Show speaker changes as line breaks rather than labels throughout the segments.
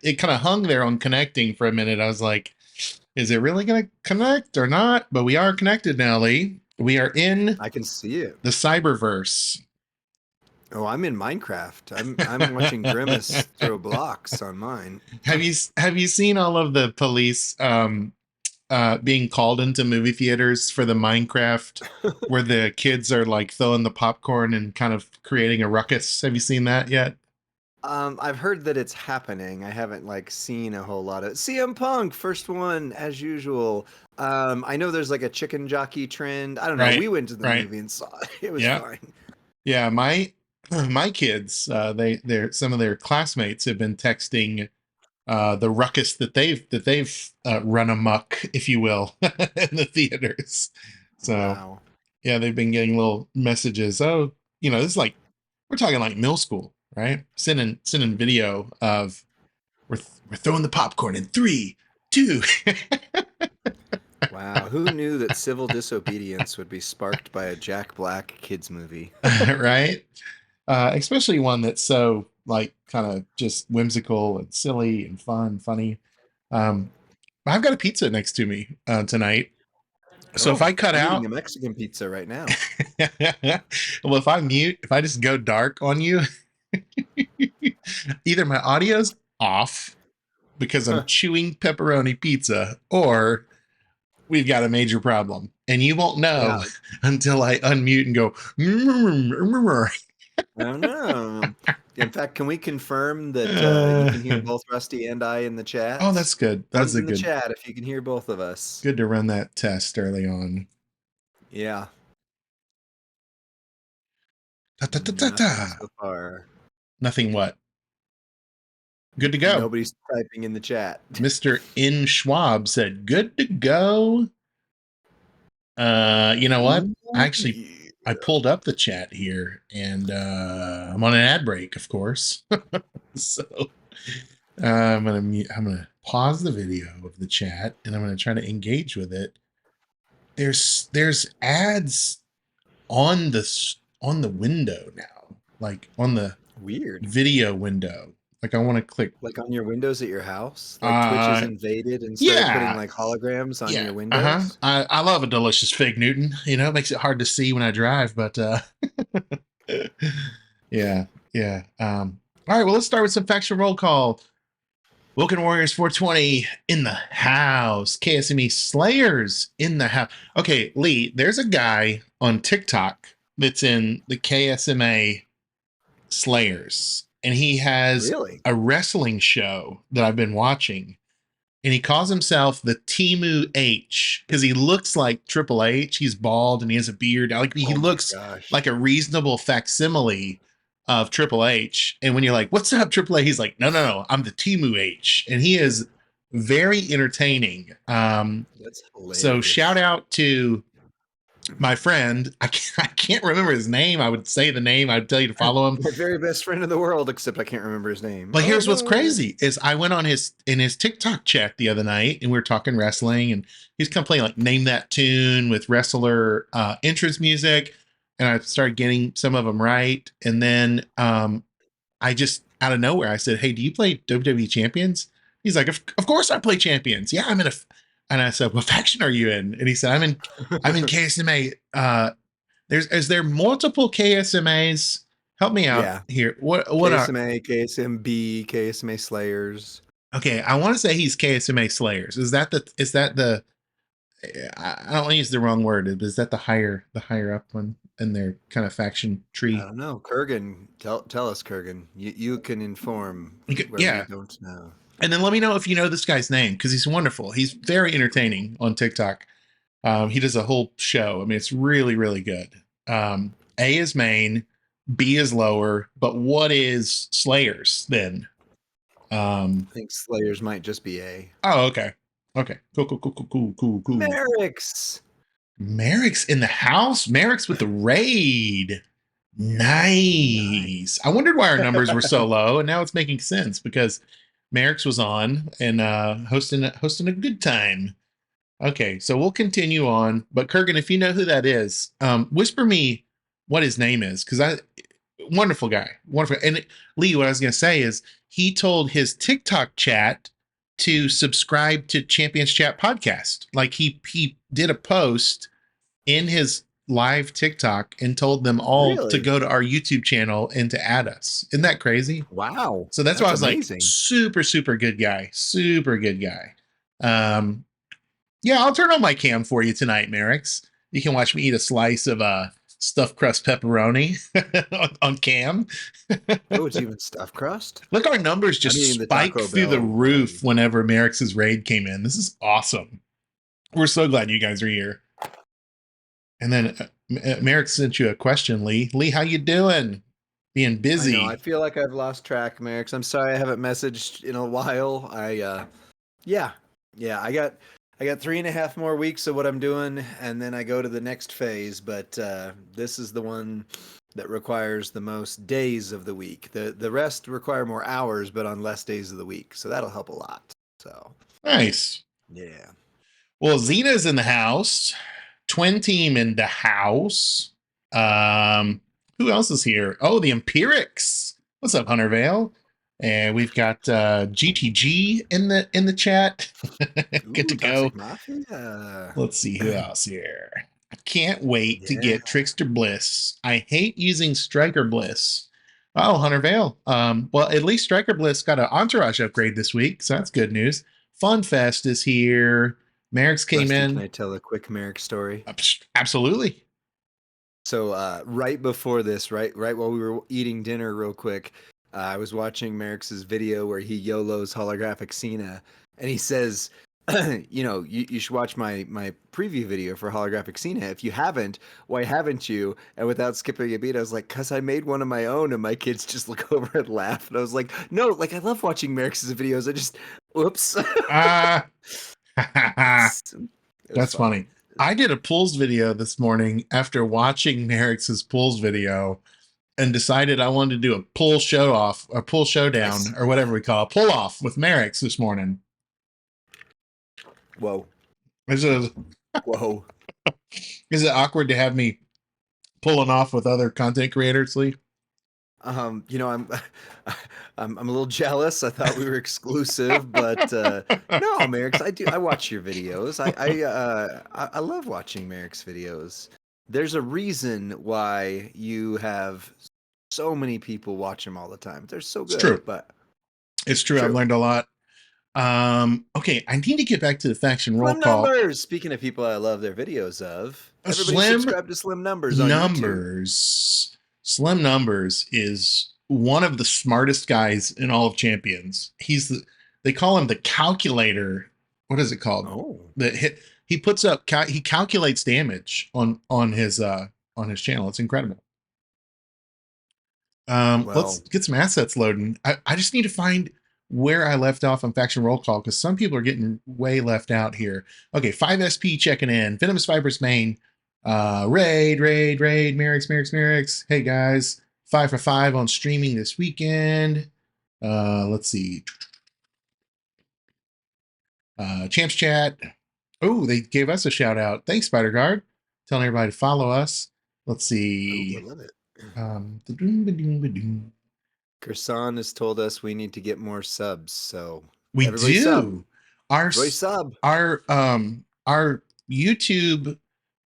it kind of hung there on connecting for a minute. I was like, is it really going to connect or not? But we are connected now, Lee. We are in
I can see it.
the cyberverse.
Oh, I'm in Minecraft. I'm watching Grimace throw blocks on mine.
Have you seen all of the police being called into movie theaters for the Minecraft where the kids are like throwing the popcorn and kind of creating a ruckus? Have you seen that yet?
I've heard that it's happening. I haven't like seen a whole lot of CM Punk, first one as usual. I know there's like a chicken jockey trend. I don't know.
Right.
We went to the
Right.
movie and saw it. It was
Yeah.
fine.
Yeah. My kids, they're some of their classmates have been texting the ruckus that they've run amok, if you will, in the theaters. So
Wow.
yeah, they've been getting little messages. Oh, this is like we're talking like middle school, right? Sending video of we're throwing the popcorn in 3, 2.
Wow. Who knew that civil disobedience would be sparked by a Jack Black kids movie?
Right? Especially one that's so like kind of just whimsical and silly and funny. I've got a pizza next to me tonight. So if
Oh,
I cut
I'm
out,
eating a Mexican pizza right now.
well, if I just go dark on you, either my audio's off because I'm chewing pepperoni pizza, or we've got a major problem. And you won't know
Yeah.
until I unmute and go,
I don't know. In fact, can we confirm that you can hear both Rusty and I in the
oh,
chat?
that's good. That's
Thumbs
a
in the
good,
chat if you can hear both of us.
good to run that test early on.
Yeah.
Ta, ta, ta, ta,
Nothing
ta.
so far.
Nothing what? Good to go.
Nobody's typing in the chat.
Mr. N. Schwab said, good to go. You know what?
Ooh, yeah.
I pulled up the chat here, and I'm on an ad break, of course. So I'm gonna pause the video of the chat, and I'm gonna try to engage with it. There's ads on the window now, like on the
Weird.
video window. Like I want to click.
Like on your windows at your house? Like Twitch has invaded and started putting
Yeah,
like holograms on
yeah,
your windows?
I love a delicious fig Newton. It makes it hard to see when I drive, but yeah, yeah. All right, well, let's start with some factual roll call. Woken Warriors 420 in the house. KSME Slayers in the house. Okay, Lee, there's a guy on TikTok that's in the KSMA Slayers, and he has
Really?
a wrestling show that I've been watching, and he calls himself the Timu H because he looks like Triple H. He's bald and he has a beard. Like he
Oh my
looks
gosh.
like a reasonable facsimile of Triple H. And when you're like, "What's up, Triple H?" He's like, "No, I'm the Timu H," and he is very entertaining.
That's
So
hilarious.
shout out to my friend. I can't remember his name. I would say the name. I'd tell you to follow him.
My very best friend in the world, except I can't remember his name.
But
Oh
here's what's
no.
crazy is I went on his TikTok chat the other night, and we were talking wrestling, and he's kind of playing like Name That Tune with wrestler entrance music, and I started getting some of them right, and then I just out of nowhere I said, "Hey, do you play WWE Champions?" He's like, "Of course I play Champions. Yeah, I'm in a." And I said, "What faction are you in?" And he said, I'm in KSMA. Is there multiple KSMAs? Help me out
Yeah.
here. What are
KSMA, KSMB, KSMA Slayers.
Okay, I want to say he's KSMA Slayers. Is that the I don't want to use the wrong word, but is that the higher up one in their kind of faction
I
tree?
don't know. Kurgan, tell us, Kurgan. You can inform where we
Yeah.
don't know.
And then let me know if you know this guy's name, because he's wonderful. He's very entertaining on TikTok. He does a whole show. I mean, it's really, really good. A is main, B is lower, but what is Slayers then?
I think Slayers might just be A.
Oh, okay. Okay. Cool.
Merrick's.
Merrick's in the house. Merrick's with the raid. Nice. I wondered why our numbers were so low, and now it's making sense because Merrick's was on and hosting a good time. Okay, so we'll continue on. But Kurgan, if you know who that is, whisper me what his name is, because Wonderful guy, wonderful. And Lee, what I was going to say is he told his TikTok chat to subscribe to Champions Chat podcast. Like he did a post in his live TikTok and told them all to
Really?
go to our YouTube channel and to add us. Isn't that crazy?
Wow,
So that's why I
that's
was like,
amazing.
super, super good guy, super good guy. Um, yeah, I'll turn on my cam for you tonight, Merrick's. You can watch me eat a slice of stuffed crust pepperoni on cam.
Oh, it's even stuffed crust.
Look, our numbers
I'm
just
eating the
spiked
Taco
through the
Bell
roof
one.
whenever Merrick's raid came in. This is awesome. We're so glad you guys are here. And then Merrick sent you a question, Lee. Lee, how you doing? Being
I know. I
busy.
feel like I've lost track, Merrick. I'm sorry I haven't messaged in a while. Yeah, yeah. I got 3.5 more weeks of what I'm doing, and then I go to the next phase. But this is the one that requires the most days of the week. The rest require more hours, but on less days of the week. So that'll help a lot. So
Nice.
yeah.
Well, Zena's in the house. Twin team in the house. Who else is here? Oh, the Empirics. What's up, Hunter Vale? And we've got GTG in the chat. Good to
Ooh,
go.
Toxic Mafia.
Let's see who else here. I can't wait to
Yeah.
get Trickster Bliss. I hate using Striker Bliss. Oh, Hunter Vale. Well, at least Striker Bliss got an entourage upgrade this week, so that's good news. Fun Fest is here. Merrick's came
Rusty, can
in.
I tell a quick Merrick story?
Absolutely.
So right before this, right while we were eating dinner, real quick, I was watching Merrick's video where he YOLOs holographic CENA, and he says, you should watch my preview video for holographic CENA. If you haven't, why haven't you? And without skipping a beat, I was like, cause I made one of my own, and my kids just look over and laugh, and I was like, no, like I love watching Merrick's videos. I just, whoops,
Ah,
it's, it was
that's
funny.
funny. I did a pulls video this morning after watching Merrick's pulls video and decided I wanted to do a pull show off, a pull showdown,
Nice.
or whatever we call it, pull off with Merrick's this morning.
Whoa,
Is it,
whoa.
is it awkward to have me pulling off with other content creators, Lee?
I'm I'm a little jealous. I thought we were exclusive, but no, Merrick's. I watch your videos. I love watching Merrick's videos. There's a reason why you have so many people watch them all the time. They're so
It's
good,
true.
but
It's true. I've
true.
learned a lot. Okay, I need to get back to the faction roll
Slim
call.
Numbers. Speaking of people I love their videos of, everybody
Slim
subscribe to Slim Numbers on YouTube.
Numbers. Slim Numbers is one of the smartest guys in all of Champions. They call him the calculator. What is it called?
Oh,
The hit he puts up he calculates damage on his channel. It's incredible. Let's
well,
get some assets loading. I just need to find where I left off on faction roll call because some people are getting way left out here. Okay, 5SP checking in. Venomous Viper's main. Raid, Merrick's. Hey guys, 5 for 5 on streaming this weekend. Let's see. Champs chat. Oh, they gave us a shout out. Thanks, Spider Guard. Telling everybody to follow us. Let's
oh, I
see.
love it. Gerson has told us we need to get more subs, so
We
everybody sub.
do. Our
Everybody sub.
our YouTube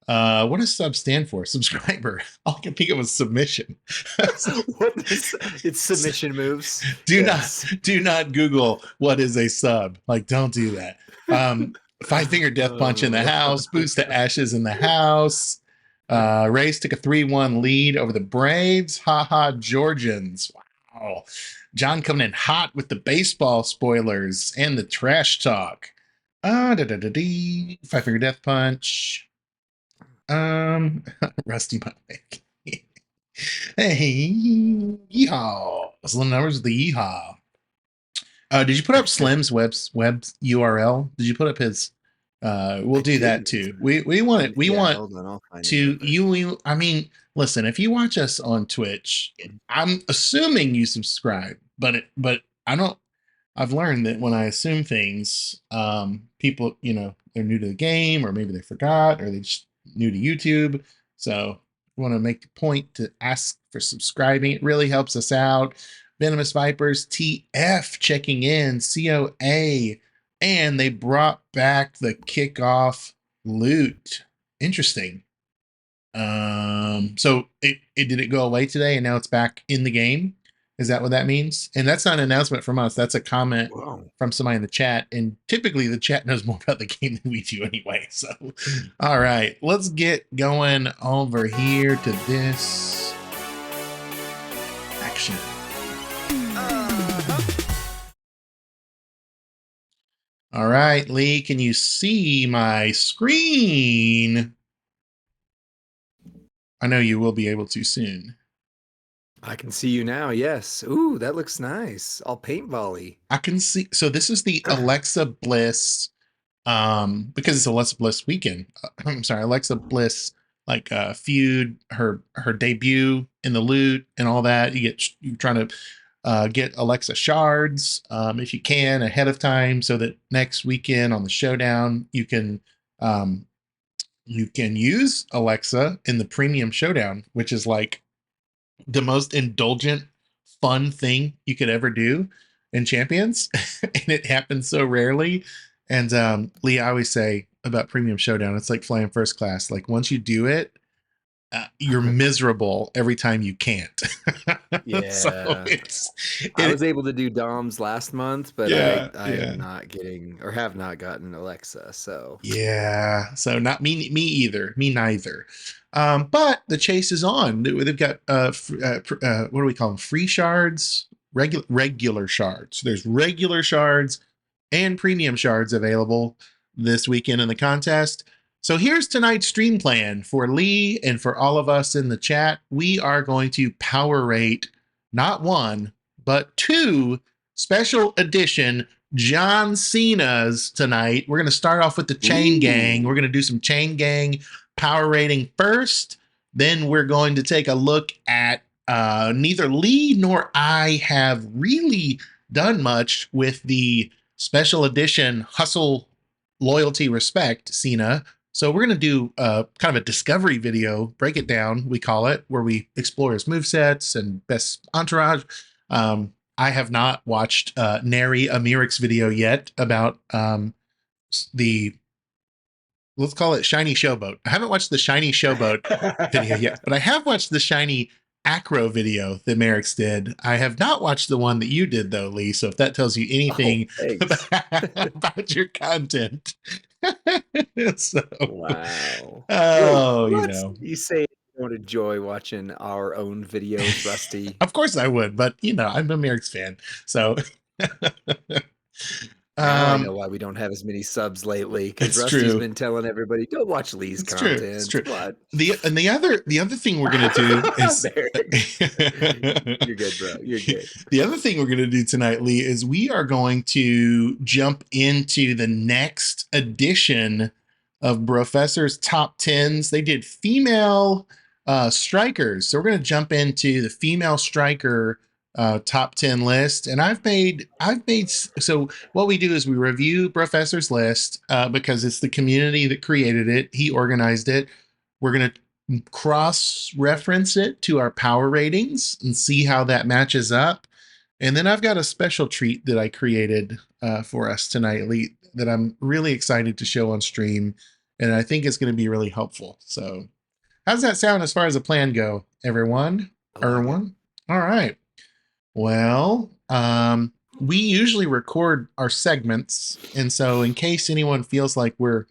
what does sub stand for? Subscriber. All I can think of was submission.
What is it's submission moves?
do
Yes.
do not Google what is a sub. Like, don't do that. Five finger death punch in the house, boost to ashes in the house. Rays took a 3-1 lead over the Braves. Haha, Georgians. Wow. John coming in hot with the baseball spoilers and the trash talk. Five finger death punch. Rusty Mike. Hey, yeehaw. Slim numbers with the yeehaw. Did you put up Slim's web URL? Did you put up his? We'll do that too. We want it. We
Yeah,
want
hold on, I'll find it
to
real quick.
you. I mean, listen. If you watch us on Twitch, I'm assuming you subscribe, but I don't. I've learned that when I assume things, people, they're new to the game, or maybe they forgot, or they just new to YouTube. So want to make the point to ask for subscribing. It really helps us out. Venomous Vipers TF checking in, COA, and they brought back the kickoff loot. Interesting. So it did it go away today and now it's back in the game? Is that what that means? And that's not an announcement from us. That's a comment from somebody in the chat. And typically the chat knows more about the game than we do anyway. So, all right, let's get going over here to this action. All right, Lee, can you see my screen? I know you will be able to soon.
I can see you now. Yes. Ooh, that looks nice. All paintball-y.
I can see. So this is the Alexa Bliss, because it's Alexa Bliss weekend. I'm sorry, Alexa Bliss, like feud, her debut in the loot and all that. You're trying to get Alexa shards, if you can, ahead of time, so that next weekend on the showdown you can use Alexa in the premium showdown, which is like the most indulgent, fun thing you could ever do in Champions. And it happens so rarely. And Lee, I always say about Premium Showdown, it's like flying first class. Like once you do it, you're miserable every time you can't.
Yeah.
So
I was able to do DOMs last month, but
yeah,
I am not getting or have not gotten Alexa. So
yeah, so not me either. Me neither. But the chase is on. They've got what do we call them? Free shards, regular shards. There's regular shards and premium shards available this weekend in the contest. So here's tonight's stream plan for Lee and for all of us in the chat. We are going to power rate not one, but two special edition John Cena's tonight. We're going to start off with the Chain Gang. We're going to do some Chain Gang power rating first. Then we're going to take a look at neither Lee nor I have really done much with the special edition Hustle, Loyalty, Respect CENA. So we're going to do kind of a discovery video, break it down, we call it, where we explore his movesets and best entourage. I have not watched Nary Amirik's video yet about the, let's call it Shiny Showboat. I haven't watched the Shiny Showboat video yet, but I have watched the Shiny Acro video that Merrick's did. I have not watched the one that you did though, Lee. So if that tells you anything about your content. So,
wow.
Oh, you know.
You say you don't enjoy watching our own videos, Rusty.
Of course I would, but you know, I'm a Merrick's fan. So
now I know why we don't have as many subs lately, because Rusty's been telling everybody, don't watch Lee's content.
It's true.
What?
The other thing we're gonna do is
you're good, bro. You're good.
The other thing we're gonna do tonight, Lee, is we are going to jump into the next edition of Professor's Top Tens. They did female strikers, so we're gonna jump into the female striker top 10 list. And I've made so what we do is we review Professor's list because it's the community that created it. He organized it. We're going to cross reference it to our power ratings and see how that matches up. And then I've got a special treat that I created for us tonight, Lee, that I'm really excited to show on stream. And I think it's going to be really helpful. So how's that sound as far as a plan go, everyone? All right. Well, we usually record our segments. And so in case anyone feels like we're,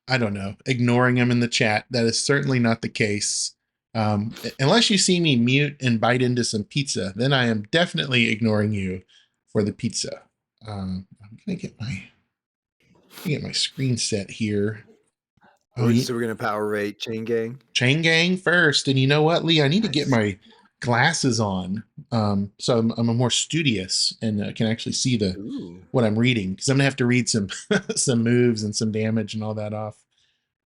I don't know, ignoring them in the chat, that is certainly not the case. Unless you see me mute and bite into some pizza, then I am definitely ignoring you for the pizza. I'm going to get my screen set here.
So we're going to power rate Chain Gang?
Chain Gang first. And you know what, Lee? I need to get my glasses on, so I'm more studious and can actually see what I'm reading, because I'm gonna have to read some some moves and some damage and all that off.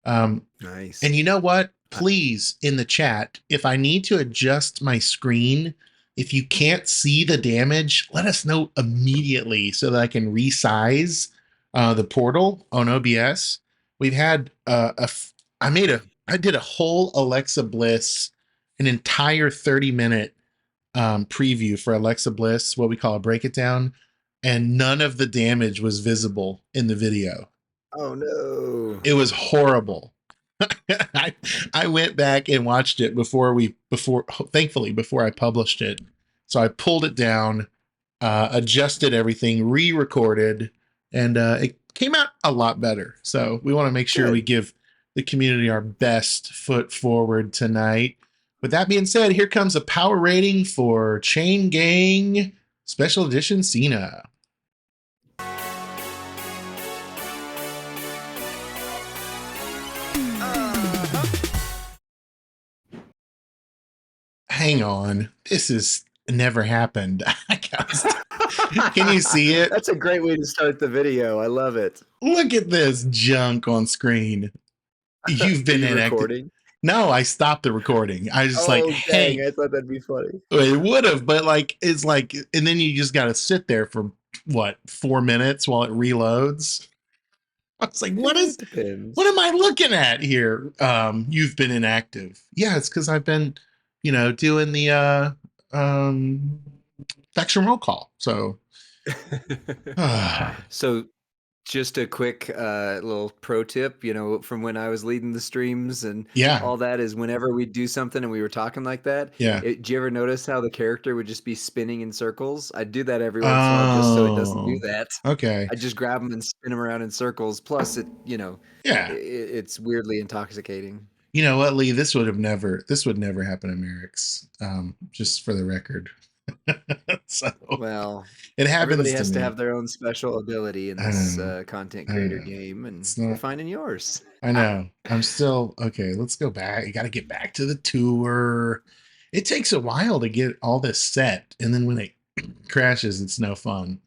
Nice.
And you know what? Please, in the chat, if I need to adjust my screen, if you can't see the damage, let us know immediately so that I can resize the portal on OBS. We've had I made I did a whole Alexa Bliss, an entire 30-minute preview for Alexa Bliss, what we call a break it down, and none of the damage was visible in the video.
Oh no.
It was horrible. I, I went back and watched it before thankfully before I published it. So I pulled it down, adjusted everything, re-recorded, and it came out a lot better. So we want to make sure we
Good.
give the community our best foot forward tonight. With that being said, here comes a power rating for Chain Gang Special Edition CENA. Hang on, this has never happened. Can you see it?
That's a great way to start the video. I love it.
Look at this junk on screen. You've
Are
been
you
inactive.
recording?
No, I stopped the recording. I was just like,
Oh dang!
hey,
I thought that'd be funny.
it would have, but like, it's like, and then you just got to sit there for what, 4 minutes while it reloads. I was like,
It depends.
what am I looking at here? You've been inactive. Yeah, it's because I've been, doing the faction roll call. So,
So, just a quick little pro tip, from when I was leading the streams and
yeah,
all that is whenever we do something and we were talking like that,
yeah.
do you ever notice how the character would just be spinning in circles? I do that every once in a while just so it doesn't do
Oh,
that.
okay.
I just grab them and spin them around in circles. Plus,
Yeah.
it's weirdly intoxicating.
You know what, Lee? This would never happen to Merrick's. Just for the record. So
Well,
it
everybody
happens to
has to
me.
have their own special ability in
I
this
don't know.
content
I don't
creator
know.
game, and
It's
you're
not.
finding yours.
I know. I'm still okay. Let's go back. You got to get back to the tour. It takes a while to get all this set, and then when it crashes, it's no fun.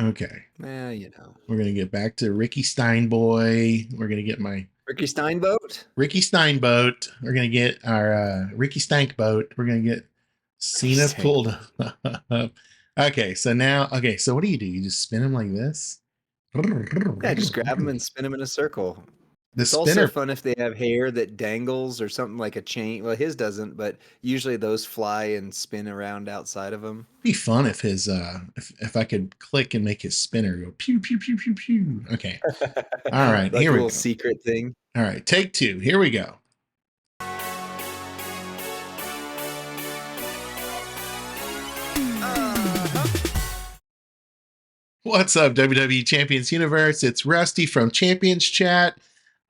Okay,
Yeah.
we're gonna get back to Ricky Steinboy. We're gonna get my
Ricky Steinboat?
Ricky Steinboat. We're gonna get our Ricky Stankboat. We're gonna get
Ricky
Cena pulled
Stankboat.
up. Okay, so now, okay, so what do? You just spin him like this?
Yeah, just grab them and spin them in a circle.
The
It's also
spinner
fun if they have hair that dangles or something like a chain. Well, his doesn't, but usually those fly and spin around outside of him.
be fun if his if I could click and make his spinner go pew pew pew pew pew. Okay. All right,
Like
here
a
we
little
go.
secret thing.
All right, take 2. Here we go. What's up, WWE Champions Universe? It's Rusty from Champions Chat.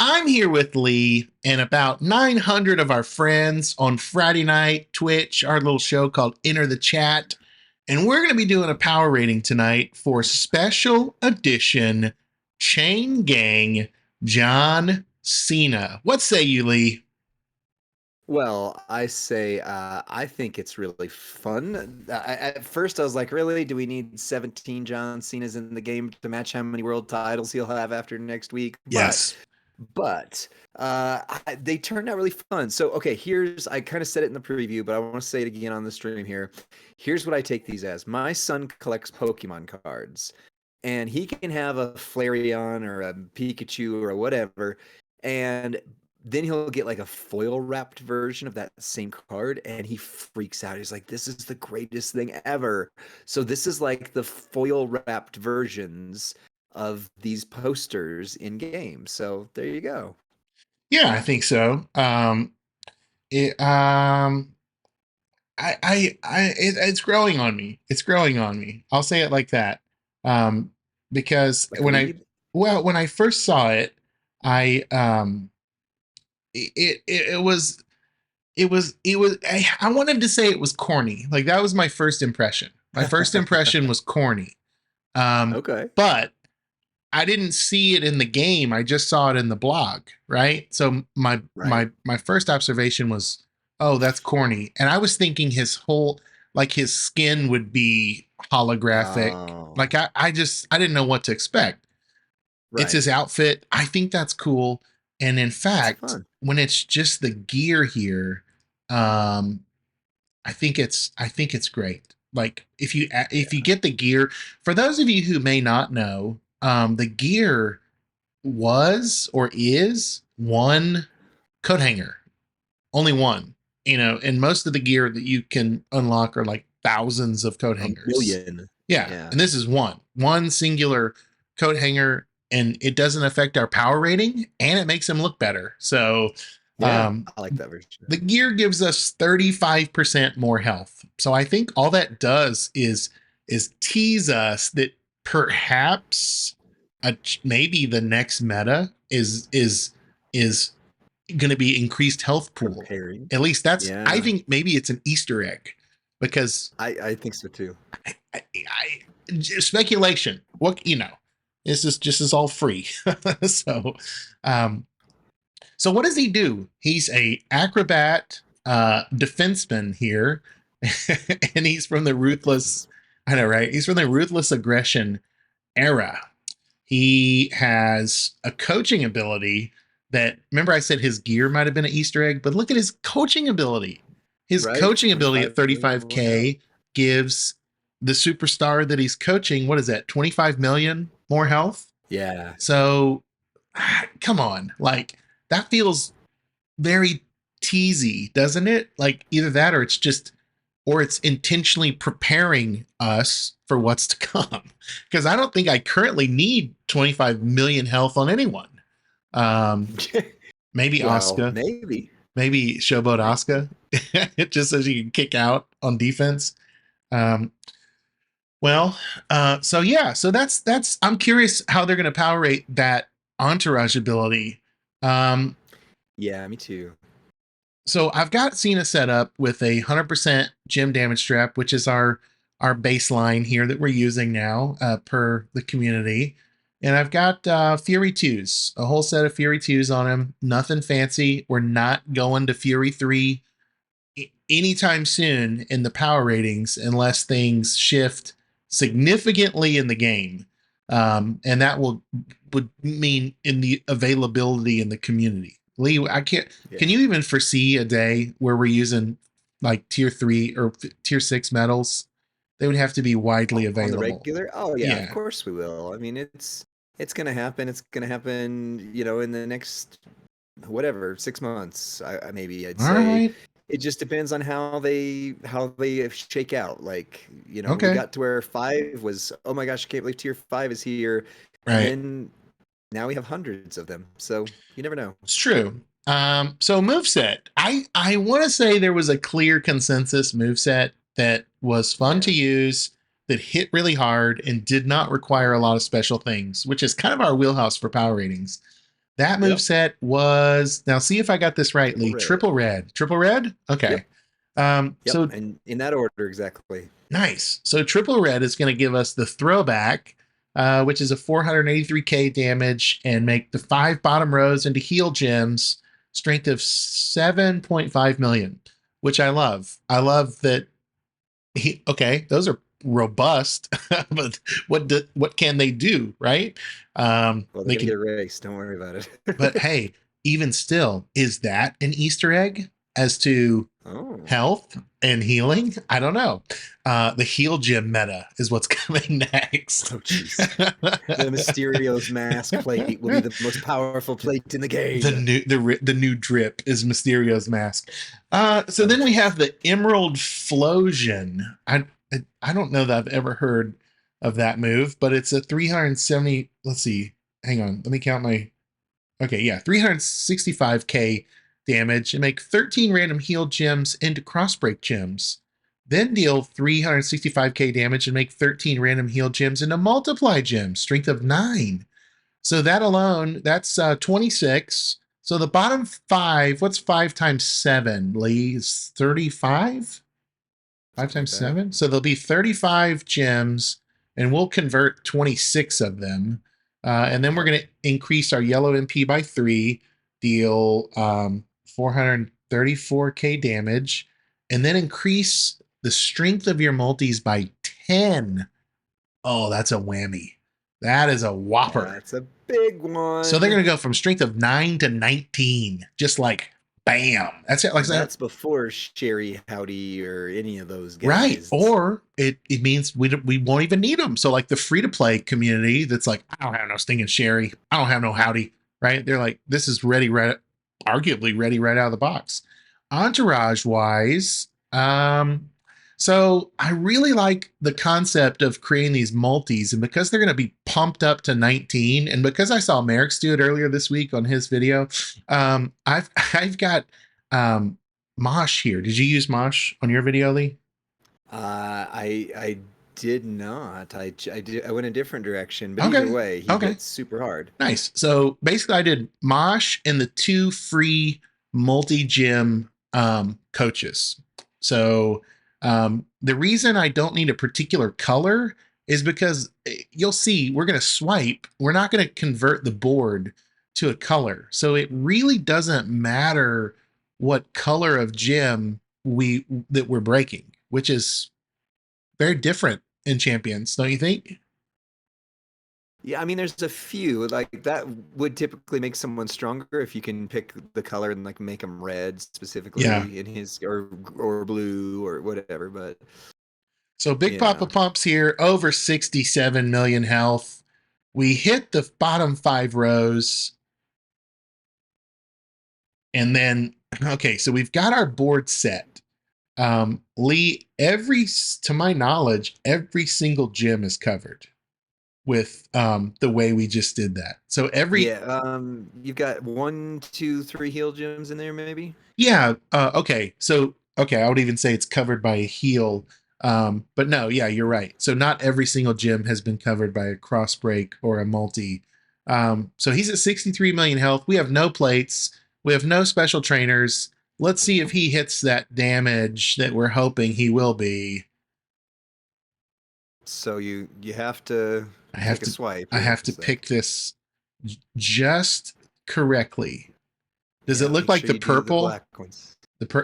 I'm here with Lee and about 900 of our friends on Friday night Twitch, our little show called Enter the Chat. And we're going to be doing a power rating tonight for special edition Chain Gang John Cena. What say you, Lee?
Well, I say I think it's really fun. At first, I was like, really? Do we need 17 John Cena's in the game to match how many world titles he'll have after next week?
Yes.
But they turned out really fun. So, okay, I kind of said it in the preview, but I want to say it again on the stream here. Here's what I take these as. My son collects Pokemon cards, and he can have a Flareon or a Pikachu or whatever, and then he'll get like a foil wrapped version of that same card, and he freaks out. He's like, "This is the greatest thing ever!" So this is like the foil wrapped versions of these posters in games. So there you go.
Yeah, I think so. It it's growing on me. It's growing on me. I'll say it like that. Because
Like a weed.
when I first saw it, I it was I wanted to say it was corny. Like that was my first impression. My first impression was corny.
Okay.
But I didn't see it in the game. I just saw it in the blog, right? So
Right.
my first observation was, oh, that's corny. And I was thinking his skin would be holographic.
Oh,
Like I didn't know what to expect. It's
right.
his outfit. I think that's cool. And in
It's
fact,
fun.
when it's just the gear here, I think it's great. Like if you
Yeah.
get the gear, for those of you who may not know, the gear was or is one coat hanger, only one. And most of the gear that you can unlock are like thousands of coat
A
hangers.
million.
Yeah,
Yeah.
and this is one singular coat hanger, and it doesn't affect our power rating, and it makes them look better. So
Yeah.
um,
I like that version.
the gear gives us 35% more health. So I think all that does is tease us that perhaps maybe the next meta is going to be increased health pool.
Preparing.
At least I
Yeah.
think maybe it's an Easter egg, because
I think so too.
speculation. This is all free. so, um, so what does he do? He's a acrobat defenseman here, and he's from the ruthless. I know, right? He's from the ruthless aggression era. He has a coaching ability that, remember I said his gear might have been an Easter egg, but look at his coaching ability. His
Right?
coaching ability at
25 million more health.
35K gives the superstar that he's coaching, what is that, 25 million more health?
Yeah.
So come on. Like, that feels very teasy, doesn't it? Like, either that or it's intentionally preparing us for what's to come. Because I don't think I currently need 25 million health on anyone. Maybe
Well,
Asuka,
maybe.
maybe Showboat
Maybe.
Asuka, just so she can kick out on defense. Um, well, so yeah, so that's I'm curious how they're going to power rate that entourage ability. Um,
Yeah, me too.
so I've got CENA set up with a 100% gem damage strap, which is our baseline here that we're using now per the community. And I've got Fury 2s, a whole set of Fury 2s on him. Nothing fancy. We're not going to Fury 3 anytime soon in the power ratings unless things shift significantly in the game. And that would mean in the availability in the community. Lee, can you even foresee a day where we're using like tier 3 or tier 6 metals? They would have to be widely
On the
available.
regular? Oh yeah, of
Yeah.
course we will. I mean, it's gonna happen. It's gonna happen, in the next whatever 6 months. Maybe I'd
All
say.
right.
It just depends on how they shake out. Like, we
Okay.
got to where 5 was, oh my gosh, I can't believe tier 5 is here, and
Right.
then now we have hundreds of them. So you never know.
It's true. So moveset. I want to say there was a clear consensus moveset that was fun
Yeah.
to use, that hit really hard and did not require a lot of special things, which is kind of our wheelhouse for power ratings. That
Yep.
moveset was, now see if I got this right, Lee. Triple red. Triple red? Okay.
Yep.
So
And in that order exactly.
nice. So triple red is going to give us the throwback, which is a 483k damage, and make the 5 bottom rows into heal gems, strength of 7.5 million, which I love. I love that. Okay, those are robust, but what can they do, right?
Well, they're
They
gonna
can,
get erased. Don't worry about
but
it.
hey, even still, is that an Easter egg as to
Oh.
health and healing? I don't know. The heal gem meta is what's coming next.
Oh, jeez. The Mysterio's mask plate will be the most powerful plate in the game.
The new drip is Mysterio's mask. So then we have the Emerald Flosion. I don't know that I've ever heard of that move, but it's a 370. Let's see. Hang on. Let me count my. Okay, yeah, 365k damage, and make 13 random heal gems into crossbreak gems. Then deal 365k damage and make 13 random heal gems into multiply gems, strength of 9. So that alone, that's 26. So the bottom 5, what's 5 times 7, Lee? Is 35? 5
Something like
times
that.
7? So there'll be 35 gems, and we'll convert 26 of them. And then we're going to increase our yellow MP by 3, deal 434k damage, and then increase the strength of your multis by 10. Oh, that's a whammy. That is a whopper.
That's a big one.
So they're going to go from strength of 9 to 19. Just like, bam. That's it. Like
that's before Sherry, Howdy, or any of those guys.
Right. Or it means we won't even need them. So like the free to play community that's like, I don't have no stinging Sherry. I don't have no Howdy. Right. They're like, this is ready arguably ready right out of the box. Entourage wise, so I really like the concept of creating these multis, and because they're going to be pumped up to 19, and because I saw Merrick's do it earlier this week on his video, I've got Mosh here. Did you use Mosh on your video, Lee?
I did not. I went a different direction, but either
Okay.
way, he
Okay.
hits super hard.
Nice. So basically, I did Mosh and the 2 free multi gym coaches. So the reason I don't need a particular color is because you'll see we're going to swipe. We're not going to convert the board to a color. So it really doesn't matter what color of gym that we're breaking, which is very different in Champions, don't you think?
Yeah, I mean, there's a few like that would typically make someone stronger if you can pick the color and like make them red
Yeah.
specifically in his or blue or whatever. But
So Big Papa
yeah,
Pumps here, over 67 million health. We hit the bottom 5 rows. And then, okay, so we've got our board set. Lee, to my knowledge, every single gym is covered with the way we just did that. So
yeah. You've got 1, 2, 3 heal gems in there, maybe.
yeah, okay. So, okay, I would even say it's covered by a heal. But no, yeah, you're right. So not every single gym has been covered by a cross break or a multi. So he's at 63 million health. We have no plates. We have no special trainers. Let's see if he hits that damage that we're hoping he will be.
So you have to
I have
take a
to
swipe
I
here.
have to pick this just correctly. Does it
Yeah,
look
make
like
sure
the
you do the
purple?
black ones.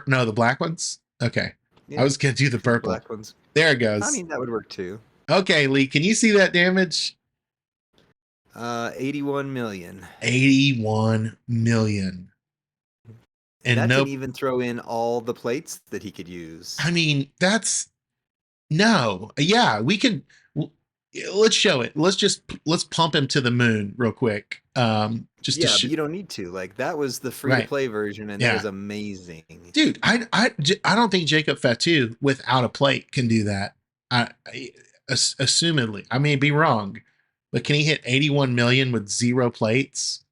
No, the black ones? Okay. I
Yeah,
was gonna do the
do the
purple.
black ones.
There it
I
goes.
mean, that would work too.
Okay, Lee, can you see that damage?
81 million.
81 million.
And
And
that
no,
didn't even throw in all the plates that he could use.
I mean, that's no. Yeah, we can let's show it. Let's pump him to the moon real quick. Just to
Yeah, but you don't need to. Like that was the free to
right.
play version, and that
Yeah.
was amazing.
Dude, I don't think Jacob Fatu without a plate can do that. Assumedly, I may be wrong, but can he hit 81 million with 0 plates?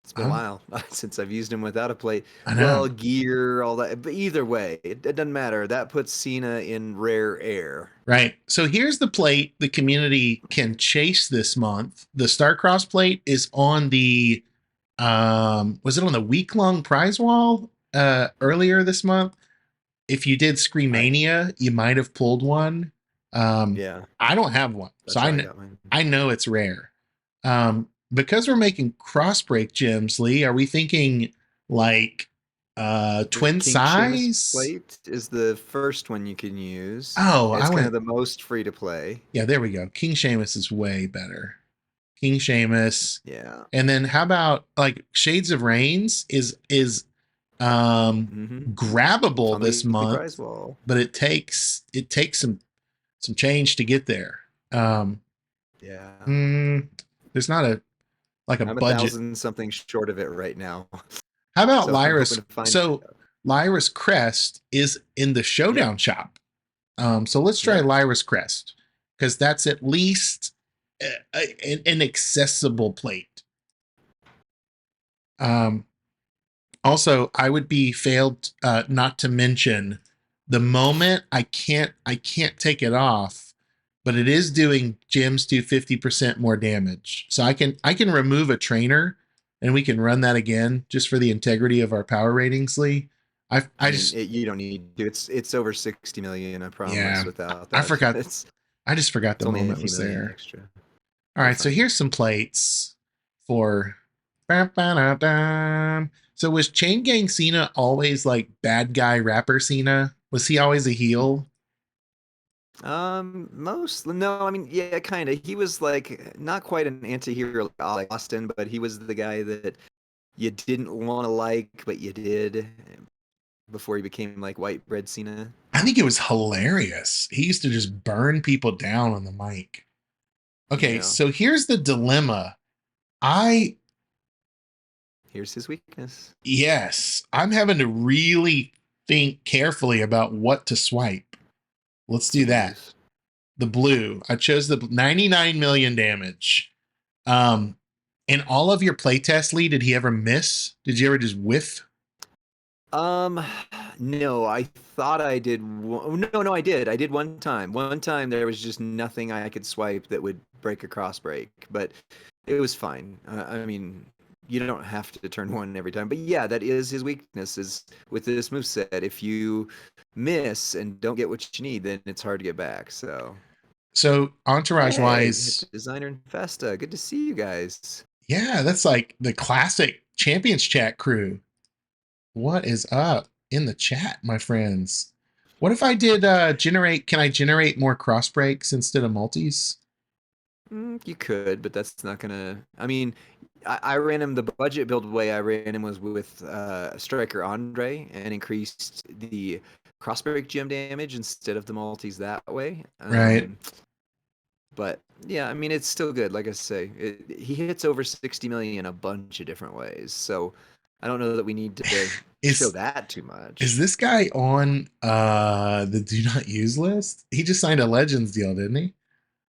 It's been a while since I've used him without a plate.
I
Well,
know.
gear, all that. But either way, it doesn't matter. That puts CENA in rare air.
Right. So here's the plate the community can chase this month. The Starcross plate is on the was it on the week-long prize wall earlier this month? If you did Screamania, you might have pulled one.
Yeah,
I don't have one. So
that's how I got mine.
I know it's rare. Because we're making cross break gems, Lee, are we thinking like
The
twin
King Seamus
size?
plate is the first one you can use.
Oh, I
It's kind of
went.
the most free to play.
Yeah, there we go. King Seamus is way better. King Seamus.
Yeah.
And then how about like Shades of Rains is
It's
grabbable
on the
this
weekly prize
month,
wall.
but it takes some change to get there.
Yeah.
There's not a like a
I'm
budget.
1,000 something short of it right now.
How about
So I'm hoping
Lyra's?
to find
So
it.
Lyra's Crest is in the Showdown shop. So let's try
Yeah.
Lyra's Crest because that's at least an accessible plate. Also, I would be failed not to mention the moment I can't take it off, but it is doing gems do 50% more damage. So I can remove a trainer and we can run that again just for the integrity of our power ratings, Lee. I
I mean,
just
you don't need to. It's over 60 million, I promise,
yeah,
without
I
that.
forgot.
It's
I just forgot the
only a
moment
few
was
million
there.
extra.
All
You're
right, so
fine.
here's some plates for. So was Chain Gang Cena always like bad guy rapper Cena? Was he always a heel?
Most no, I mean, yeah, kind of. He was like not quite an anti-hero like Austin, but he was the guy that you didn't want to like, but you did before he became like white bread Cena.
I think it was hilarious. He used to just burn people down on the mic. Okay,
Yeah.
so here's the dilemma. I
Here's his weakness.
Yes, I'm having to really think carefully about what to swipe. Let's
The
do that.
blues.
The blue. I chose the 99 million damage. Um, in all of your playtests, Lee, did he ever miss? Did you ever just whiff?
Um, no, I thought I did. No, I did. I did one time. One time there was just nothing I could swipe that would break a cross break, but it was fine. I mean, you don't have to turn one every time. But yeah, that is his weakness. Is with this moveset, if you miss and don't get what you need, then it's hard to get back. So,
So entourage
hey,
wise,
designer and Festa, good to see you guys.
yeah, that's like the classic champions chat crew. What is up in the chat, my friends? What if I did generate? Can I generate more cross breaks instead of multis?
You could, but that's not gonna. I mean, I ran him the budget build way I ran him was with Striker Andre and increased the crossbreak gem damage instead of the multis that way.
Right.
But yeah, I mean, it's still good. Like I say, he hits over 60 million a bunch of different ways. So I don't know that we need to show
Is
that too
is
much.
this guy on the do not use list? He just signed a Legends deal, didn't he?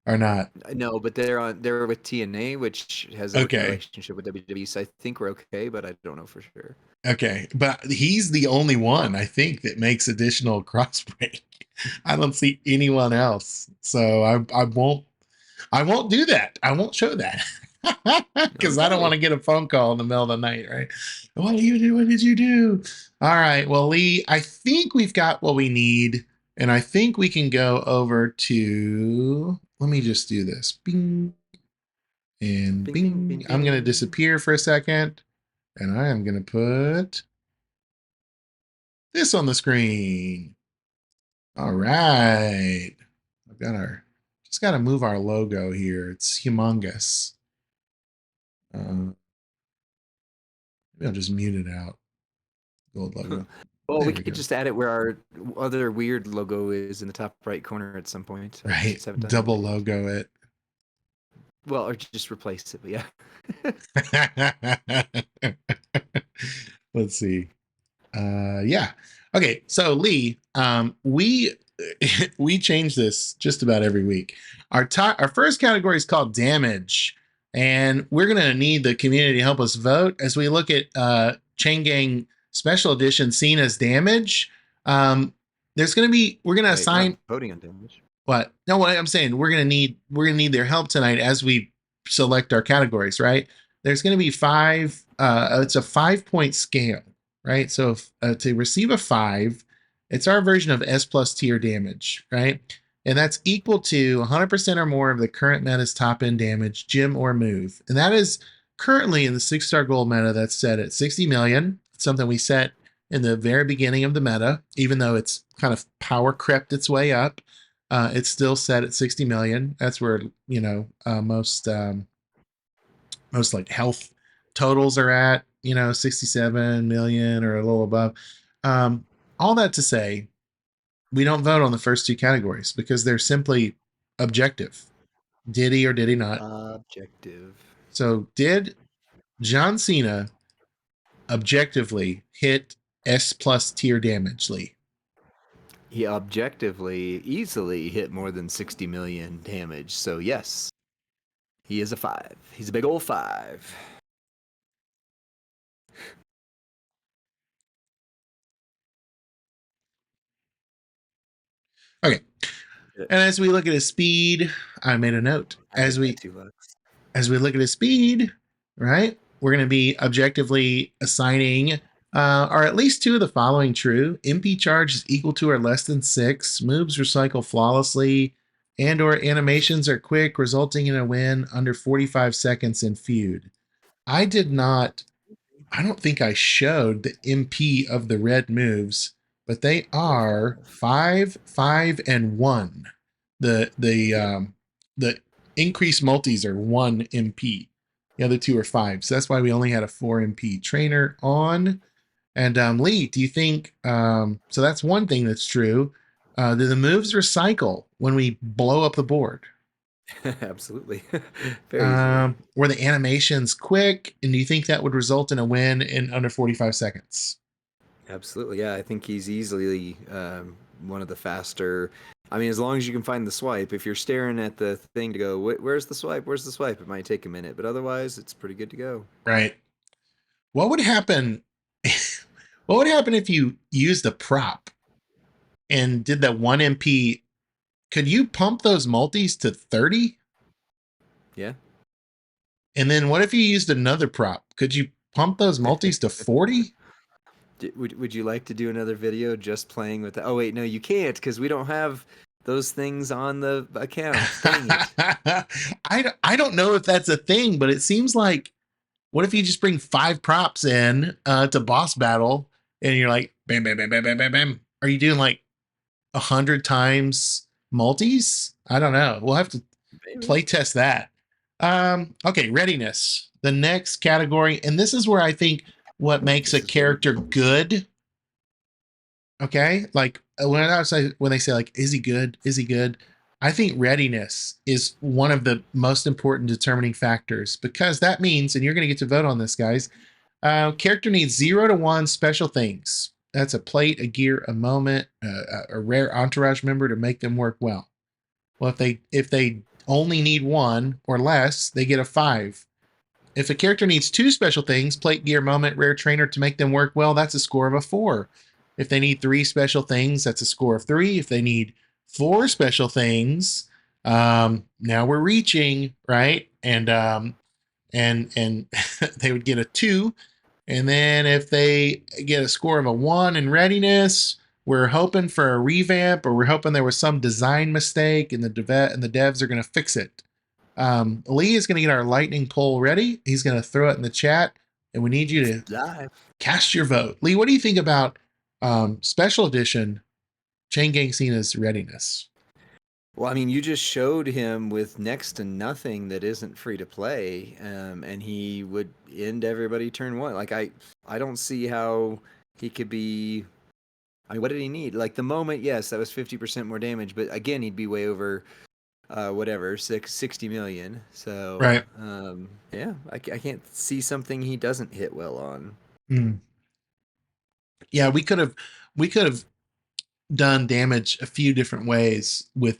Or not?
No, but they're with TNA, which has a
Okay.
relationship with WWE. So I think we're okay, but I don't know for sure.
Okay. But he's the only one, I think, that makes additional crossbreak. I don't see anyone else. So I won't do that. I won't show that. Because I don't want
Okay.
to get a phone call in the middle of the night, right? What do you do? What did you do? All right. Well, Lee, I think we've got what we need. And I think we can go over to, let me just do this. Bing and
Bing, bing,
bing.
bing,
I'm going to
bing.
disappear for a second. And I am going to put this on the screen. All right. I've got just got to move our logo here. It's humongous. Maybe I'll just mute it out. Gold logo.
Well, we
There we
could
go.
just add it where our other weird logo is in the top right corner at some point. I
Right.
just haven't done it
Double
yet.
logo it.
Well, or just replace it. But yeah.
Let's see. Yeah. Okay. So Lee, we we change this just about every week. Our first category is called damage, and we're gonna need the community to help us vote as we look at Chain Gang Special Edition CENA's damage. Um, we're gonna
Wait, we're not
assign
voting on damage.
what? No, what I'm saying, we're gonna need their help tonight as we select our categories, right? There's gonna be five, it's a 5 point scale, right? So if, to receive a five, it's our version of S plus tier damage, right? And that's equal to 100% or more of the current meta's top end damage, gym or move. And that is currently in the 6-star gold meta that's set at 60 million. It's something we set in the very beginning of the meta, even though it's kind of power crept its way up. It's still set at 60 million. That's where most like health totals are at. 67 million or a little above. Um, all that to say, we don't vote on the first two categories because they're simply objective. Did he or did he not?
Objective.
So did John Cena objectively hit S plus tier damage, Lee?
He objectively easily hit more than 60 million damage. So yes, he is a five. He's a big old five.
Okay. And as we look at his speed, I made a note.
I get that $2.
As we look at his speed, right, we're going to be objectively assigning are at least two of the following true. MP charge is equal to or less than 6. Moves recycle flawlessly, and or animations are quick, resulting in a win under 45 seconds in feud. I did not. I don't think I showed the MP of the red moves, but they
They're
are
five.
5, 5, and 1.
Yep.
The increased multis are 1 MP. The other two are 5. So that's why we only had a 4 MP trainer on. And Lee, do you think so that's one thing that's true. Do the moves recycle when we blow up the board?
Absolutely. Very easily.
Were the animations quick? And do you think that would result in a win in under 45 seconds?
Absolutely. Yeah, I think he's easily one of the faster. I mean, as long as you can find the swipe, if you're staring at the thing to go, Where's the swipe? Where's the swipe?" It might take a minute, but otherwise, it's pretty good to go.
Right. What would happen? What would happen if you used a prop and did that 1 MP? Could you pump those multis to 30?
Yeah.
And then what if you used another prop? Could you pump those multis to 40?
Would you like to do another video just playing with the? Oh wait, no, you can't because we don't have those things on the account. Dang it.
I don't know if that's a thing, but it seems like, what if you just bring 5 props in to boss battle and you're like, bam, bam, bam, bam, bam, bam, bam. Are you doing like 100 times multis? I don't know. We'll have to
Maybe.
play test that. Okay, readiness. The next category, and this is where I think what makes a
This is where
character good. Okay, like when they say like, is he good? Is he good? I think readiness is one of the most important determining factors, because that means, and you're going to get to vote on this, guys. Character needs 0 to 1 special things. That's a plate, a gear, a moment, a rare entourage member to make them work well. Well, if they only need 1 or less, they get a 5. If a character needs 2 special things, plate, gear, moment, rare trainer, to make them work well, that's a score of a 4. If they need 3 special things, that's a score of 3. If they need 4 special things, now we're reaching, right? And they would get a 2. And then if they get a score of a 1 in readiness, we're hoping for a revamp, or we're hoping there was some design mistake and the devs are going to fix it. Lee is going to get our lightning poll ready. He's going to throw it in the chat, and we need you
it's
to
live.
cast your vote. Lee, what do you think about special edition Chain Gang Cena's readiness?
Well, I mean, you just showed him with next to nothing that isn't free to play, and he would end everybody turn one. Like I don't see how he could be. I mean, what did he need? Like the moment, yes, that was 50% more damage, but again, he'd be way over, whatever, 60 million. So,
Right.
yeah, I can't see something he doesn't hit well on.
Mm. Yeah, we could have done damage a few different ways with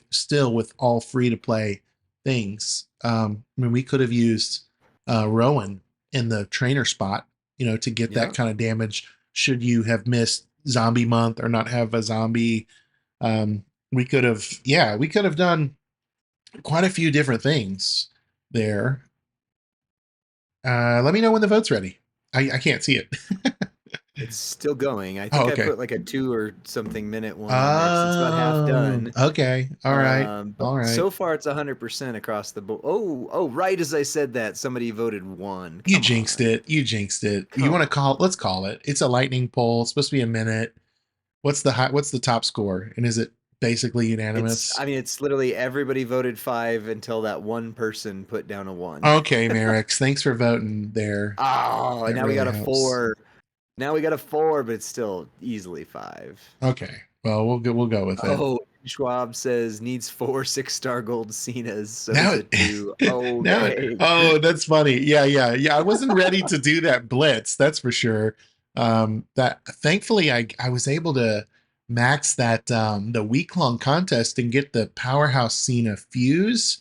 all free to play things. I mean, we could have used Rowan in the trainer spot, to get that
Yeah.
kind of damage. Should you have missed zombie month or not have a zombie, we could have done quite a few different things there. Let me know when the vote's ready. I can't see it.
It's still going. I
Oh,
think I
okay.
put like a 2 or something minute one in there because it's about half done.
Okay. All right.
But
All right.
so far it's 100% across the board. Oh, right as I said that, somebody voted 1.
You
Come
jinxed
on.
it. You jinxed it. You
Come
want to
on.
call? Let's call it. It's a lightning poll. It's supposed to be a minute. What's the top score? And is it basically unanimous?
It's literally everybody voted 5 until that one person put down a 1.
Okay, Merrick. Thanks for voting there.
Oh, and
That
now we
really
got a
helps.
4. Now we got a 4, but it's still easily 5.
Okay. Well, we'll go with it.
Oh, Schwab says needs 4 6-star gold Cenas.
Now
So's a 2. Oh,
now
dang.
oh, that's funny. Yeah. I wasn't ready to do that blitz, that's for sure. That thankfully I was able to max that the week-long contest and get the powerhouse Cena fuse,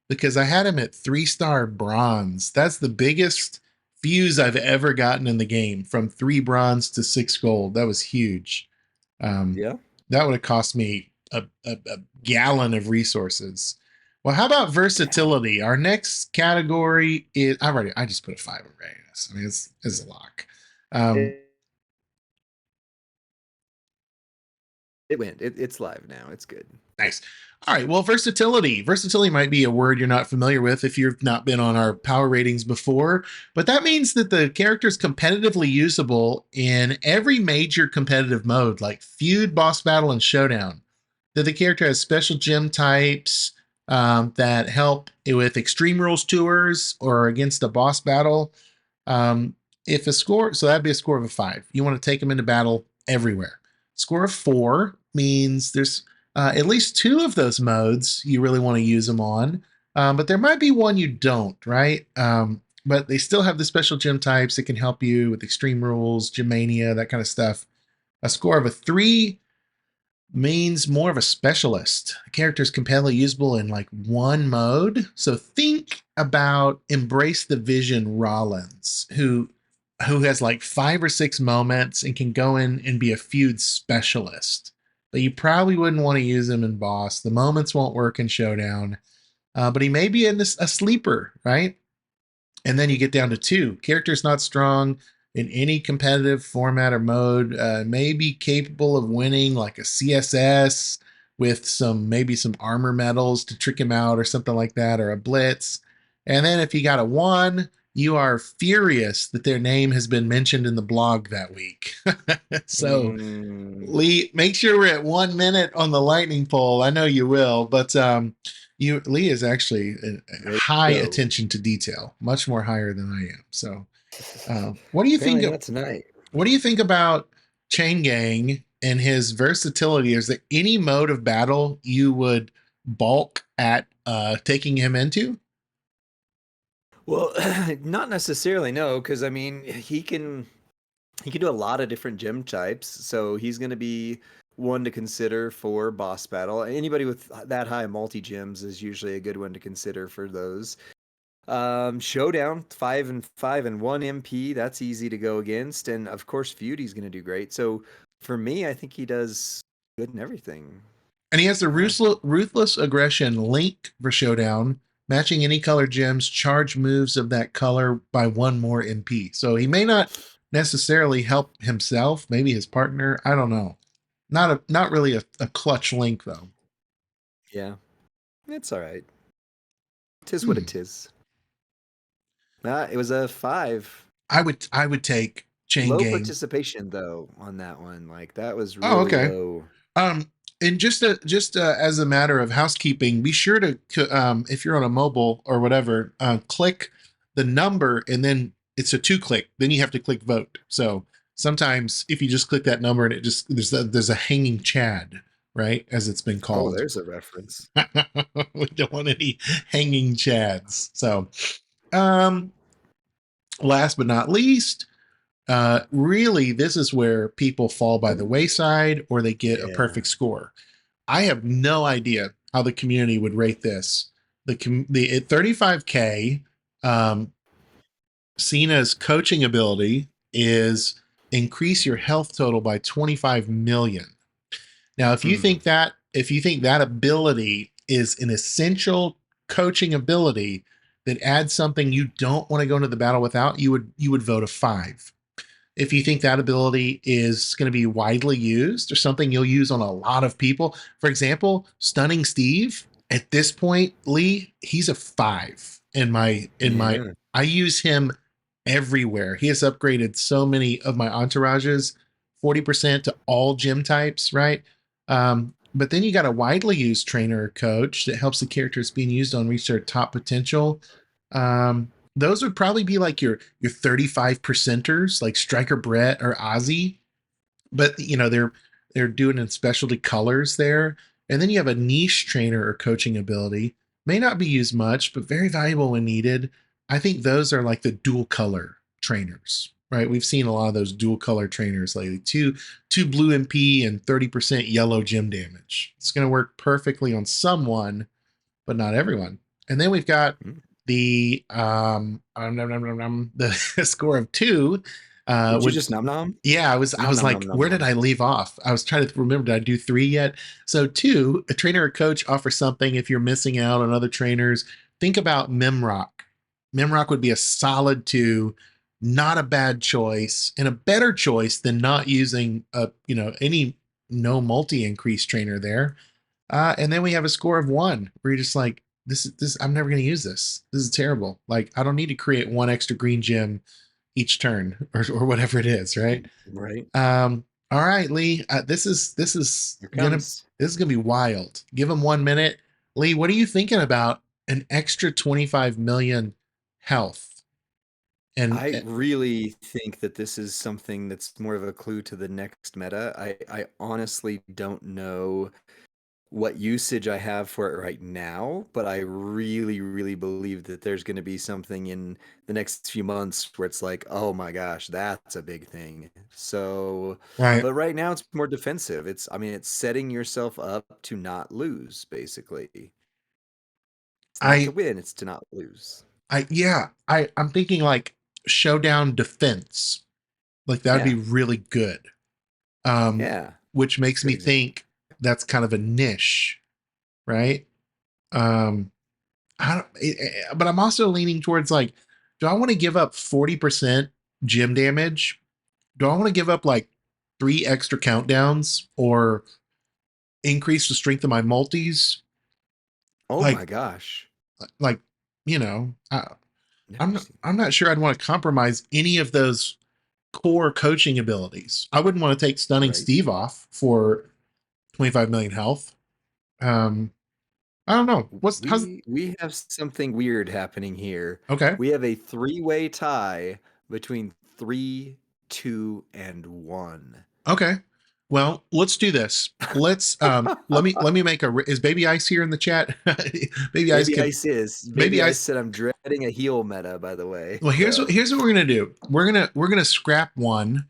because I had him at 3-star bronze. That's the biggest fuse I've ever gotten in the game, from 3 bronze to 6 gold. That was huge. Um,
Yeah.
that would have cost me a gallon of resources. Well, how about versatility? Our next category is I just put a 5 in readiness. I mean, it's a lock. Um,
It, it went. It's live now. It's good.
Nice. All right. Well, versatility. Versatility might be a word you're not familiar with if you've not been on our power ratings before, but that means that the character is competitively usable in every major competitive mode, like feud, boss battle, and showdown. That the character has special gem types that help with extreme rules tours or against a boss battle. Um, if a score, so that'd be a score of a 5. You want to take them into battle everywhere. Score of 4 means there's at least 2 of those modes you really want to use them on. But there might be one you don't, right? But they still have the special gym types that can help you with extreme rules, gym mania, that kind of stuff. A score of a 3 means more of a specialist. The character is competitively usable in like one mode. So think about Embrace the Vision Rollins, who has like 5 or 6 moments and can go in and be a feud specialist. But you probably wouldn't want to use him in boss. The moments won't work in showdown. But he may be in this, a sleeper, right? And then you get down to 2. Character's not strong in any competitive format or mode. May be capable of winning like a CSS with maybe some armor medals to trick him out or something like that, or a blitz. And then if you got a 1, you are furious that their name has been mentioned in the blog that week. So
Mm,
Lee, make sure we're at 1 minute on the lightning poll. I know you will, but Lee is actually a
ready
high
to go.
attention to detail, much more higher than I am. So, what do you think?
Apparently not tonight.
What do you think about Chain Gang and his versatility? Is there any mode of battle you would balk at taking him into?
Well, not necessarily, no, because I mean, he can do a lot of different gym types, so he's going to be one to consider for boss battle. Anybody with that high multi gyms is usually a good one to consider for those. Showdown 5 and 1 MP, that's easy to go against, and of course feud he's going to do great. So for me, I think he does good in everything.
And he has the
Yeah.
ruthless aggression link for showdown, matching any color gems, charge moves of that color by 1 more MP. So he may not necessarily help himself, maybe his partner. I don't know. Not really a clutch link though.
Yeah, it's all right. Tis what
Hmm.
it is. It was a 5.
I would take Chain
Low
Gang.
participation though on that one. Like that was
Oh,
really
okay.
low.
Um, and just as a matter of housekeeping, be sure to if you're on a mobile or whatever, click the number and then it's a 2 click. Then you have to click vote. So sometimes if you just click that number and it just there's a hanging Chad, right, as it's been
Oh,
called.
there's a reference.
We don't want any hanging Chads. So, um, last but not least, really, this is where people fall by the wayside or they get a
Yeah.
perfect score. I have no idea how the community would rate this. The at 35K, um, CENA's coaching ability is increase your health total by 25 million. Now,
Hmm.
if you think that ability is an essential coaching ability that adds something you don't want to go into the battle without, you would vote a 5. If you think that ability is going to be widely used or something you'll use on a lot of people, for example, Stunning Steve, at this point, Lee, he's a 5 in my
Yeah.
I use him everywhere. He has upgraded so many of my entourages, 40% to all gym types, right? But then you got a widely used trainer or coach that helps the characters being used on reach their top potential. Those would probably be like your 35 percenters, like Striker Brett or Ozzy, but they're doing in specialty colors there. And then you have a niche trainer or coaching ability, may not be used much, but very valuable when needed. I think those are like the dual color trainers, right? We've seen a lot of those dual color trainers lately. Two blue MP and 30% yellow gym damage. It's going to work perfectly on someone, but not everyone. And then we've got
Mm.
the score of 2,
Did you
would
just nom nom?
yeah, I was
Nom nom
like,
nom
where did
nom.
I leave off? I was trying to remember, did I do 3 yet? So 2, a trainer or coach offers something if you're missing out on other trainers. Think about Memrock. Memrock would be a solid 2, not a bad choice, and a better choice than not using any no multi increase trainer there. And then we have a score of 1 where you're just like, this I'm never going to use this. This is terrible. Like I don't need to create 1 extra green gem each turn or whatever it is, right?
Right.
All right, Lee. This is
Here
gonna
comes.
this is gonna be wild. Give him 1 minute, Lee. What are you thinking about an extra 25 million health? And
I really think that this is something that's more of a clue to the next meta. I honestly don't know what usage I have for it right now, but I really, really believe that there's going to be something in the next few months where it's like, oh my gosh, that's a big thing. So,
Right.
but right now it's more defensive. I mean, it's setting yourself up to not lose, basically. It's not to
I
win, it's to not lose.
yeah, I'm thinking like showdown defense. Like that would be
Yeah.
really good. Um,
Yeah.
which
That's a
makes
great
me
example.
think that's kind of a niche, right? Um, I don't, but I'm also leaning towards like, do I want to give up 40% gym damage? Do I want to give up like 3 extra countdowns or increase the strength of my multis?
Oh my
Like,
gosh.
like, you know,
Never seen
I'm not sure I'd want to compromise any of those core coaching abilities. I wouldn't want to take
that.
stunning
Right.
Steve off for 25 million health. Um, I don't know. How's
We have something weird happening here.
okay.
We have a three-way tie between 3, 2, and 1.
Okay. Well, let's do this. Let's let me make a is Baby Ice here in the chat? Baby Ice
Baby
could
Ice is.
Baby
Baby Ice
Ice.
said I'm dreading a heal meta, by the way.
Well,
So,
here's what we're gonna do. We're gonna scrap one,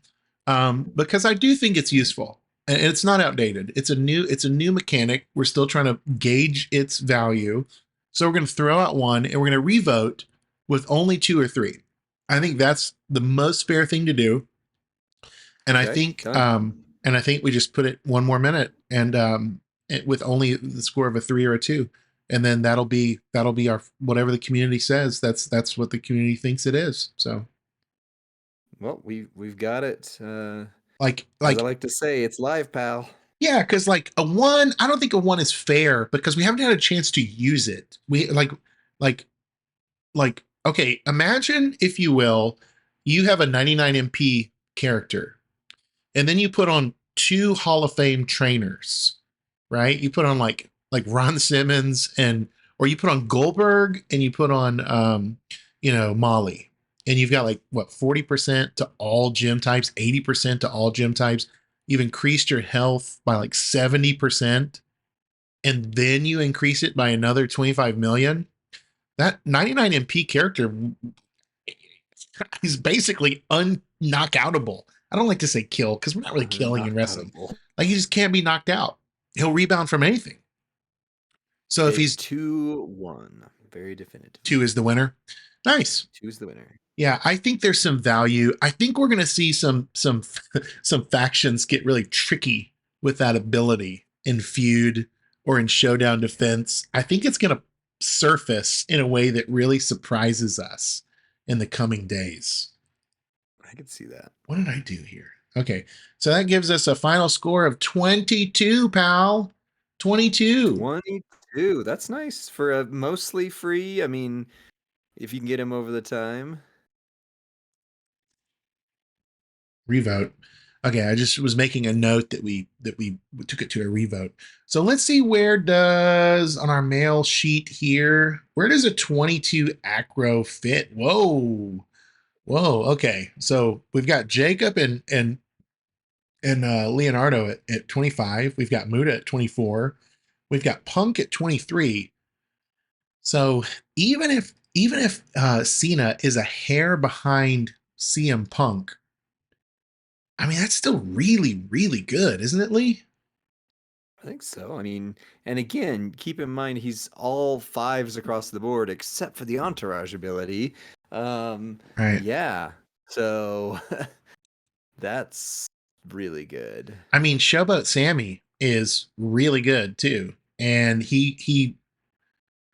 because I do think it's useful and it's not outdated. It's a new mechanic. We're still trying to gauge its value, so we're gonna throw out one and we're gonna revote with only 2 or 3. I think that's the most fair thing to do, and
okay, done.
I think we just put it one more minute and with only the score of a 3 or a 2, and then that'll be our whatever the community says. That's what the community thinks it is. So
Well, we've got it. As I
like
like to say, it's live, pal.
yeah, because like a 1, I don't think a 1 is fair because we haven't had a chance to use it. We like okay, imagine if you will, you have a 99 MP character and then you put on 2 Hall of Fame trainers, right? You put on like Ron Simmons and or you put on Goldberg and you put on Molly. And you've got like what 40% to all gym types, 80% to all gym types. You've increased your health by like 70%, and then you increase it by another 25 million. That 99 MP character is basically unknockoutable. I don't like to say kill because we're not really killing in wrestling.
Knockoutable.
Like he just can't be knocked out. He'll rebound from anything. So if
It's
he's
2-1, very
2
definitively.
is the winner, nice.
2's the winner.
Yeah, I think there's some value. I think we're going to see some factions get really tricky with that ability in feud or in showdown defense. I think it's going to surface in a way that really surprises us in the coming days.
I could see that.
What did I do here? Okay, so that gives us a final score of 22, pal. 22.
22. That's nice for a mostly free. I mean, if you can get him over the time.
Revote. Okay, I just was making a note that we took it to a revote. So let's see, where does on our mail sheet here, where does a 22 acro fit? Whoa. Whoa. Okay. So we've got Jacob and Leonardo at 25. We've got Muda at 24. We've got Punk at 23. So even if CENA is a hair behind CM Punk, I mean, that's still really, really good, isn't it, Lee?
I think so. I mean, and again, keep in mind he's all 5s across the board except for the entourage ability.
Right.
Yeah. So that's really good.
I mean, Showboat Sammy is really good too. And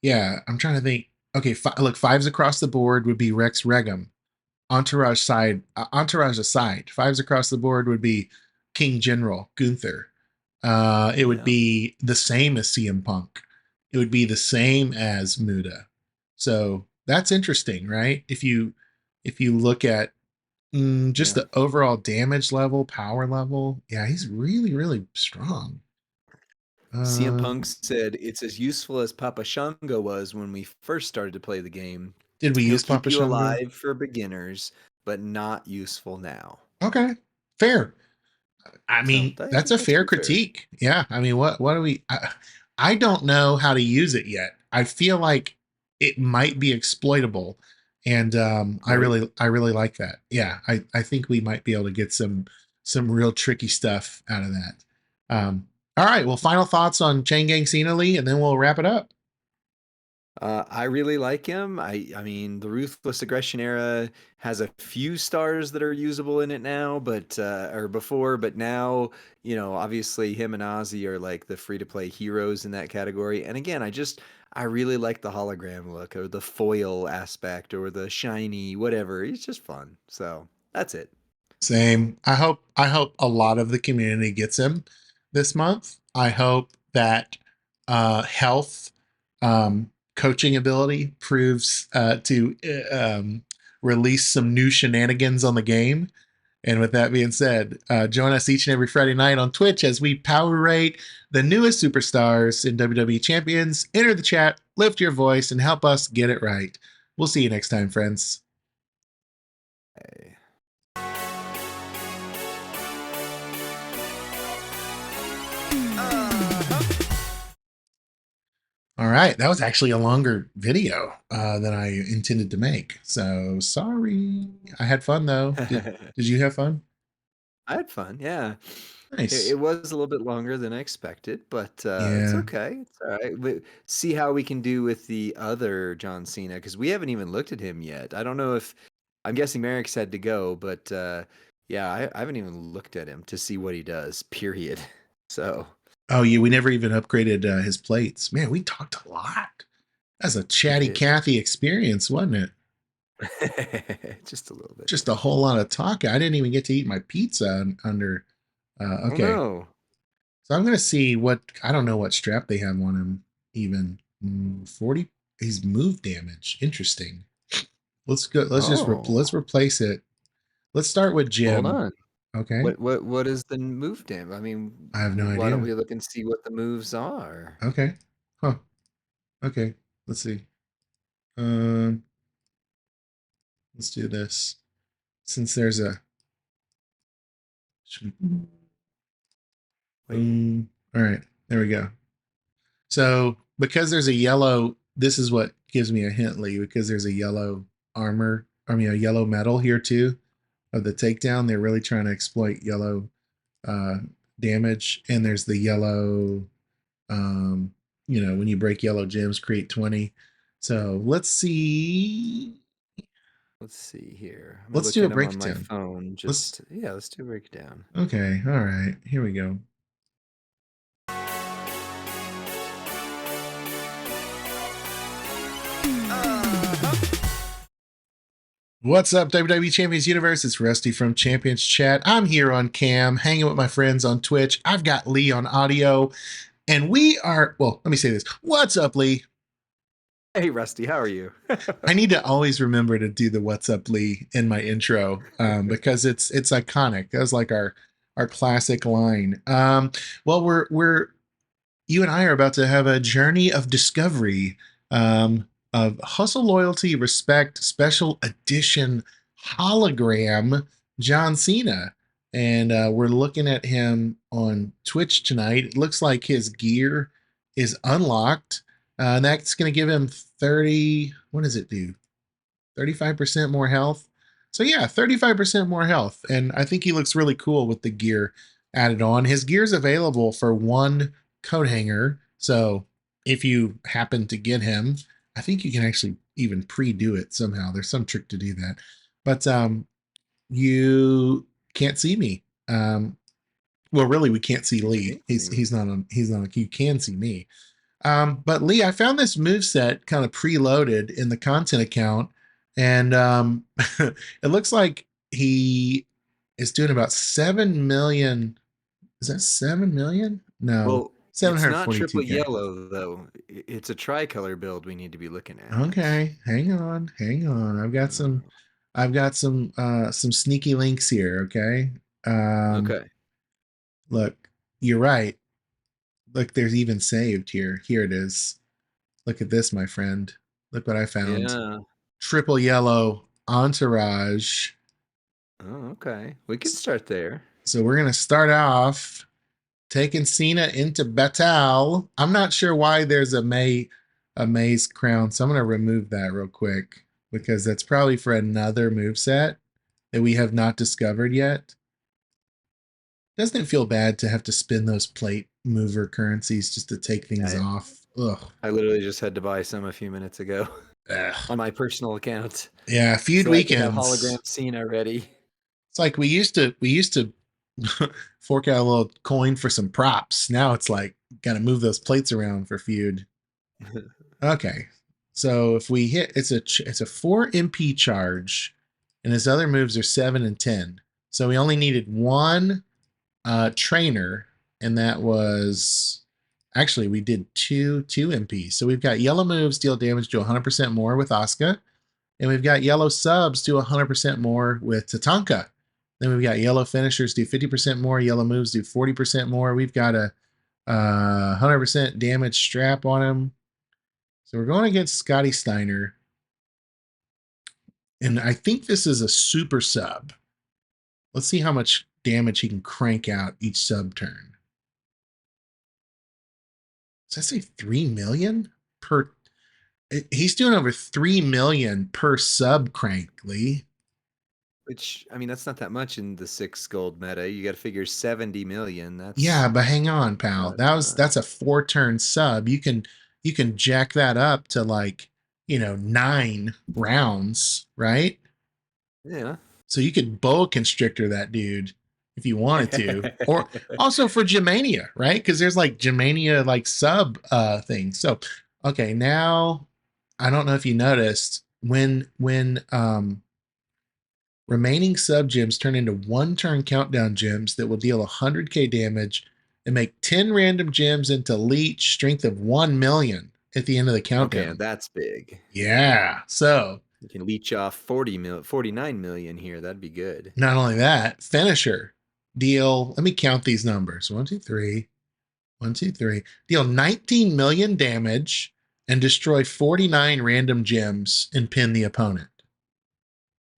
yeah, I'm trying to think. Okay, look, 5s across the board would be Rex Regum. Entourage aside, 5s across the board would be King General Gunther. It would
Yeah.
be the same as CM Punk. It would be the same as Muda. So that's interesting, right? If you look at just
Yeah.
the overall damage level, power level, yeah, he's really, really strong.
CM
Uh,
Punk said it's as useful as Papa Shango was when we first started to play the game.
did we
He'll
use
keep
Papa
you
Shango?
alive for beginners, but not useful now.
Okay, fair. I
So
mean,
I
that's
think
a
that's
fair
pretty fair.
critique. Yeah, I mean, what do we? I don't know how to use it yet. I feel like it might be exploitable, and
Right?
I really like that. Yeah, I think we might be able to get some real tricky stuff out of that. All right, well, final thoughts on Chain Gang Cena Lee, and then we'll wrap it up.
I really like him. I mean, the Ruthless Aggression era has a few stars that are usable in it now, but or before, but now, obviously him and Ozzy are like the free to play heroes in that category. And again, I really like the hologram look or the foil aspect or the shiny whatever. It's just fun. So that's it.
Same. I hope a lot of the community gets him this month. I hope that health coaching ability proves to release some new shenanigans on the game. And with that being said, join us each and every Friday night on Twitch as we power rate the newest superstars in WWE Champions. Enter the chat, lift your voice, and help us get it right. We'll see you next time, friends.
Okay.
All right, that was actually a longer video than I intended to make. So sorry. I had fun though. Did you have fun?
I had fun, yeah. It
Nice.
was a little bit longer than I expected, but it's
Yeah.
okay. It's all right. See how we can do with the other John Cena because we haven't even looked at him yet. I don't know if I'm guessing Merrick's had to go, but yeah, I haven't even looked at him to see what he does. Period. So
Oh yeah, we never even upgraded his plates. Man, we talked a lot. That's a
we
chatty
did
Cathy experience, wasn't it?
just a little bit.
Just a whole lot of talk. I didn't even get to eat my pizza under.
Oh
Okay,
no!
so I'm gonna see what I don't know what strap they have on him. Even 40. He's move damage. Interesting. Let's go.
Oh,
Let's replace it. Let's start with
hold
Jim.
on.
Okay.
What is the move, damn? I mean,
I have no
why don't
idea.
we look and see what the moves are?
Okay. Huh. Okay. Let's see. Um, let's do this. Since there's a
Wait.
all right. There we go. So because there's a yellow, this is what gives me a hint, Lee, because there's a yellow armor, I mean a yellow metal here too of the takedown. They're really trying to exploit yellow uh damage. And there's the yellow um, when you break yellow gems, create 20. So let's see.
Let's see here. I'm gonna
Let's
look
do a
at them on my
breakdown.
phone.
Let's
Just yeah, let's do a breakdown.
okay. All right. Here we go. What's up, WWE Champions Universe? It's Rusty from Champions Chat. I'm here on cam, hanging with my friends on Twitch. I've got Lee on audio, and we are, well, let me say this. What's up, Lee?
Hey, Rusty, how are you?
I need to always remember to do the "What's up, Lee" in my intro because it's iconic. That was like our classic line. Well, we're you and I are about to have a journey of discovery of hustle, loyalty, respect, special edition hologram John Cena. And we're looking at him on Twitch tonight. It looks like his gear is unlocked. And that's going to give him 30. What does it do? 35% more health. So yeah, 35% more health. And I think he looks really cool with the gear added on. His gear's available for one coat hanger. So if you happen to get him, I think you can actually even pre-do it somehow. There's some trick to do that. But you can't see me. Well, really, we can't see
You
Lee.
can't see me.
He's not on, you can see me. But Lee, I found this move set kind of preloaded in the content account, and it looks like he is doing about 7 million. Is that 7 million? No,
Well, it's not triple
742K.
yellow though. It's a tricolor build we need to be looking at.
Okay, hang on.
Uh,
I've got some sneaky links here. Okay, um,
okay.
look, you're right. Look, there's even saved here. Here it is. Look at this, my friend. Look what I found.
Yeah.
Triple yellow entourage.
Oh, okay. We could start there.
So we're gonna start off taking CENA into battle. I'm not sure why there's a May's crown, so I'm gonna remove that real quick because that's probably for another move set that we have not discovered yet. Doesn't it feel bad to have to spin those plate mover currencies just to take things
I,
off? Ugh.
I literally just had to buy some a few minutes ago
Ugh.
on my personal account
Yeah, feud
so I could have hologram
weekends.
Cena ready.
It's like we used to fork out a little coin for some props. Now it's like got to move those plates around for feud. Okay, so if we hit, it's a 4 MP charge, and his other moves are 7 and 10. So we only needed one trainer, and that was actually we did two MP. So we've got yellow moves deal damage to 100% more with Asuka, and we've got yellow subs do 100% more with Tatanka. Then we've got yellow finishers do 50% more, yellow moves do 40% more. We've got a 100% damage strap on him. So we're going against Scotty Steiner. And I think this is a super sub. Let's see how much damage he can crank out each sub turn. Does that say 3 million per? He's doing over 3 million per sub crank, Lee.
Which, I mean, that's not that much in the 6 gold meta. You got to figure 70 million.
Yeah,
That's
but hang on, pal.
not a ton.
That's a 4 turn sub. You can jack that up to like, 9 rounds, right?
Yeah.
So you could boa constrictor that dude if you wanted to. Or also for Germania, right? Because there's like Germania like sub things. So okay, now I don't know if you noticed when remaining sub gems turn into 1 turn countdown gems that will deal 100k damage and make 10 random gems into leech strength of 1 million at the end of the
Okay,
countdown.
that's big.
Yeah. So
You can leech off 49 million here. That'd be good.
not only that, finisher deal. Let me count these numbers. 1, 2, 3. 1, 2, 3. Deal 19 million damage and destroy 49 random gems and pin the opponent.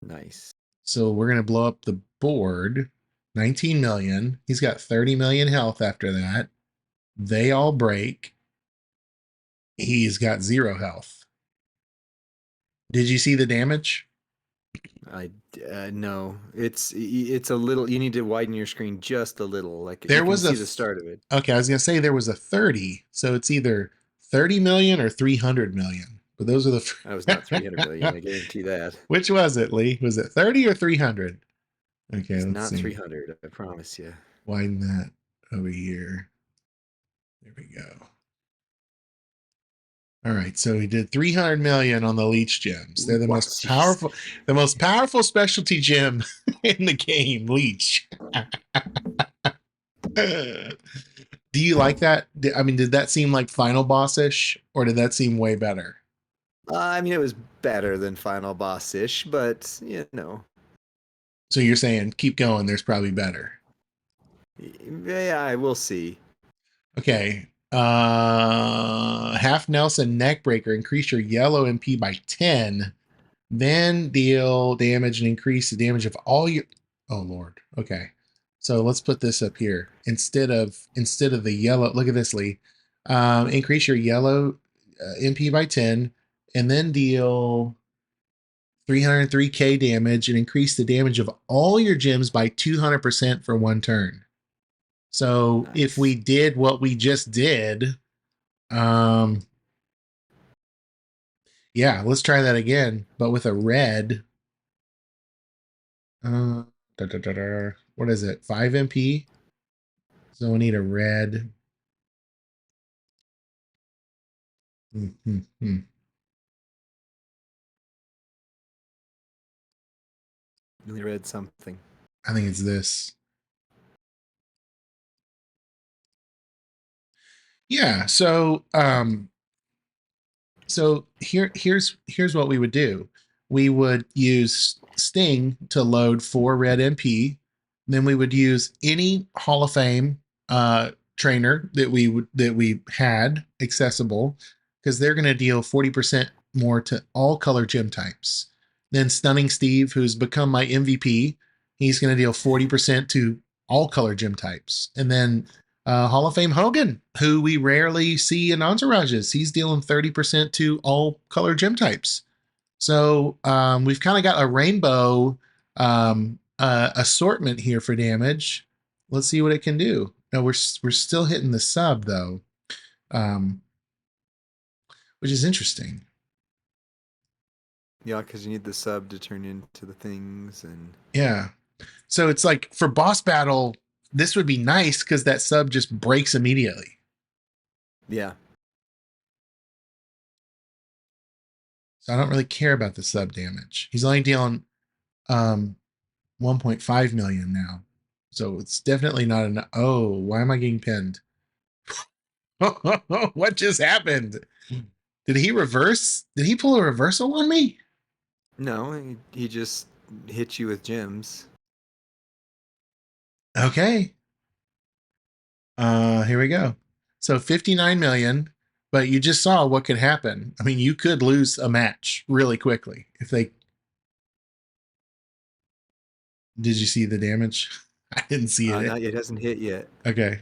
Nice.
So we're going to blow up the board. 19 million. He's got 30 million health after that. They all break. He's got 0 health. Did you see the damage?
I no, it's a little. You need to widen your screen just a little. Like you
There
can
was
see the start of it.
okay, I was going to say there was a 30. So it's either 30 million or 300 million. But those are
That was not 300 million.
the
I guarantee that.
Which was it, Lee? Was it 30 or 300? Okay,
It's
let's
not
see.
300. I promise you.
Widen that over here. There we go. All right, so we did 300 million on the leech gems. They're the
Wow,
most
jeez.
powerful specialty gem in the game, leech. Do you like that? I mean, did that seem like final boss-ish, or did that seem way better?
I mean, it was better than Final Boss-ish, but you know.
So you're saying keep going, there's probably better.
Yeah, I will see.
Okay. Half Nelson neckbreaker, increase your yellow MP by 10, then deal damage and increase the damage of all your. Oh Lord. Okay. So let's put this up here. Instead of the yellow, look at this, Lee. Increase your yellow MP by 10, and then deal 303k damage and increase the damage of all your gems by 200% for 1 turn. So if
Nice.
we did what we just did, yeah, let's try that again, but with a red. Uh, what is it? 5 MP. So we need a red. Mm-hmm.
Really read something.
I think it's this. Yeah. So here's what we would do. We would use Sting to load 4 red MP. Then we would use any Hall of Fame trainer that we had accessible, because they're going to deal 40% more to all color gem types. Then Stunning Steve, who's become my MVP, he's going to deal 40% to all color gem types. And then Hall of Fame Hogan, who we rarely see in entourages. He's dealing 30% to all color gem types. So we've kind of got a rainbow assortment here for damage. Let's see what it can do. No, we're still hitting the sub though, which is interesting.
Yeah, because you need the sub to turn into the things, and
Yeah. So it's like for boss battle, this would be nice because that sub just breaks immediately.
yeah.
So I don't really care about the sub damage. He's only dealing 1.5 million now. So it's definitely not enough. Oh, why am I getting pinned? What just happened? Did he reverse? Did he pull a reversal on me?
No, he just hit you with gems.
Okay. Here we go. So 59 million, but you just saw what could happen. I mean, you could lose a match really quickly if they. Did you see the damage? I didn't see it.
Not yet. Hasn't hit yet.
Okay.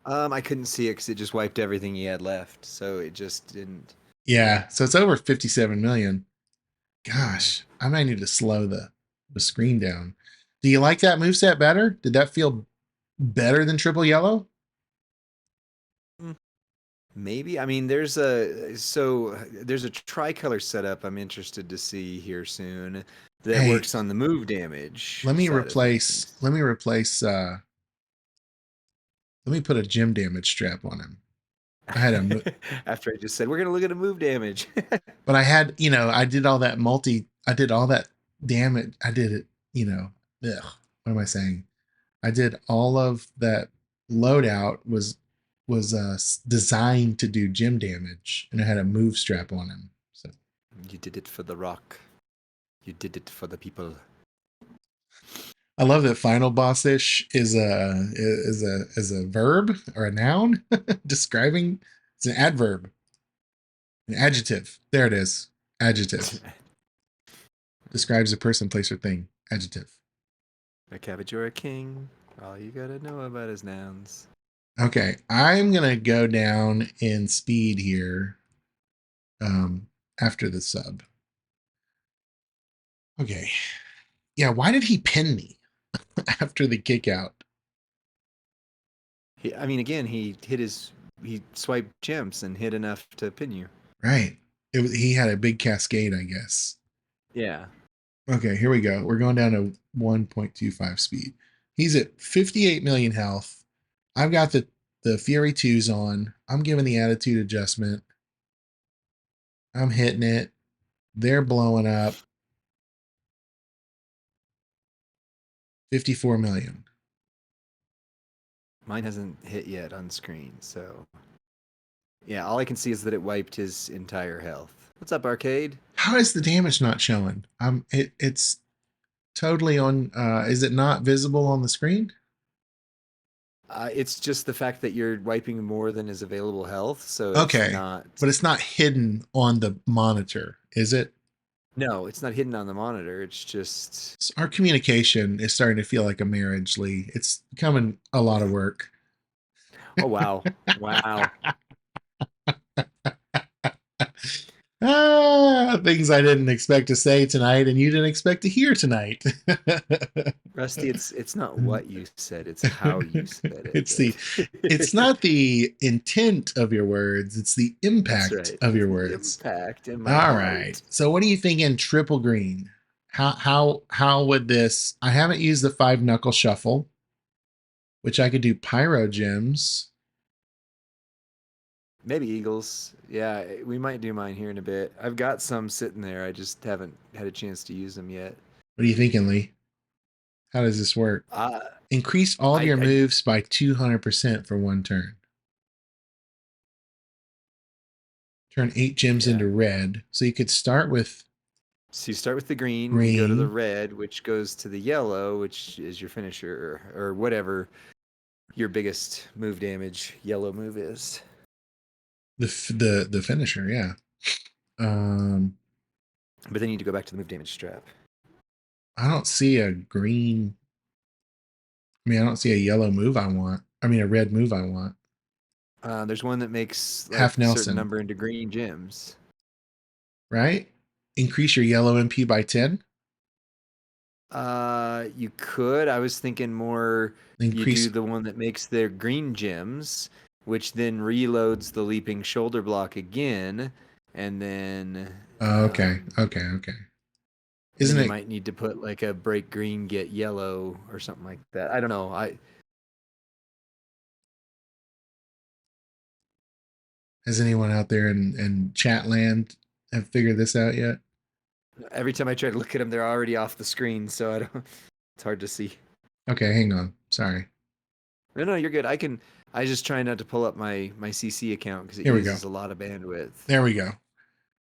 I couldn't see it because it just wiped everything he had left, so it just didn't.
Yeah. So it's over 57 million.
Yeah.
Gosh, I might need to slow the screen down. Do you like that moveset better? Did that feel better than triple yellow?
Maybe. I mean, there's a tricolor setup I'm interested to see here soon that
Hey,
works on the move damage
let me
side of
replace
things.
let me replace let me put a gym damage strap on him. I had a
After I just said we're gonna look at a move damage.
but I had, I did all that I did all that damage. I did it, ugh, what am I saying? I did all of that loadout was designed to do gym damage, and I had a move strap on him. So
You did it for the rock. You did it for the people.
I love that final bossish is a verb or a noun describing. It's an adverb, an adjective. There it is. Adjective describes a person, place, or thing. Adjective.
A cabbage or a king. All you gotta know about is nouns.
Okay, I'm gonna go down in speed here. After the sub. Okay. Yeah, why did he pin me after the kick out?
I mean, again, he swiped gems and hit enough to pin you.
Right. He had a big cascade, I guess.
Yeah.
Okay, here we go. We're going down to 1.25 speed. He's at 58 million health. I've got the Fury 2s on. I'm giving the attitude adjustment. I'm hitting it. They're blowing up. 54 million.
Mine hasn't hit yet on screen, so yeah, all I can see is that it wiped his entire health. What's up, Arcade?
How is the damage not showing? It's totally on. Is it not visible on the screen?
It's just the fact that you're wiping more than is available health, so it's
Okay,
not.
but it's not hidden on the monitor, is it?
No, it's not hidden on the monitor. It's just.
Our communication is starting to feel like a marriage, Lee. It's becoming a lot of work.
Oh wow, wow.
Things I didn't expect to say tonight, and you didn't expect to hear tonight.
Rusty, it's not what you said; it's how you said
it's the
it.
it's not the intent of your words, it's the
That's
impact
right.
of
It's
your
the
words.
impact in my
All right.
heart.
So what do you think in triple green? How would this? I haven't used the 5 knuckle shuffle, which I could do pyro gems.
Maybe Eagles. Yeah, we might do mine here in a bit. I've got some sitting there. I just haven't had a chance to use them yet.
What are you thinking, Lee? How does this work?
Uh,
Increase all of your
I
moves by 200% for one turn. Turn 8 gems
yeah.
into red. So you could start with
So you start with the green, you go to the
green.
red, which goes to the yellow, which is your finisher or whatever your biggest move damage yellow move is.
The finisher, yeah. Um,
But then you need to go back to the move damage strap.
I don't see a green. I mean, I don't see a yellow move I want. I mean, a red move I want.
There's one that makes
Half
like a certain
Nelson,
number into green gems.
right? Increase your yellow MP by 10.
You could. I was thinking more you do
Increase.
the one that makes their green gems, which then reloads the leaping shoulder block again, and then
Oh, okay. Okay. Okay.
and then
Isn't
you
it?
might need to put like a break green, get yellow or something like that. I don't know. I
Has anyone out there in chat land have figured this out yet?
every time I try to look at them, they're already off the screen, so I don't. It's hard to see.
Okay, hang on. Sorry.
No, no, you're good. I can. I just try not to pull up my CC account because it
Here we go.
uses a lot of bandwidth.
There we go.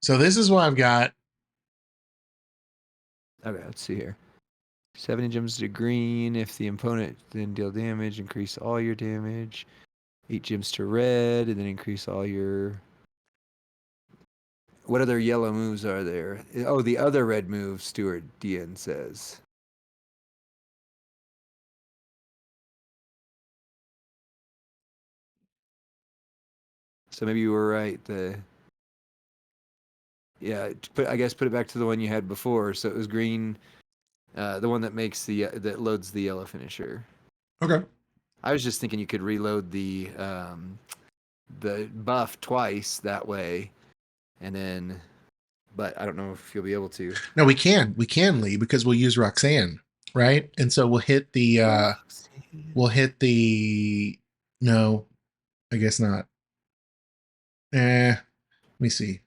So this is what I've got.
Okay, let's see here. 70 gems to green. If the opponent then deal damage, increase all your damage. 8 gems to red, and then increase all your. What other yellow moves are there? Oh, the other red move, Stuart Dien says. So maybe you were right. I guess put it back to the one you had before. So it was green, the one that makes that loads the yellow finisher.
Okay.
I was just thinking you could reload the buff twice that way, and then, but I don't know if you'll be able to.
No, we can. We can, Lee, because we'll use Roxanne, right? And so we'll hit the no, I guess not. Let me see.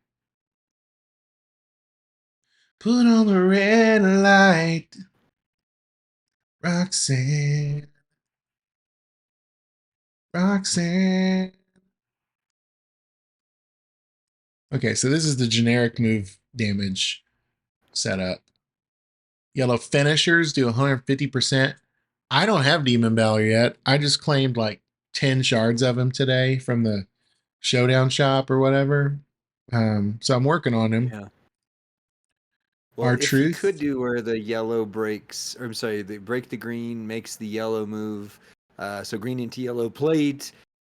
Put on the red light, Roxanne. Roxanne. Okay, so this is the generic move damage setup. Yellow finishers do 150%. I don't have Demon Valor yet. I just claimed like 10 shards of him today from the showdown shop or whatever. So I'm working on him.
Yeah. Well,
Our
if you could
truth.
do where the yellow breaks, or I'm sorry, the break the green makes the yellow move, so green into yellow plate,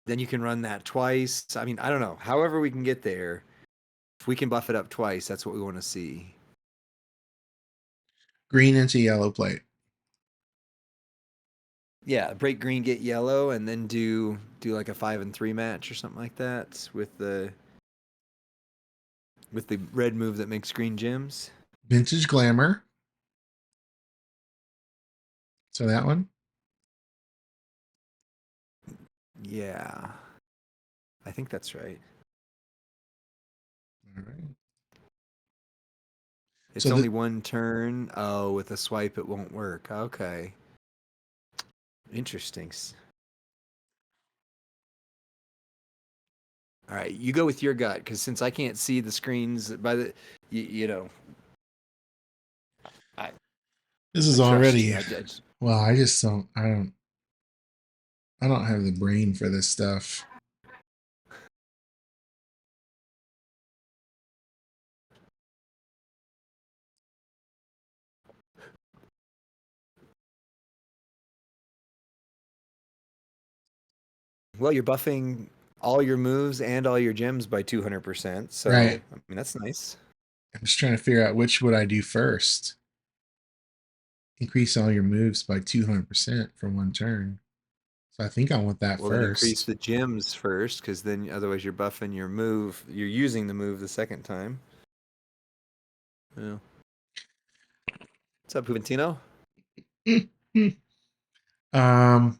then you can run that twice. I mean, I don't know. However, we can get there. If we can buff it up twice, that's what we want to see.
Green into yellow plate.
Yeah, break green, get yellow, and then do like a 5 and 3 match or something like that with the red move that makes green gems.
Vintage Glamour. So that one.
Yeah, I think that's right.
All right.
It's
So
only
the
one turn. Oh, with a swipe, it won't work. Okay, interesting. All right, you go with your gut because since I can't see the screens by the, you know, I
this
I
is
trust
already
you. I just,
well, I don't have the brain for this stuff.
well, you're buffing all your moves and all your gems by 200%. So
Right.
I mean that's nice.
I'm just trying to figure out which would I do first. Increase all your moves by 200% for one turn. So I think I want that
Well, then increase
first.
the gems first, because then otherwise you're buffing your move. You're using the move the second time. Yeah. What's up, Juventino?
um,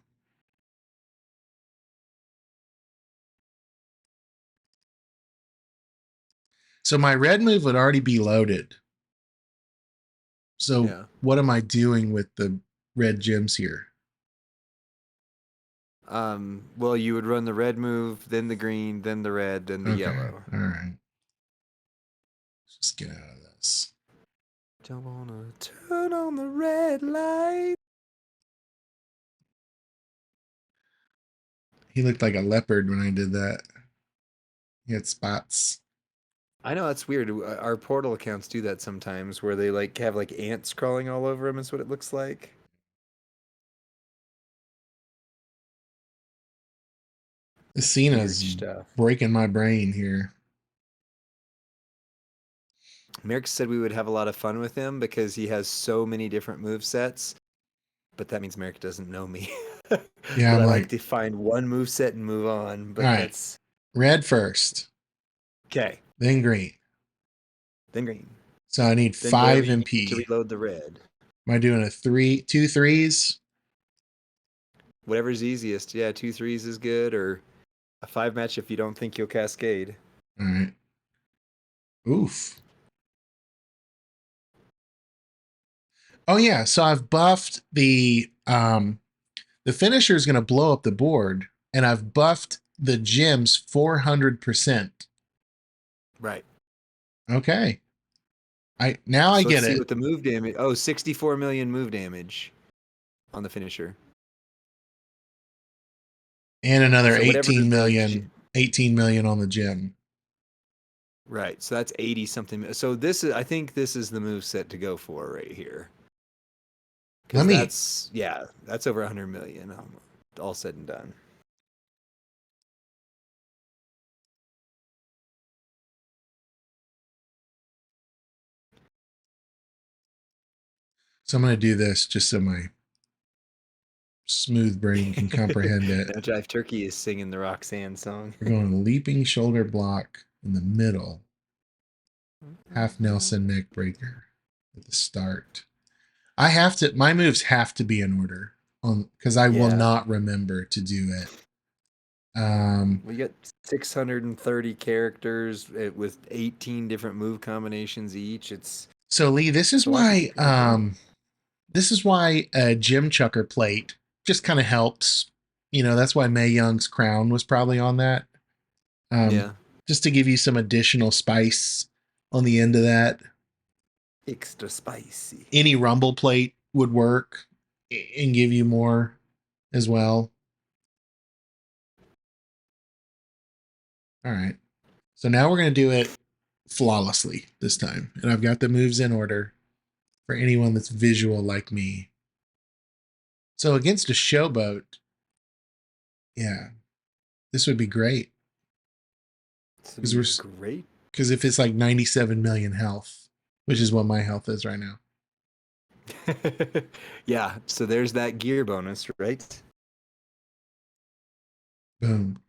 so my red move would already be loaded. So
Yeah.
what am I doing with the red gems here?
Well, you would run the red move, then the green, then the red, then the
Okay.
yellow.
All right. Let's just get out of this.
Don't wanna turn on the red light.
He looked like a leopard when I did that. He had spots.
I know that's weird. Our portal accounts do that sometimes, where they like have like ants crawling all over them. Is what it looks like.
This
Weird
CENA's
stuff.
breaking my brain here.
Merrick said we would have a lot of fun with him because he has so many different move sets, but that means Merrick doesn't know me.
Yeah,
Because I
I'm
like
like,
to find one move set and move on,
all
but
right,
that's
red first,
okay.
then green.
Then green.
So I need
Then whatever
5
you need to
MP.
reload the red.
Am I doing a two threes?
Whatever's easiest. Yeah, two threes is good, or a five match if you don't think you'll cascade.
All right. Oof. Oh yeah, so I've buffed the finisher is going to blow up the board, and I've buffed the gems 400%.
Right.
Okay. I
So let's
get
see
it.
what the move damage. Oh, 64 million move damage on the finisher.
And another
So whatever the
18 million on the gem.
right. So that's 80 something. So this is I think this is the move set to go for right here.
Let
Cuz
me
that's over 100 million all said and done.
so I'm going to do this just so my smooth brain can comprehend it.
Now Jive Turkey is singing the Roxanne song.
We're going leaping shoulder block in the middle, half Nelson neck breaker at the start. I have to, my moves have to be in order on because I will
Yeah.
not remember to do it.
We got 630 characters with 18 different move combinations each.
So Lee,
It's a lot to keep track of.
this is why a Jim Chucker plate just kind of helps. You know, that's why Mae Young's crown was probably on that. Um,
Yeah.
just to give you some additional spice on the end of that.
Extra spicy.
Any rumble plate would work and give you more as well. All right. So now we're going to do it flawlessly this time. And I've got the moves in order for anyone that's visual like me. So against a showboat, yeah, this would be great.
This would
Because
be
we're
great.
because if it's like 97 million health, which is what my health is right now.
Yeah, so there's that gear bonus, right?
Boom.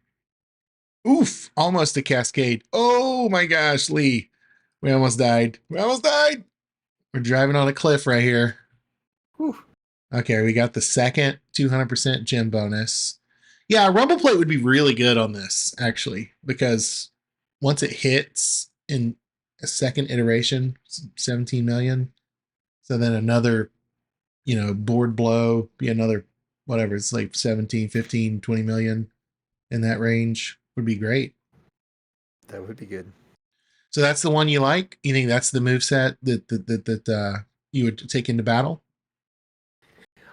Oof, almost a cascade. Oh my gosh, Lee. We almost died. We almost died. We're driving on a cliff right here.
Whew.
Okay, we got the second 200% gem bonus. Yeah, rumble plate would be really good on this actually because once it hits in a second iteration, 17 million. So then another, board blow, be another whatever, it's like 17, 15, 20 million in that range would be great.
That would be good.
So that's the one you like? You think that's the move set that you would take into battle?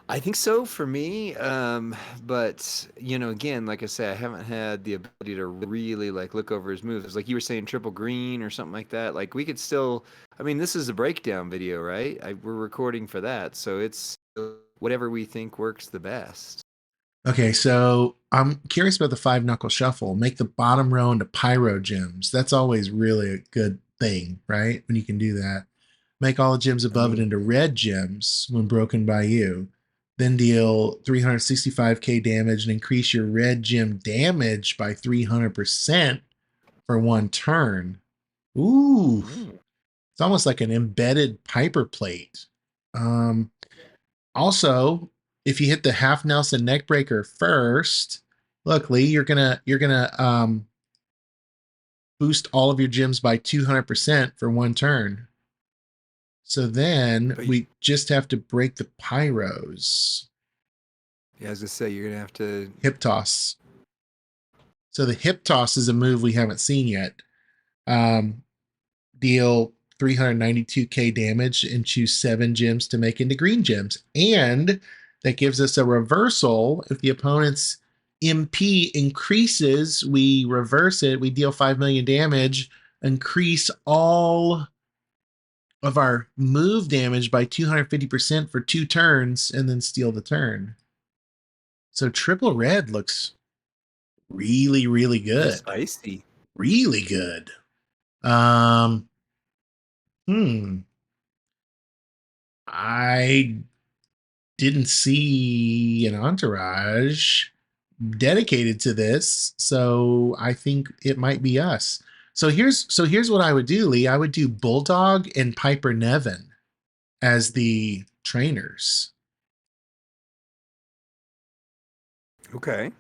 I think so for me. But again, like I say, I haven't had the ability to really like look over his moves. Like you were saying, triple green or something like that. Like we could still. I mean, this is a breakdown video, right? We're recording for that, so it's whatever we think works the best.
Okay, so I'm curious about the five knuckle shuffle. Make the bottom row into pyro gems. That's always really a good thing, right? When you can do that. Make all the gems
I
above it
mean,
into red gems when broken by you. Then deal 365k damage and increase your red gem damage by 300% for one turn. Ooh,
mm,
it's almost like an embedded Piper plate. Um, Also, if you hit the half Nelson neckbreaker first, look, Lee, you're gonna boost all of your gems by 200% for one turn. So then
but
we just have to break the pyros.
yeah, as I say, you're gonna have to.
Hip toss. So the hip toss is a move we haven't seen yet. Um, Deal 392k damage and choose 7 gems to make into green gems. And that gives us a reversal. If the opponent's MP increases, we reverse it. We deal 5 million damage, increase all of our move damage by 250% for 2 turns, and then steal the turn. So triple red looks Really, really
Oh,
good.
spicy.
Really good. Um, hmm. I didn't see an entourage dedicated to this, so I think it might be us. So here's what I would do, Lee. I would do Bulldog and Piper Nevin as the trainers.
Okay.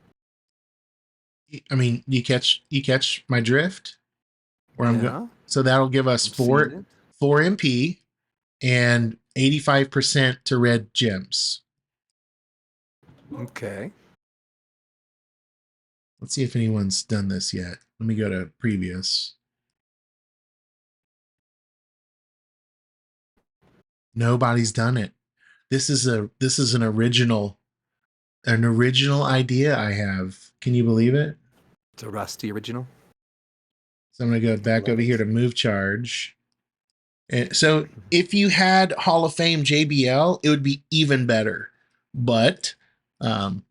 I mean, you catch my drift? Where I'm going.
Yeah,
So that'll give us
I'm seeing it.
four MP and 85% to red gems.
Okay.
Let's see if anyone's done this yet. Let me go to previous. Nobody's done it. This is an original idea I have. Can you believe it?
It's a rusty original.
So I'm gonna go
I
back
love
over here
it.
to move charge. And so if you had Hall of Fame JBL, it would be even better. But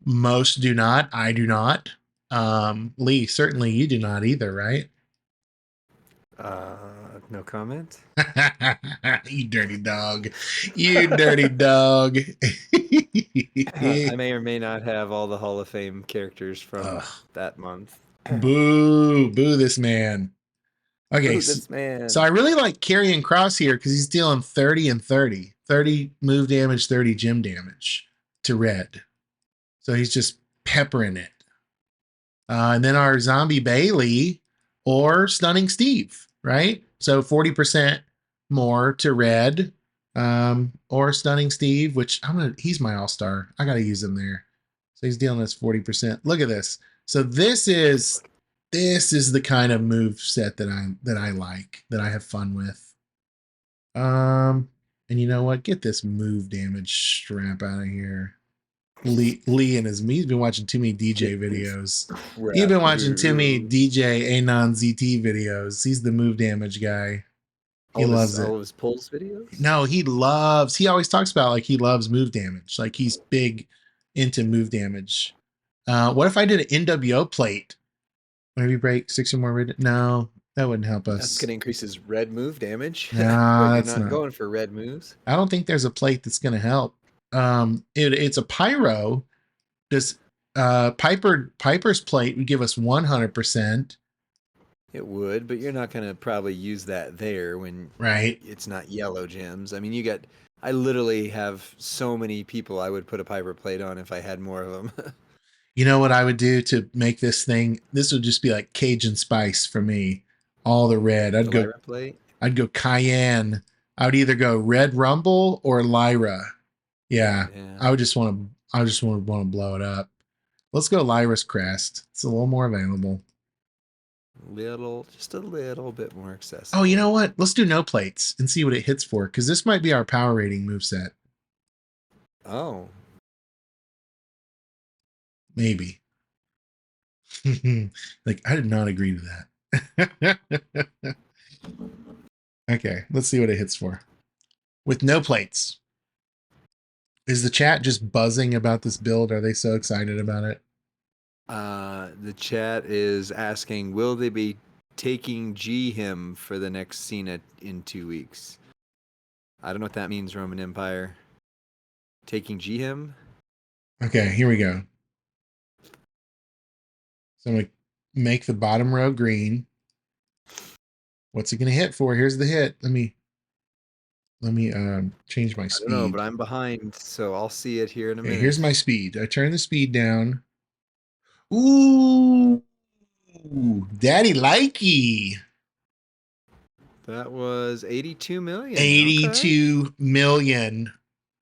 most do not. I do not. Lee, certainly you do not either, right?
No comment.
You dirty dog. You dirty dog.
I may or may not have all the Hall of Fame characters from
Ugh,
that month.
boo this man. Okay,
Boo
so,
this
so
man.
I really like Carrying Cross here because he's dealing 30 and 30. 30 move damage, 30 gem damage to red. So he's just peppering it. And then our zombie Bailey or Stunning Steve, right? So 40% more to red, or Stunning Steve, which he's my all-star. I gotta use him there. So he's dealing us 40%. Look at this. So this is the kind of move set that I like, that I have fun with. And you know what? Get this move damage strap out of here. Lee and he's been watching too many DJ
Get this
videos. You've
crap
been watching too many
move.
DJ Anon ZT videos. He's the move damage guy. He loves
All
it.
of his pulls videos.
No, he always talks about like he loves move damage. Like he's big into move damage. What if I did an NWO plate? Whenever you break 6 or more red, no, that wouldn't help
That's
us.
gonna increase his red move damage, but
No,
you're
that's
not
not.
going for red moves.
I don't think there's a plate that's gonna help. It's a pyro. Does Piper's plate would give us 100%,
It would, but you're not gonna probably use that there when
right?
it's not yellow gems. I mean, you got. I literally have so many people I would put a Piper plate on if I had more of them.
You know what I would do to make this thing? This would just be like Cajun spice for me. All the red.
The Lyra plate.
I'd go cayenne. I would either go red rumble or Lyra. Yeah.
Yeah,
I just want to blow it up. Let's go Lyra's crest. It's a little more available.
just a little bit more
Oh, you know
accessible.
what? Let's do no plates and see what it hits for, because this might be our power rating moveset.
Oh,
Maybe. Like, I did not agree to that. Okay, let's see what it hits for. With no plates. Is the chat just buzzing about this build? Are they so excited about it?
the chat is asking, will they be taking G him for the next CENA in 2 weeks? I don't know what that means, Roman Empire. Taking G him?
Okay, here we go. So I'm going to make the bottom row green. What's it going to hit for? Here's the hit. Let me change my
I don't know, but
speed.
I'm behind, so I'll see it here in a
Okay, here's
minute.
my speed. I turn the speed down. Ooh, daddy likey.
That was 82 million. Okay.
82 million,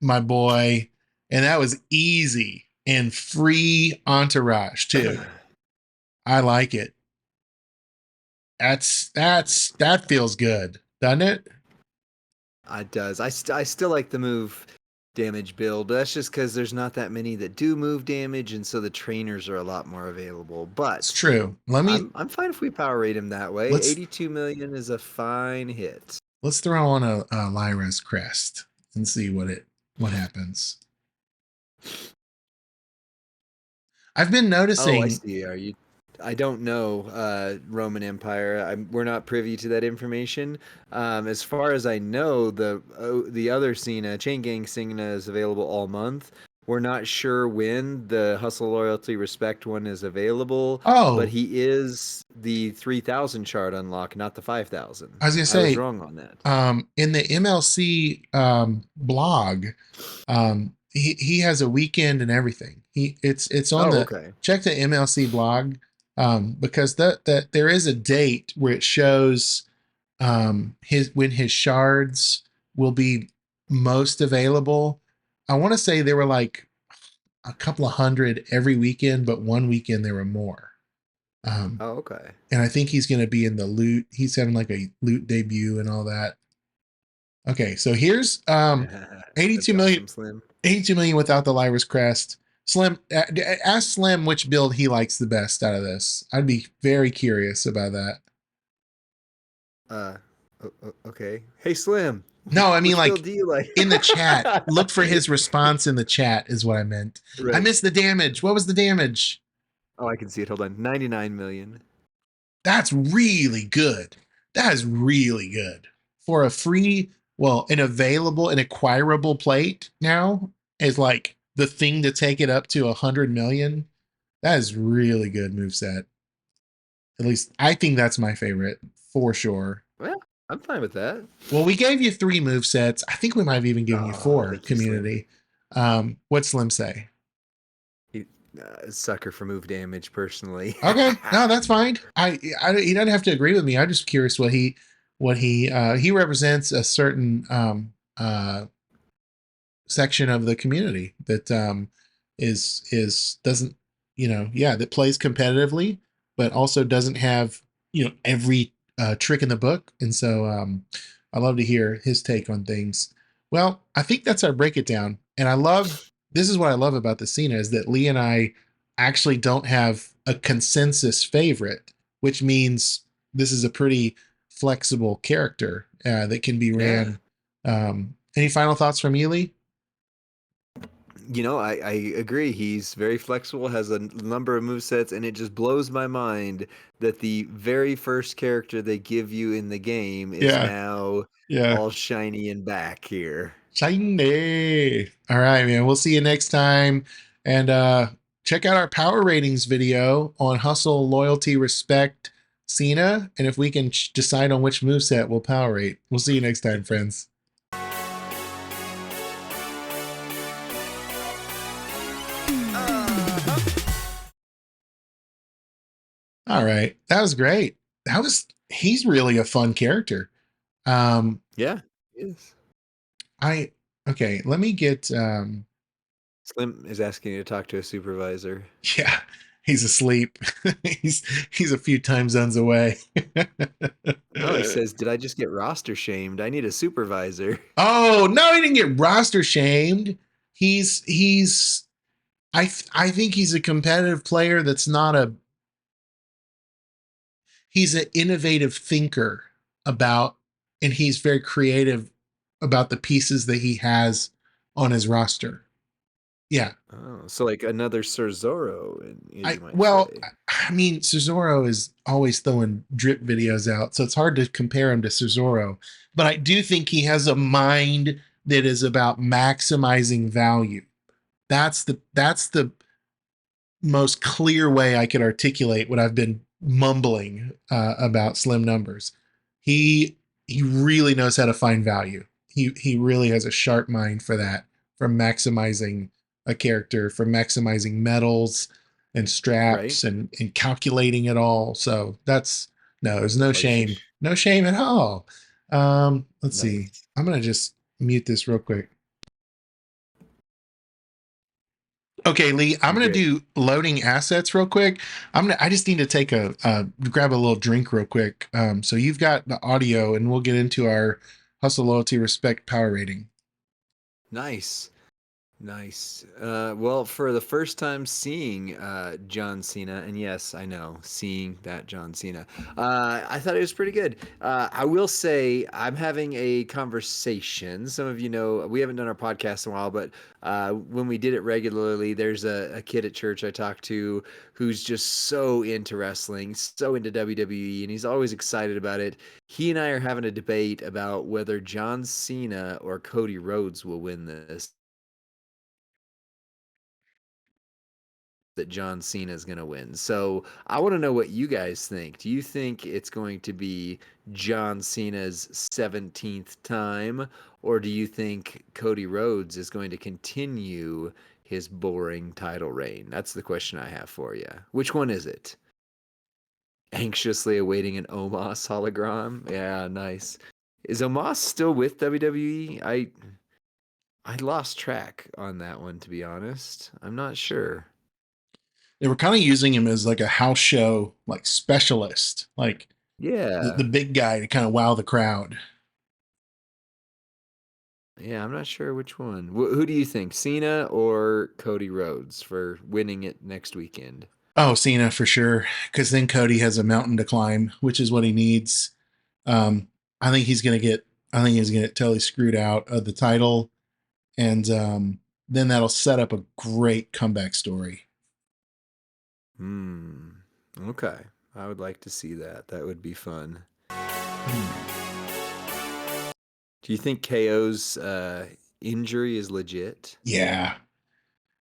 my boy. And that was easy and free entourage too. I like it. That feels good, doesn't it?
It does. I still like the move damage build, but that's just because there's not that many that do move damage, and so the trainers are a lot more available.
It's
But
true.
I'm fine if we power rate him that way.
Let's
82 million is a fine hit.
let's throw on a Lyra's crest and see what happens. I've been
Oh, I
noticing.
see. Are you? I don't know Roman Empire. We're not privy to that information. As far as I know, the other Cena, Chain Gang Cena, is available all month. We're not sure when the Hustle Loyalty Respect one is available, but
Oh,
he is the 3,000 chart unlock, not the 5,000.
I was gonna
I was
say,
wrong on that.
in the MLC blog, he has a weekend and everything. It's on
Oh,
the
okay.
check the MLC blog, because that there is a date where it shows his when his shards will be most available. I want to say there were like a couple of hundred every weekend, but one weekend there were more. Um,
Oh, okay.
and I think he's going to be in the loot. He's having like a loot debut and all that. Okay, so here's
That's
82 million,
awesome, Slim.
82 million without the Lyra's crest. Slim, ask Slim which build he likes the best out of this. I'd be very curious about that.
Uh, okay. Hey, Slim,
No, I mean
which build
like
do you like?
in the chat. Look for his response in the chat is what I meant. I
Right.
missed the damage. What was the damage?
Oh, I can see it. Hold on. 99 million.
That's really good. That is really good for a free, well, an available and acquirable plate now is like the thing to take it up to 100 million. That is really good moveset. At least I think that's my favorite for sure.
Well, I'm fine with that.
Well, we gave you 3 move sets. I think we might have even given you
Oh,
4
thank you, Slim.
community. What's Slim say?
He, sucker for move damage, personally.
Okay, no, that's fine. He doesn't have to agree with me. I'm just curious what he represents a certain section of the community that is doesn't, yeah, that plays competitively but also doesn't have, every trick in the book. And so I love to hear his take on things. Well, I think that's our break it down. And I love, this is what I love about the Cena, is that Lee and I actually don't have a consensus favorite, which means this is a pretty flexible character that can be
Yeah.
ran. Any final thoughts from you, Lee?
I agree. He's very flexible, has a number of movesets, and it just blows my mind that the very first character they give you in the game is
Yeah,
now
yeah.
all shiny and back here.
Shiny. All right, man. We'll see you next time. And check out our power ratings video on Hustle, Loyalty, Respect, Cena. And if we can decide on which moveset we'll power rate. We'll see you next time, friends. All right. That was great. He's really a fun character. Um,
Yeah, yes.
I, okay, let me get,
Slim is asking you to talk to a supervisor.
yeah, he's asleep. he's a few time zones away.
Oh, he says, "Did I just get roster shamed? I need a supervisor."
Oh no, he didn't get roster shamed. He's I think he's a competitive player that's not a he's an innovative thinker about, and he's very creative about the pieces that he has on his roster. Yeah.
Oh, so like another Sir Zorro, as
I
you might
well,
say.
I mean, Cesaro is always throwing drip videos out, so it's hard to compare him to Cesaro. But I do think he has a mind that is about maximizing value. That's the most clear way I could articulate what I've been mumbling about Slim Numbers. He really knows how to find value. He really has a sharp mind for that, for maximizing a character, for maximizing medals and
Right?
straps and calculating it all. So that's no, there's no shame,
Places.
no shame at all. Let's see.
Nice.
I'm gonna just mute this real quick. Okay, Lee, I'm gonna
Great.
do loading assets real quick. I just need to take a grab a little drink real quick. So you've got the audio, and we'll get into our hustle, loyalty, respect, power rating.
Nice. Nice. Well, for the first time seeing John Cena, and yes, I know, seeing that John Cena, I thought it was pretty good. I will say I'm having a conversation. Some of you know we haven't done our podcast in a while, but when we did it regularly, there's a kid at church I talked to who's just so into wrestling, so into WWE, and he's always excited about it. He and I are having a debate about whether John Cena or Cody Rhodes will win this. That John Cena is going to win. So I want to know what you guys think. Do you think it's going to be John Cena's 17th time, or do you think Cody Rhodes is going to continue his boring title reign? That's the question I have for you. Which one is it? Anxiously awaiting an Omos hologram. Yeah, nice. Is Omos still with WWE? I lost track on that one, to be honest. I'm not sure.
They were kind of using him as like a house show, like specialist, like the
Yeah.
big guy to kind of wow the crowd.
Yeah, I'm not sure which one. Who do you think, Cena or Cody Rhodes for winning it next weekend?
Oh, Cena for sure, because then Cody has a mountain to climb, which is what he needs. Um, I think he's gonna get. I think he's gonna get totally screwed out of the title, and then that'll set up a great comeback story.
Hmm. Okay. I would like to see that. That would be fun.
Hmm.
Do you think KO's injury is legit?
Yeah,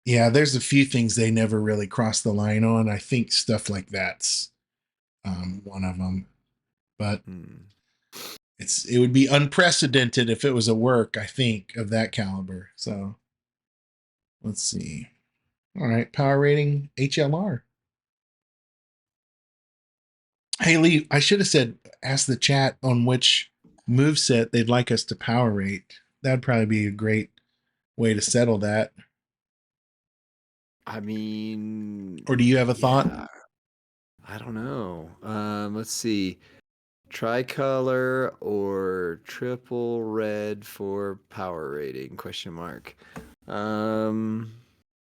yeah. There's a few things they never really crossed the line on. I think stuff like that's one of them. But
Hmm.
it would be unprecedented if it was a work. I think of that caliber. So let's see. All right, power rating HLR. Hey Lee, I should have said ask the chat on which move set they'd like us to power rate. That'd probably be a great way to settle that.
I mean,
Or do you have a thought?
yeah, I don't know. Let's see. Tricolor or triple red for power rating? Question mark. Um,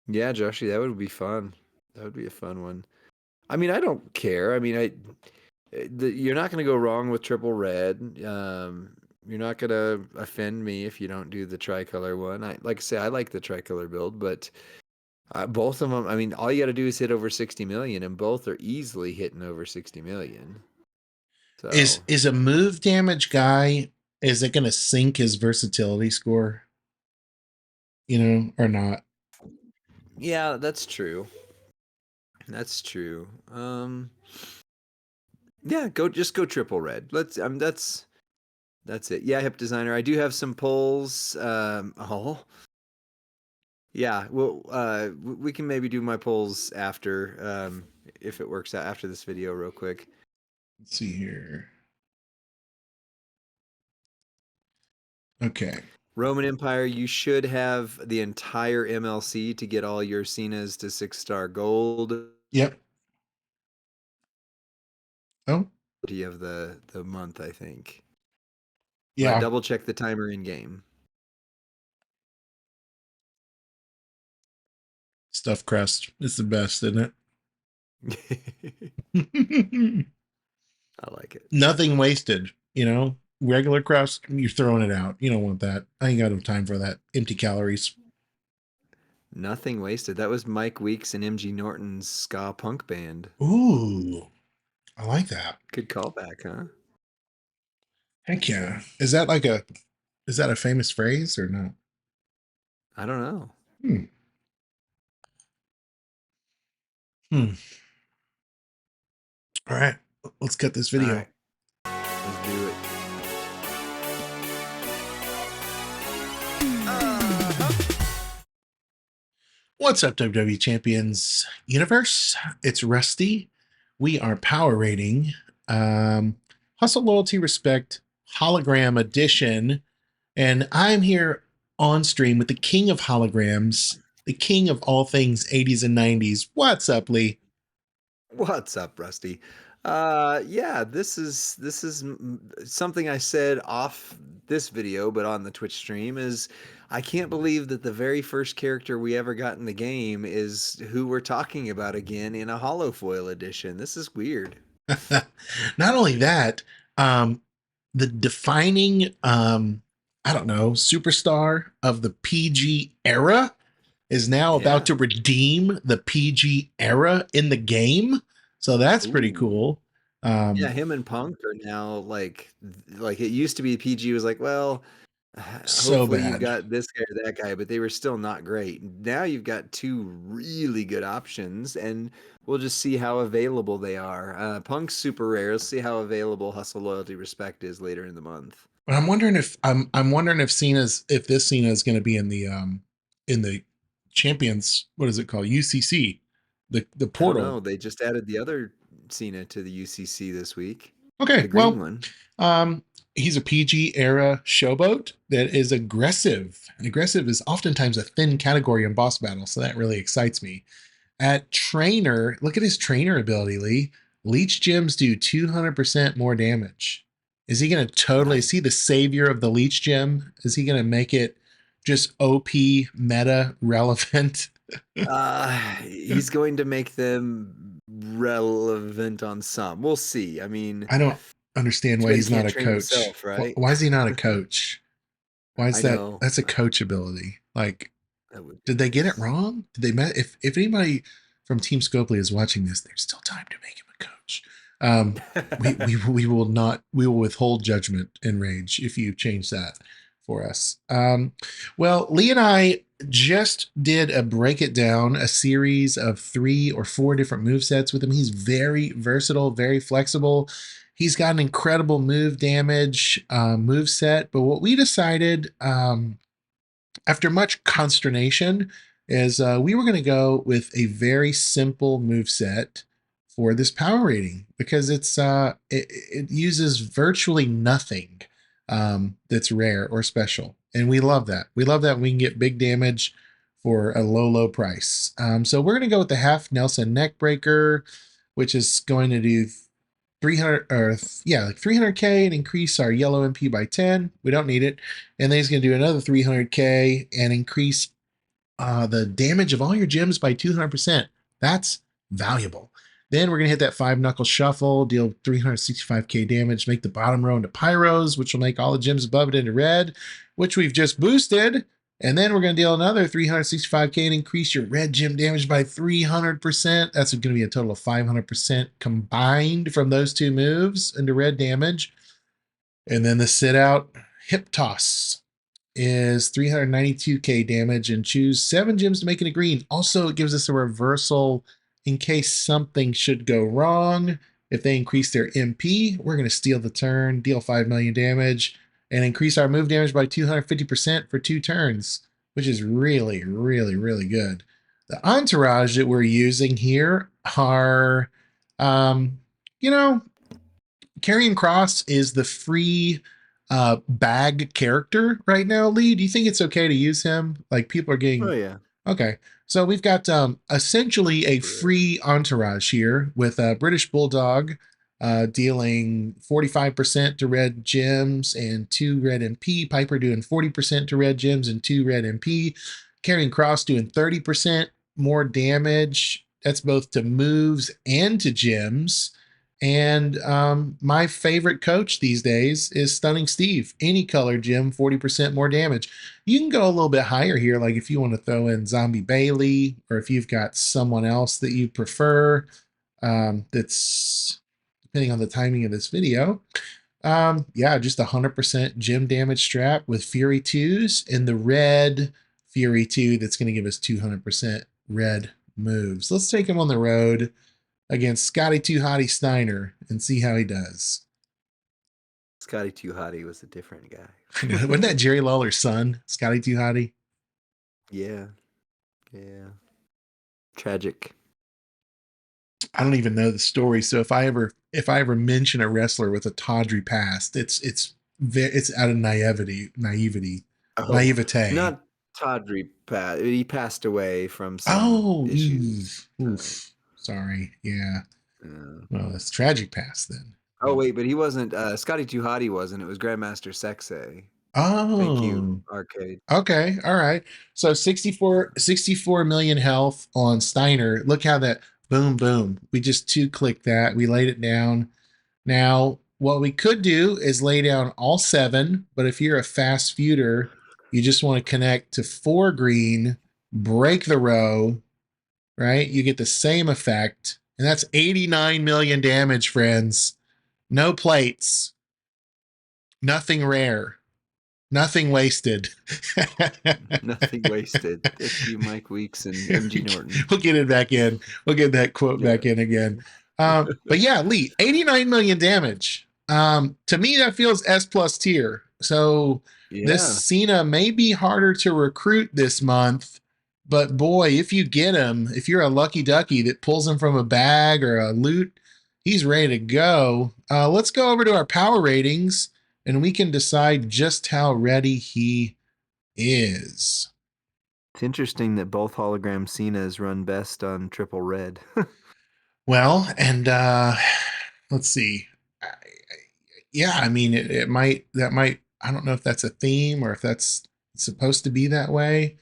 yeah, Joshy, that would be fun. That would be a fun one. I mean, I don't care. I mean, you're not going to go wrong with triple red. You're not going to offend me if you don't do the tricolor one. Like I say, I like the tricolor build, but both of them. I mean, all you got to do is hit over 60 million, and both are easily hitting over 60 million. So
Is a move damage guy, is it gonna sink his versatility score? Or not?
yeah, that's true. That's true. Yeah, just go triple red. Let's. That's it. Yeah, hip designer. I do have some polls. Oh, yeah. Well, we can maybe do my polls after, if it works out after this video, real quick.
Let's see here. Okay.
Roman Empire, you should have the entire MLC to get all your Cenas to 6-star gold.
Yep. Oh,
Do you have the month? I think. But
yeah.
double check the timer in game.
Stuffed crust. It's the best, isn't
I
it?
like it.
Nothing wasted, Regular crust, you're throwing it out. You don't want that. I ain't got no time for that. Empty calories.
Nothing wasted. That was Mike Weeks and MG Norton's ska punk band.
Ooh, I like that.
Good callback, huh?
Heck yeah. Is that a famous phrase or not?
I don't know.
Hmm. Hmm. All right. Let's cut this
All
video.
right, let's do it.
What's up, WWE Champions Universe? It's Rusty. We are power rating Hustle, Loyalty, Respect Hologram Edition. And I'm here on stream with the king of holograms, the king of all things 80s and 90s. What's up, Lee?
What's up, Rusty? Yeah, this is something I said off this video, but on the Twitch stream is I can't believe that the very first character we ever got in the game is who we're talking about again in a holofoil edition. This is weird.
Not only that, um, the defining, I don't know, superstar of the PG era is now about
Yeah.
to redeem the PG era in the game. So that's pretty
Ooh.
cool.
Yeah,
Um,
him and Punk are now like it used to be PG was like, well,
so
hopefully you've
bad.
got this guy or that guy, but they were still not great. Now you've got two really good options, and we'll just see how available they are. Punk's super rare. Let's see how available Hustle, Loyalty, Respect is later in the month.
But I'm wondering if Cena's if this Cena is going to be in the champions, what is it called, UCC, the
I don't
portal.
know. They just added the other Cena to the UCC this week, the
Okay,
green
well,
one.
um, he's a PG era showboat that is aggressive. And aggressive is oftentimes a thin category in boss battles, so that really excites me. At trainer, look at his trainer ability, Lee. Leech gems do 200% more damage. Is he going to totally, is he
Nice.
the savior of the leech gem? Is he going to make it just OP meta relevant?
He's going to make them relevant on some. We'll see. I mean,
I don't understand
too
why
bad he
he's not
can't
a
train
coach.
himself, right?
Why is he not a coach? Why is
I
that?
know.
That's a coach ability. Like,
That would be
did they get it
nice.
wrong? Did they met if anybody from Team Scopely is watching this, there's still time to make him a coach. We will not we will withhold judgment and rage if you change that for us. Well, Lee and I just did a break it down, a series of 3 or 4 different move sets with him. He's very versatile, very flexible. He's got an incredible move damage move set. But what we decided after much consternation is we were going to go with a very simple move set for this power rating because it uses virtually nothing that's rare or special, and we love that. We love that we can get big damage for a low price. So we're going to go with the half Nelson neck breaker, which is going to do 300 or yeah, like 300k and increase our yellow MP by 10. We don't need it. And then he's going to do another 300k and increase the damage of all your gems by 200%. That's valuable. Then we're going to hit that 5 knuckle shuffle, deal 365k damage, make the bottom row into pyros, which will make all the gems above it into red, which we've just boosted. And then we're going to deal another 365k and increase your red gem damage by 300%. That's going to be a total of 500% combined from those 2 moves into red damage. And then the sit out hip toss is 392k damage and choose 7 gems to make it a green. Also, it gives us a reversal in case something should go wrong. If they increase their MP, we're going to steal the turn, deal 5 million damage, and increase our move damage by 250% for 2 turns, which is really good. The entourage that we're using here are, um, you know, Karrion Cross is the free bag character right now. Lee, do you think it's okay to use him? Like people are
Oh
getting
yeah,
okay. So we've got essentially a
super rare.
free entourage here with a British Bulldog dealing 45% to red gems and 2 red MP. Piper doing 40% to red gems and 2 red MP. Karrion Cross doing 30% more damage. That's both to moves and to gems. And my favorite coach these days is Stunning Steve. Any color gem, 40% more damage. You can go a little bit higher here, like if you want to throw in Zombie Bailey, or if you've got someone else that you prefer, that's depending on the timing of this video. Yeah, just 100% gem damage strap with Fury 2s and the red Fury 2 that's going to give us 200% red moves. Let's take him on the road against Scotty Too Hottie Steiner and see how he does.
Scotty Too Hottie was a different
Wasn't
guy.
that Jerry Lawler's son, Scotty Too Hottie?
Yeah, yeah. Tragic.
I don't even know the story. So if I ever mention a wrestler with a tawdry past, it's out of
Oh,
naivete.
not Tawdry Pat. He passed away from some
Oh,
issues.
oof. Sorry. Yeah.
Uh,
Well, that's tragic past then.
oh wait, but he wasn't. Scotty Too Hottie wasn't. It was Grandmaster Sexay. Thank you,
Oh,
arcade.
okay. All right. So 64 million health on Steiner. Look how that boom, boom. We just two clicked that. We laid it down. Now, what we could do is lay down all seven, but if you're a fast feuder, you just want to connect to four green, break the row, right? You get the same effect. And that's 89 million damage, friends. No plates, nothing rare, nothing wasted.
Nothing wasted. F you, Mike Weeks and MG Norton.
We'll get it back in. We'll get that quote
Yeah.
back in again. But yeah, Lee, 89 million damage. To me, that feels S plus tier. So this
Yeah.
CENA may be harder to recruit this month, but boy, if you get him, if you're a lucky ducky that pulls him from a bag or a loot, he's ready to go. Let's go over to our power ratings and we can decide just how ready he is.
It's interesting that both hologram Cenas run best on triple red.
Well, and let's see. Yeah, I mean, it might, that might, I don't know if that's a theme or if that's supposed to be that way.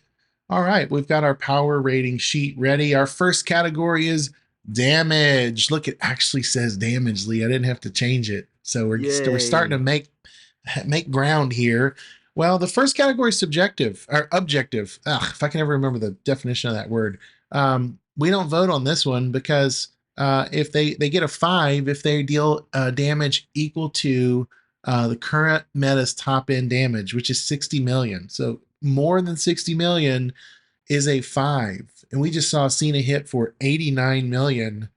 All right, we've got our power rating sheet ready. Our first category is damage. Look, it actually says damage, Lee. I didn't have to change it. So we're starting to
Yay.
make ground here. Well, the first category is subjective or objective. Ugh, if I can ever remember the definition of that word. We don't vote on this one because if they get a 5 if they deal damage equal to the current meta's top end damage, which is 60 million. So more than 60 million is a 5. And we just saw Cena hit for 89 million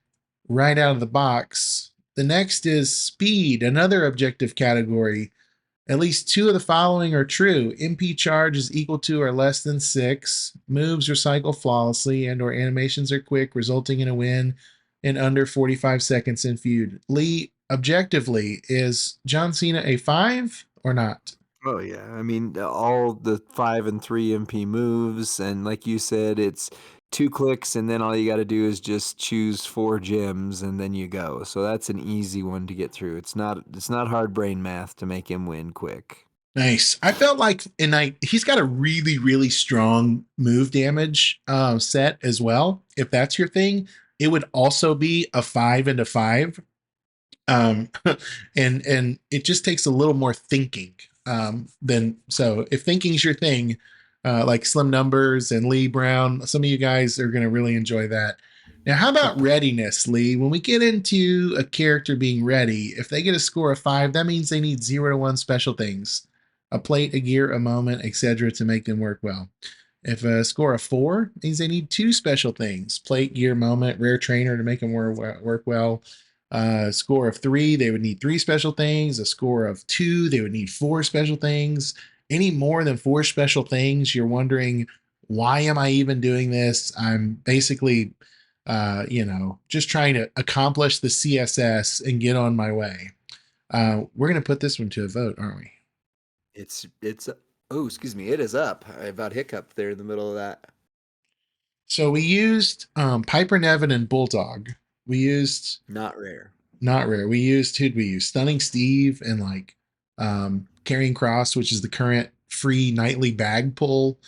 right out of the box. The next is speed, another objective category. At least two of the following are true. MP charge is equal to or less than 6. Moves recycle flawlessly and or animations are quick, resulting in a win in under 45 seconds in feud. Lee, objectively, is John Cena a 5 or not?
Oh yeah. I mean, all the 5 and 3 MP moves, and like you said, it's 2 clicks, and then all you got to do is just choose 4 gems, and then you go. So that's an easy one to get through. It's not hard brain math to make him win quick.
Nice. I felt like, and he's got a really, really strong move damage set as well. If that's your thing, it would also be a 5 and a 5. um and it just takes a little more thinking than, so if thinking's your thing, like Slim Numbers and Lee Brown, some of you guys are going to really enjoy that. Now, how about readiness, Lee? When we get into a character being ready, if they get a score of 5, that means they need 0 to 1 special things, a plate, a gear, a moment, etc., to make them work well. If a score of 4 means they need 2 special things, plate, gear, moment, rare trainer, to make them work well. Score of 3, they would need 3 special things. A score of 2, they would need 4 special things. Any more than 4 special things, you're wondering, why am I even doing this? I'm basically, just trying to accomplish the CSS and get on my way. We're going to put this one to a vote, aren't we?
It's oh, excuse me, it is up. I about hiccup there in the middle of that.
So we used Piper Nevin and Bulldog. We used
Not rare.
not rare. We used, who'd we use? Stunning Steve and like Carrying Cross, which is the current free nightly bag pull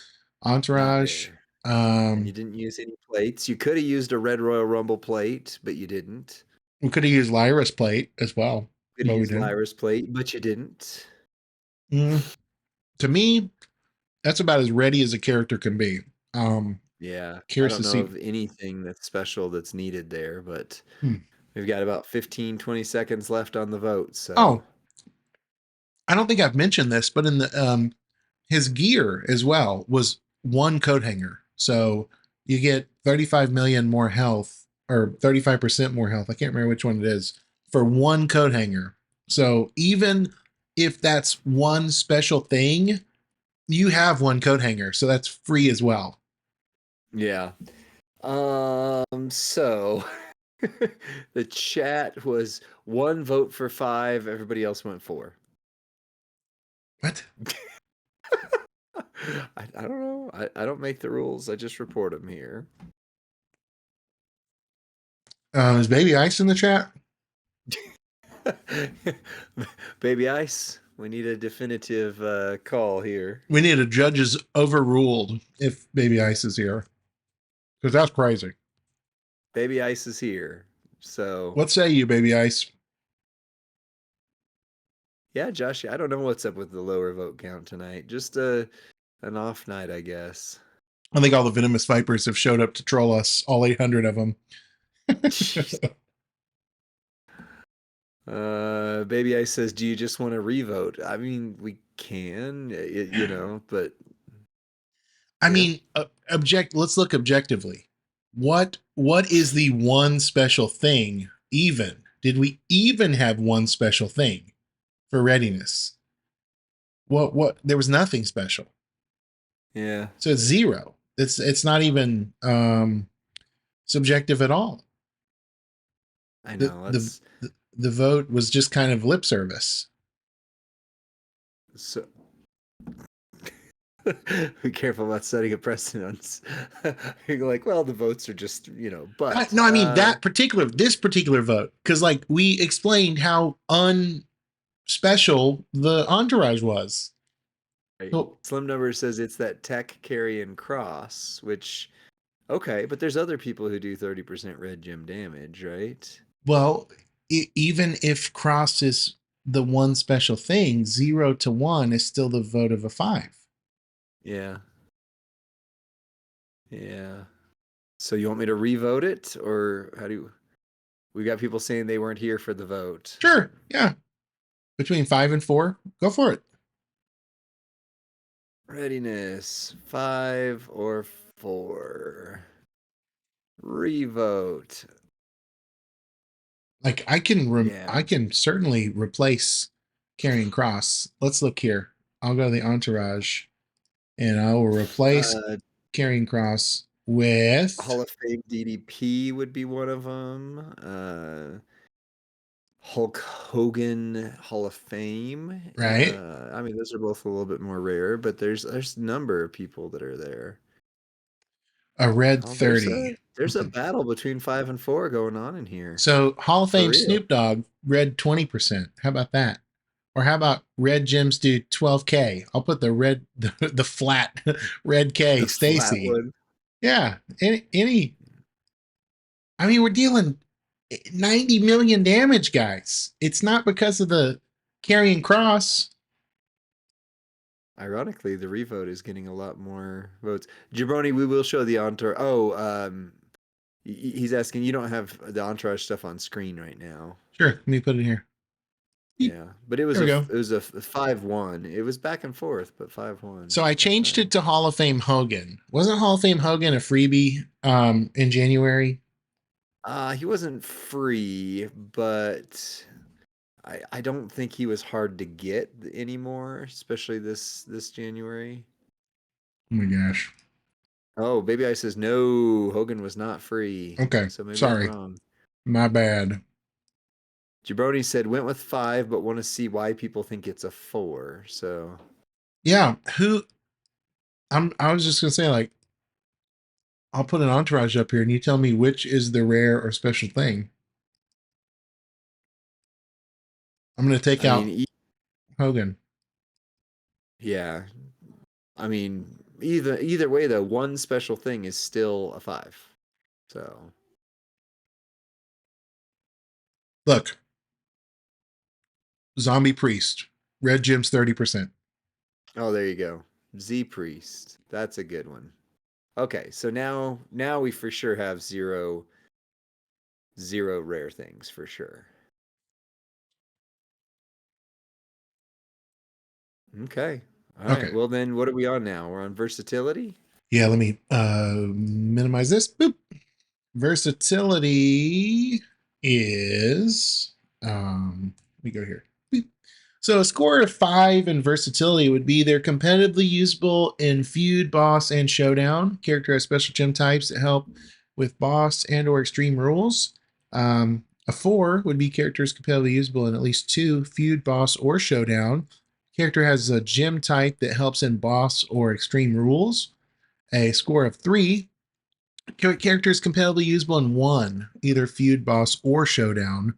Not
entourage.
rare. And you
Um,
didn't use any plates. You could have used a Red Royal Rumble plate, but you didn't.
we could have used Lyra's plate as well,
Could have
but we
used
didn't.
Lyra's plate, but you didn't.
Mm, to me, that's about as ready as a character can be.
Yeah, I
Curious
don't
to
know
see.
of anything that's special that's needed there, but
Hmm.
we've got about 15, 20 seconds left on the vote. So,
Oh, I don't think I've mentioned this, but in the his gear as well was 1 coat hanger. So you get 35 million more health or 35% more health. I can't remember which one it is for 1 coat hanger. So even if that's one special thing, you have 1 coat hanger. So that's free as well.
yeah. So the chat was 1 vote for 5, everybody else went 4.
What?
I don't know. I don't make the rules. I just report them here.
Is Baby Ice in the chat?
Baby Ice, We need a definitive call here.
We need a judge's overruled if Baby Ice is here, because that's crazy.
Baby Ice is here. So
What say you, Baby Ice?
yeah, Josh, I don't know what's up with the lower vote count tonight. Just an off night, I guess.
I think all the venomous vipers have showed up to troll us, all 800 of them.
Baby Ice says, "Do you just want to revote?" I mean, we can, but
I
yeah,
mean, let's look objectively. What is the one special thing even? Did we even have one special thing for readiness? What there was nothing special.
yeah,
So it's zero. It's not even subjective at all.
I
The
know.
the
That's
the vote was just kind of lip service.
so. Be careful about setting a precedent. You're like, well, the votes are just, but
No, I mean this particular vote, because like we explained how unspecial the entourage was.
right.
So,
Slim Number says it's that tech carry and cross, which okay, but there's other people who do 30% red gem damage, right?
well, even if cross is the one special thing, 0 to 1 is still the vote of a 5.
Yeah. Yeah. So you want me to revote it, or how do you? We got people saying they weren't here for the vote.
Sure, yeah, between 5 and 4, go for it.
Readiness, 5 or 4. Revote.
Like
Yeah.
I can certainly replace carrying cross. Let's look here. I'll go to the entourage and I will replace
Uh,
carrying cross with
Hall of Fame DDP would be one of them. Hulk Hogan Hall of Fame.
right
I mean, those are both a little bit more rare, but there's a number of people that are there.
a red
Oh,
30.
there's a battle between 5 and 4 going on in here.
So Hall of
For
Fame
real.
Snoop Dogg red 20%. How about that? Or how about red gems do 12K? I'll put the flat red K
The flat
Stacy.
one.
Yeah, any I mean, we're dealing 90 million damage, guys. It's not because of the carrying cross.
Ironically, the revote is getting a lot more votes. Jabroni, we will show the entourage. Oh, he's asking, you don't have the entourage stuff on screen right now.
Sure, let me put it here.
Yeah, but
There we go.
it was a 5-1. It was back and forth, but 5-1
So I
that
changed
time.
it to Hall of Fame Hogan. Wasn't Hall of Fame Hogan a freebie in January?
He wasn't free, but I don't think he was hard to get anymore, especially this January.
Oh my gosh.
Oh, Baby Ice says no, Hogan was not free.
Okay,
So maybe I'm
sorry.
wrong.
My bad.
Jabroni said went with 5, but want to see why people think it's a 4. So
Yeah, I was just gonna say, like, I'll put an entourage up here and you tell me which is the rare or special thing. I'm gonna take
I mean,
out Hogan.
yeah. I mean, either way though, one special thing is still a 5. So
Look, Zombie Priest. Red Gems 30%.
oh, there you go. Z Priest. That's a good one. Okay, so now we for sure have zero rare things for sure. Okay. All right.
Okay.
Well then what are we on now? We're on versatility?
Yeah, let me minimize this. Boop. Versatility is let me go here. Boop. So a score of 5 in versatility would be they're competitively usable in feud, boss, and showdown. Character has special gem types that help with boss and or extreme rules. A 4 would be characters competitively usable in at least 2 feud, boss, or showdown. Character has a gem type that helps in boss or extreme rules. A score of 3, character is competitively usable in 1, either feud, boss, or showdown.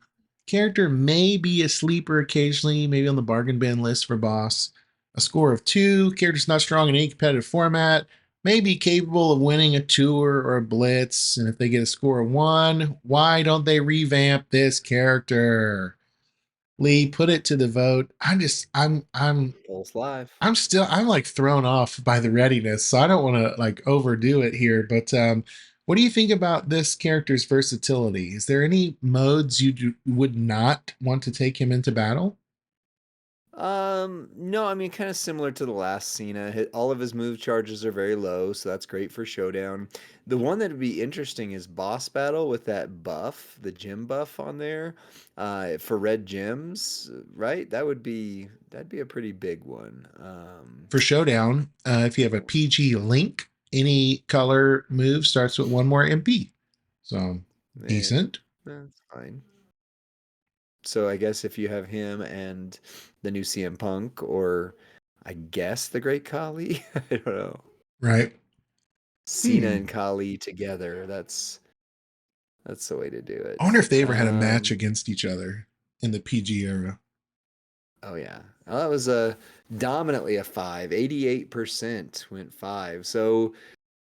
Character may be a sleeper occasionally, maybe on the bargain bin list for boss. A score of 2. Character's not strong in any competitive format. May be capable of winning a tour or a blitz. And if they get a score of 1, why don't they revamp this character? Lee, put it to the vote.
Pulse Live.
I'm like thrown off by the readiness, so I don't want to like overdo it here. But what do you think about this character's versatility? Is there any modes would not want to take him into battle?
No, I mean, kind of similar to the last Cena. All of his move charges are very low, so that's great for showdown. The one that would be interesting is boss battle with that buff, the gym buff on there, for red gems, right? That'd be a pretty big one.
For showdown, if you have a PG link, any color move starts with 1 more MP. So
Yeah,
decent.
that's fine. So I guess if you have him and the new CM Punk, or I guess the Great Khali, I don't know.
Right.
Cena
Hmm.
and Kali together. That's the way to do
I wonder
it.
if they ever had a match against each other in the PG era.
Oh yeah. Well, that was a dominantly a 5. 88% went 5. So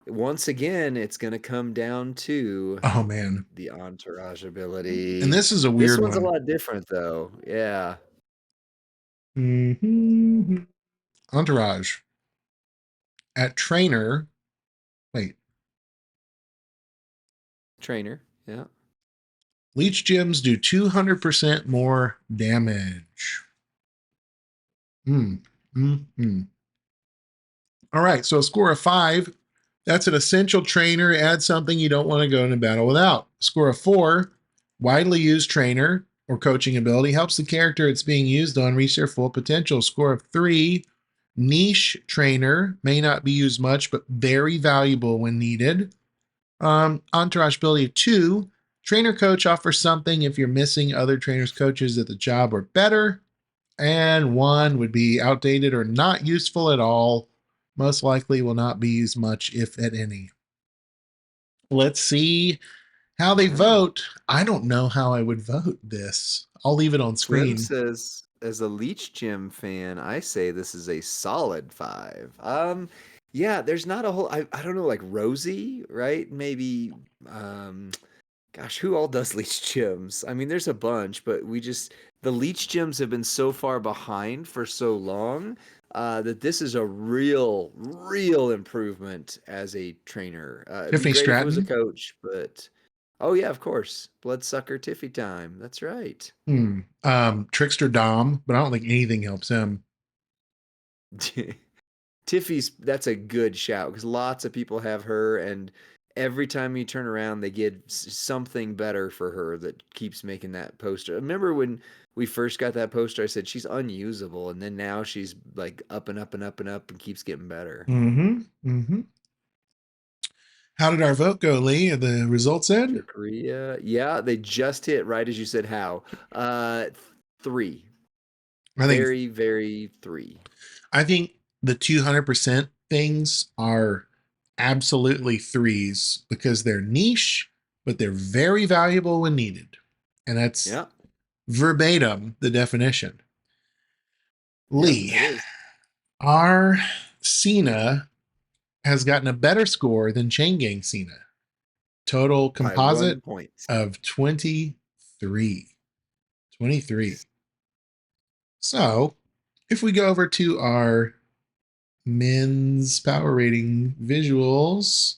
once again, it's going to come down to
Oh man.
the entourage
And
ability.
this is a
This
weird
one's a
one.
lot different though. Yeah.
Mm-hmm. Entourage. At trainer, wait,
Trainer. Yeah.
leech gems do 200% more damage. Hmm. Mm-hmm. All right, so a score of 5. That's an essential trainer. Add something you don't want to go into battle without. Score of 4. Widely used trainer or coaching ability helps the character it's being used on reach their full potential. Score of 3. Niche trainer may not be used much, but very valuable when needed. Entourage ability 2. Trainer coach offers something if you're missing other trainers coaches at the job or better. And 1 would be outdated or not useful at all. Most likely will not be used much, if at any. Let's see how they
Yeah.
vote. I don't know how I would vote this. I'll leave it on
Slim
screen.
says, as a Leech Gym fan, I say this is a solid 5. Yeah, there's not a whole I don't know, like Rosie, right? Maybe gosh, who all does Leech Gyms? I mean, there's a bunch, but the Leech Gyms have been so far behind for so long, that this is a real improvement as a trainer. It'd be
Tiffany
great if it was a
Stratton.
coach, but oh yeah, of course. Bloodsucker Tiffy time. That's right.
Trickster Dom, but I don't think anything helps him.
Tiffy's that's a good shout because lots of people have her, and every time you turn around, they get something better for her that keeps making that poster. Remember when we first got that poster? I said she's unusable, and then now she's like up and up and up and up and keeps getting better.
Mm-hmm. Mm-hmm. How did our vote go, Lee? Are the results in?
Korea, yeah, they just hit right as you said. How? Uh, 3.
I think
Very 3.
I think the 200% things are absolutely 3s because they're niche, but they're very valuable when needed. And that's
Yeah,
verbatim the definition.
yep,
Lee,
it is
our Cena has gotten a better score than Chain Gang Cena. Total
by 1
composite
point.
of 23. 23. So if we go over to our men's power rating visuals,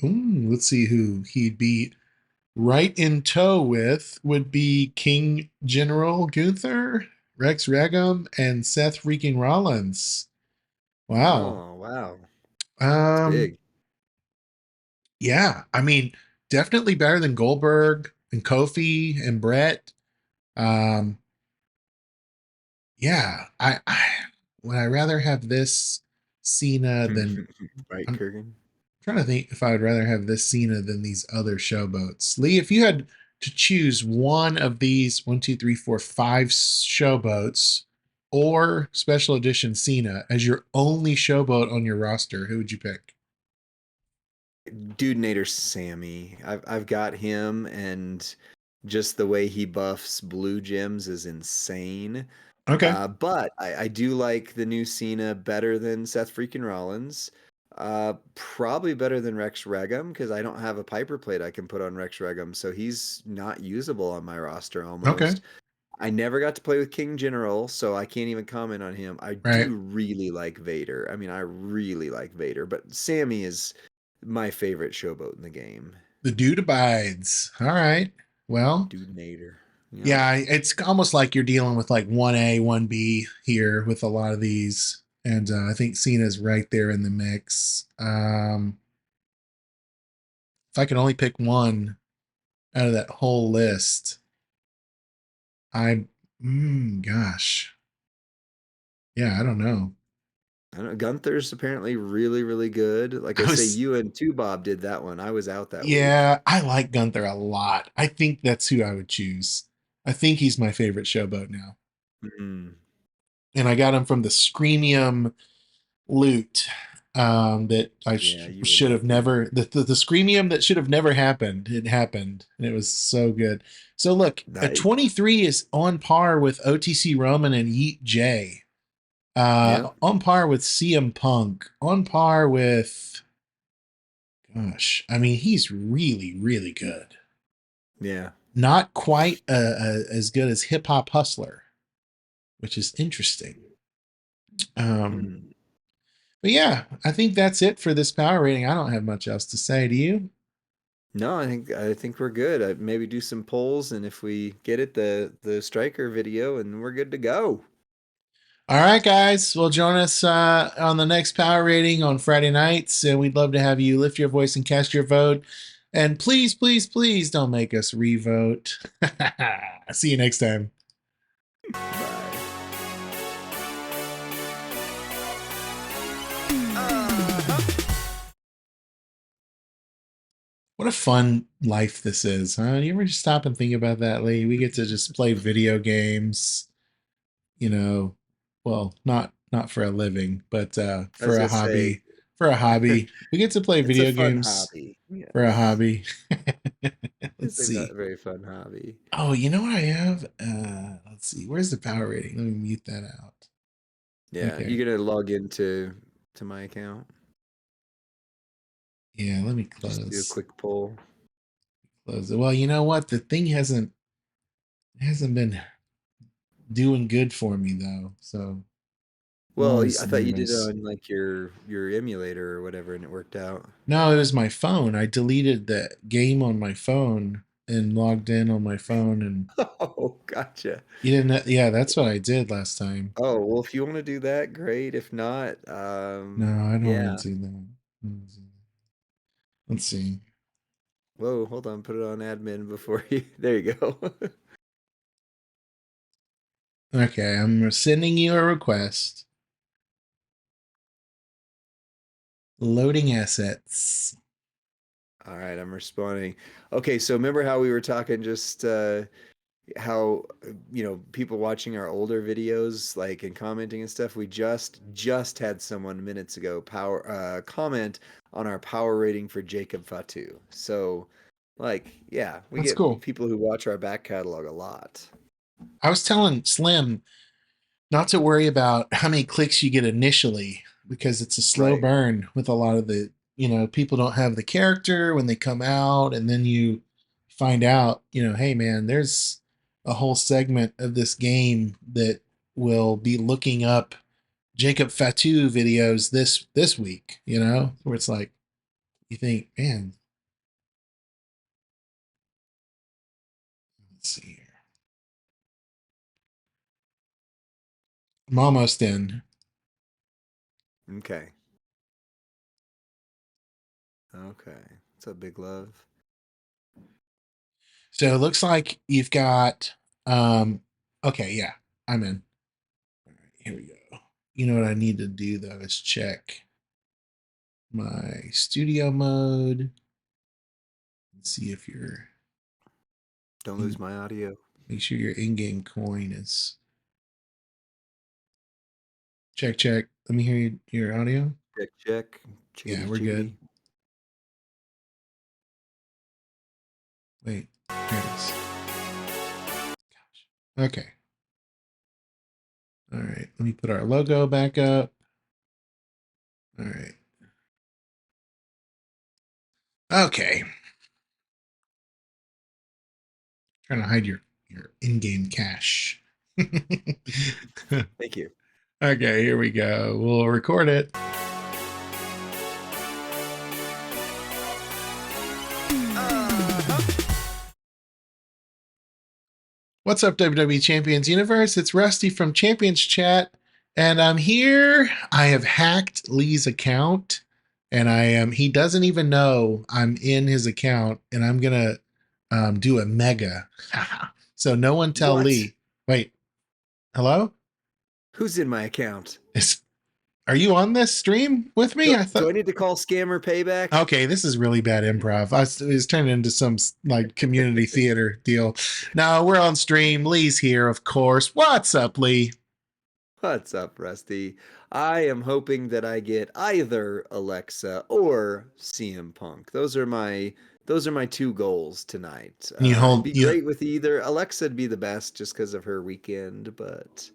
let's see who he'd be right in tow with would be King General Gunther, Rex Regum, and Seth freaking Rollins. Wow.
Oh wow, that's
Um,
big.
yeah, I mean, definitely better than Goldberg and Kofi and Brett. Um, yeah, I would I rather have this Cena than
Right,
I'm
Kurgan?
trying to think if I would rather have this Cena than these other showboats. Lee, if you had to choose one of these 1, 2, 3, 4, 5 showboats or special edition Cena as your only showboat on your roster, who would you pick?
Dude Nader Sammy. I've got him, and just the way he buffs blue gems is insane.
Okay.
But I do like the new Cena better than Seth freaking Rollins. Probably better than Rex Regum because I don't have a Piper plate I can put on Rex Regum, so he's not usable on my roster
Okay.
almost. I never got to play with King General, so I can't even comment on him. I
Right.
do really like Vader. I mean, I really like Vader, but Sammy is my favorite showboat in the game.
The dude abides. All right. Well,
Dude Nader. Yep.
yeah, it's almost like you're dealing with like 1A, 1B here with a lot of these. And I think Cena's right there in the mix. If I could only pick one out of that whole list, I, gosh. Yeah, I don't know.
I don't know. Gunther's apparently really, really good. Like I
I
say,
was,
you and Two Bob did that one. I was out that week.
yeah, I like Gunther a lot. I think that's who I would choose. I think he's my favorite showboat now.
Mm,
And I got him from the Screamium loot that I
yeah, you would
should have
like him.
never the screamium that should have never happened. It happened and it was so good. So look, a
Nice.
23 is on par with OTC Roman and Yeet J.
Yeah.
On par with CM Punk, on par with, gosh, I mean, he's really, really good.
Yeah.
Not quite as good as Hip Hop Hustler, which is interesting. Um,
Hmm.
but yeah, I think that's it for this power rating. I don't have much else to say. Do you?
No, I think we're good. Maybe do some polls, and if we get it, the striker video, and we're good to go.
All right, guys. Well, join us on the next power rating on Friday nights, and we'd love to have you lift your voice and cast your vote. And please, please, please don't make us revote. See you next time.
Bye.
What a fun life this is, huh? You ever just stop and think about that, Lee? We get to just play video games, you know, well, not for a living, but
I was
for a
gonna say,
hobby. For a hobby. We get to play
it's a
video
fun
games
hobby.
for a
Yes,
hobby. Let's
it's a
see.
very fun hobby.
Oh, you know what I have? Let's see. Where's the power rating? Let me mute that out.
Yeah,
Okay.
you're gonna log into my account.
Yeah, let me
Just do a
close
quick poll.
close it. Well, you know what? The thing hasn't been doing good for me though. So I'm
Well,
always
I thought you did it
nervous.
on like your emulator or whatever, and it worked out.
No, it was my phone. I deleted the game on my phone and logged in on my phone and
Oh, gotcha.
you didn't yeah, that's what I did last time.
Oh, well, if you want to do that, great. If not,
No, I don't want
yeah.
to do that. Let's see.
Whoa, hold on. Put it on admin before you. There you go.
Okay, I'm sending you a request. Loading assets.
All right, I'm responding. Okay, so remember how we were talking just how people watching our older videos like and commenting and stuff. We just had someone minutes ago power comment on our power rating for Jacob Fatu. So like, yeah, we
That's
get
cool.
people who watch our back catalog a lot.
I was telling Slim not to worry about how many clicks you get initially because it's a slow
Right.
burn with a lot of the, people don't have the character when they come out and then you find out, hey man, there's a whole segment of this game that will be looking up Jacob Fatu videos this week, where it's like you think, man, let's see here. I'm almost in.
Okay. Okay. What's up, Big Love?
So it looks like you've got okay, yeah, I'm in. All right, here we go. You know what I need to do though is check my studio mode and see if you're
Don't
in,
lose my audio.
make sure your in-game coin is check. Let me hear your audio.
Check, check.
Yeah,
Chickadee,
we're good.
chickadee.
Wait, here it is. Okay. All right. Let me put our logo back up. All right. Okay. Trying to hide your in-game cache.
Thank you.
Okay, here we go. We'll record it. What's up, WWE Champions Universe? It's Rusty from Champions Chat, and I'm here. I have hacked Lee's account, and he doesn't even know I'm in his account, and I'm gonna do a mega. So no one tell
What?
Lee. Wait, hello?
Who's in my account?
Are you on this stream with me?
Do,
I
do I
thought.
need to call Scammer Payback?
Okay, this is really bad improv. It was turning into some like community theater deal. No, we're on stream. Lee's here, of course. What's up, Lee?
What's up, Rusty? I am hoping that I get either Alexa or CM Punk. Those are my two goals tonight.
You
It'd
hold
be
you
great with either. Alexa'd be the best just because of her weekend, but yeah.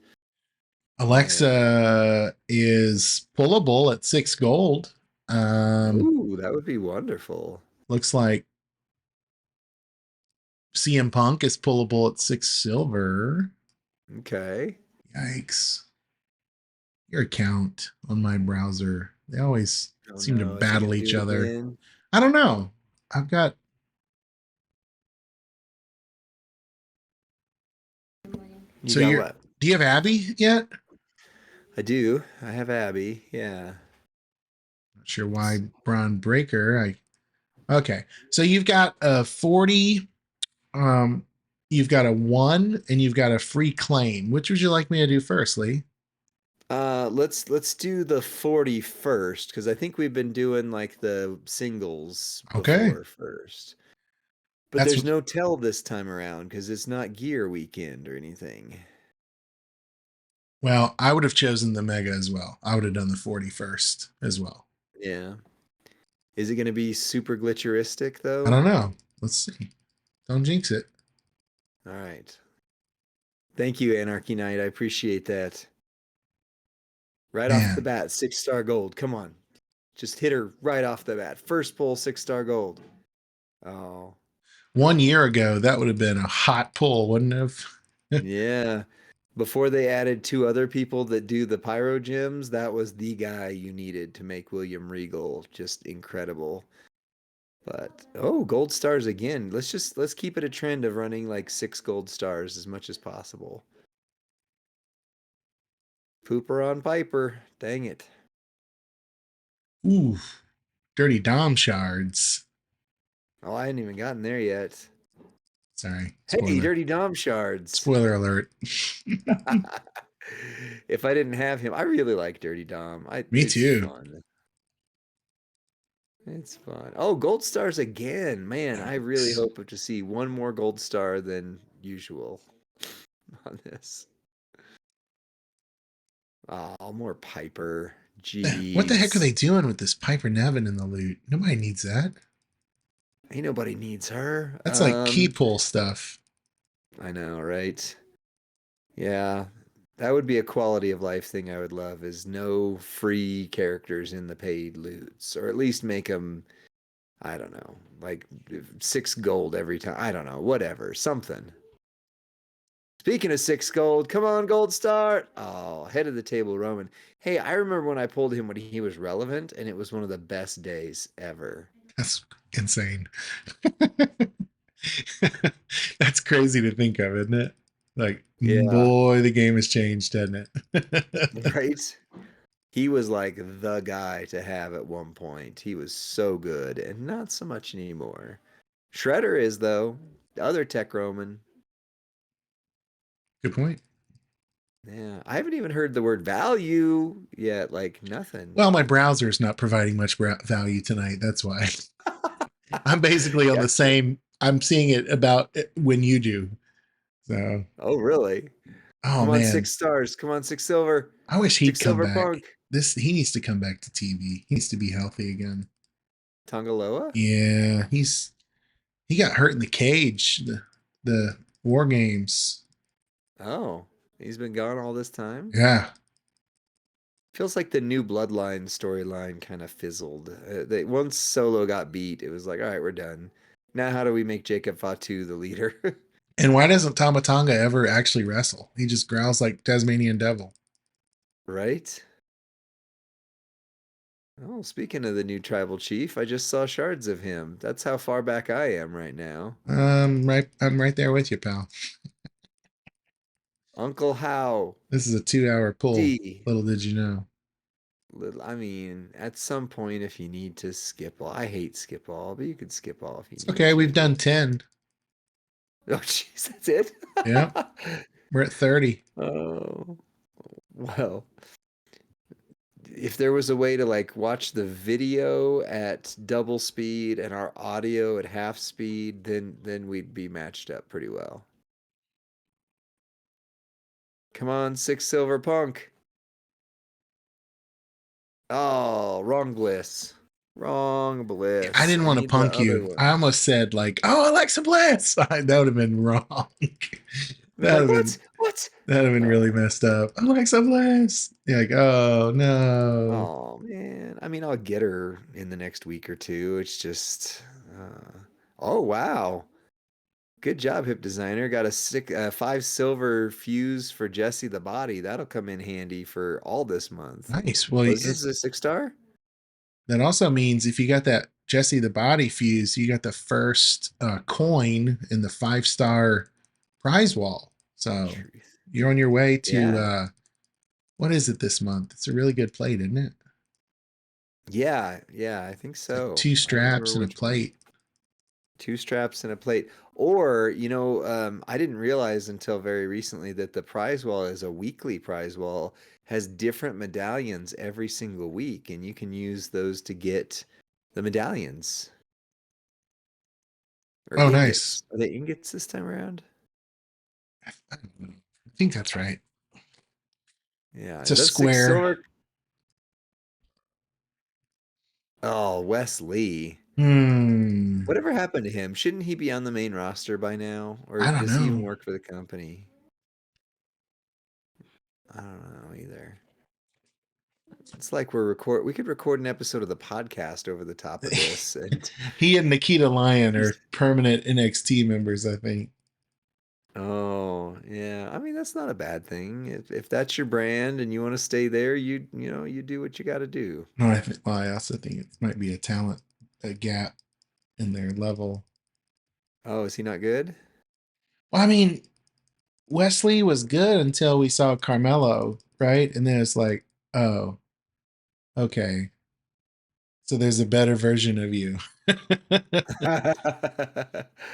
Alexa is pullable at 6 gold.
Ooh, that would be wonderful.
Looks like CM Punk is pullable at 6 silver.
Okay.
Yikes. Your account on my browser. They always
Oh
seem to
no, is she
battle
gonna
each
do it
other.
again?
I don't know. I've got
You
so
got
you're
what?
do you have Abby yet?
I do. I have Abby. Yeah.
Not sure why Braun Breaker. Okay. So you've got a 40, um, you've got a 1, and you've got a free claim. Which would you like me to do first, Lee?
Let's do the 40 first because I think we've been doing like the singles
Okay.
before first. But
That's
there's no tell this time around because it's not gear weekend or anything.
well, I would have chosen the mega as well. I would have done the 40 first as well.
Yeah. Is it going to be super glitcheristic
I
though?
don't know. Let's see. Don't jinx it.
All right. Thank you, Anarchy Knight. I appreciate that. Right off the
Man,
bat, 6-star gold. Come on. Just hit her right off the bat. First pull, 6-star gold. Oh,
1 year ago, that would have been a hot pull, wouldn't have?
yeah. Before they added two other people that do the pyro gems, that was the guy you needed to make William Regal just incredible. But oh, gold stars again. Let's keep it a trend of running like 6 gold stars as much as possible. Pooper on Piper. Dang it.
Ooh, dirty Dom shards.
Oh, I hadn't even gotten there yet.
Sorry.
Hey,
Spoiler.
Dirty Dom shards.
Spoiler alert.
If I didn't have him, I really like Dirty Dom.
Me
It's
too.
fun. It's fun. Oh, gold stars again. Man, I really hope to see one more gold star than usual on this. Oh, more Piper.
What the heck are
Jeez.
they doing with this Piper Nevin in the loot? Nobody needs that.
Ain't nobody needs her.
That's like key pull stuff.
I know, right? Yeah. That would be a quality of life thing I would love is no free characters in the paid loots, or at least make them, I don't know, like 6 gold every time. I don't know, whatever, something. Speaking of 6 gold, come on, gold star. Oh, head of the table, Roman. Hey, I remember when I pulled him when he was relevant, and it was one of the best days ever.
That's insane. That's crazy to think of, isn't it? Like,
Yeah,
boy, the game has changed, hasn't it?
right? He was like the guy to have at one point. He was so good, and not so much anymore. Shredder is, though. The other tech Roman.
Good point.
Yeah, I haven't even heard the word value yet. Like, nothing.
Well, my browser is not providing much value tonight. That's why. I'm basically on the
Gotcha.
same. I'm seeing it about when you do. So,
Oh, really?
oh
Come on,
man,
6 stars. Come on, 6 silver.
I wish he'd
Six
come
silver
back.
punk.
He needs to come back to TV. He needs to be healthy again.
Tongaloa?
Yeah, he got hurt in the cage, the war games.
Oh, he's been gone all this time?
Yeah.
Feels like the new Bloodline storyline kind of fizzled. Once Solo got beat, it was like, all right, we're done. Now, how do we make Jacob Fatu the leader?
And why doesn't Tamatanga ever actually wrestle? He just growls like Tasmanian devil.
Right? Oh, speaking of the new tribal chief, I just saw shards of him. That's how far back I am right now.
I'm right there with you, pal.
Uncle How
This is a 2 hour pull.
D.
Little did you know.
I mean, at some point, if you need to skip all, I hate skip all, but you could skip all if you
It's
need
okay. We've
to.
done 10.
Oh, jeez, that's it.
Yeah. We're at 30.
Oh, well, if there was a way to like watch the video at double speed and our audio at half speed, then we'd be matched up pretty well. Come on, 6 silver punk. Oh, wrong bliss. Wrong
Yeah, I
bliss.
didn't
I
want to
need the
punk
other
you. I
one.
almost said like, "Oh, Alexa Bliss." That would have been wrong.
They're
that would
like,
have been
what? What?
that would have been really
Oh,
messed up. Alexa Bliss. You're like, oh no.
oh man. I mean, I'll get her in the next week or two. It's just, oh wow. Good job, hip designer. Got a 5 silver fuse for Jesse the body. That'll come in handy for all this month.
Nice. Well,
Was this a 6 star?
that also means if you got that Jesse the Body fuse, you got the first coin in the 5 star prize wall. So
Truth.
you're on your way to
Yeah.
what is it this month? It's a really good plate, isn't it?
Yeah. Yeah. I think
It's like
so.
two
I don't
straps
remember
and a
which one.
plate.
2 straps and a plate. Or, I didn't realize until very recently that the prize wall is a weekly prize wall, has different medallions every single week, and you can use those to get the medallions or
Oh, nice.
ingots. Are they ingots this time around?
I think that's right.
Yeah.
It's a
Does six
square.
silver? Oh, Wesley.
Hmm.
Whatever happened to him? Shouldn't he be on the main roster by now? Or
I don't
does he even
know.
work for the company? I don't know either. It's like we could record an episode of the podcast over the top of this and
He and Nikita Lyon
just
are permanent NXT members, I think.
oh, yeah. I mean, that's not a bad thing. If that's your brand and you want to stay there, you do what you got to do.
No, well, I also think it might be a gap in their level.
Oh, is he not good?
Well, I mean, Wesley was good until we saw Carmelo, right? And then it's like, oh, okay. So there's a better version of you.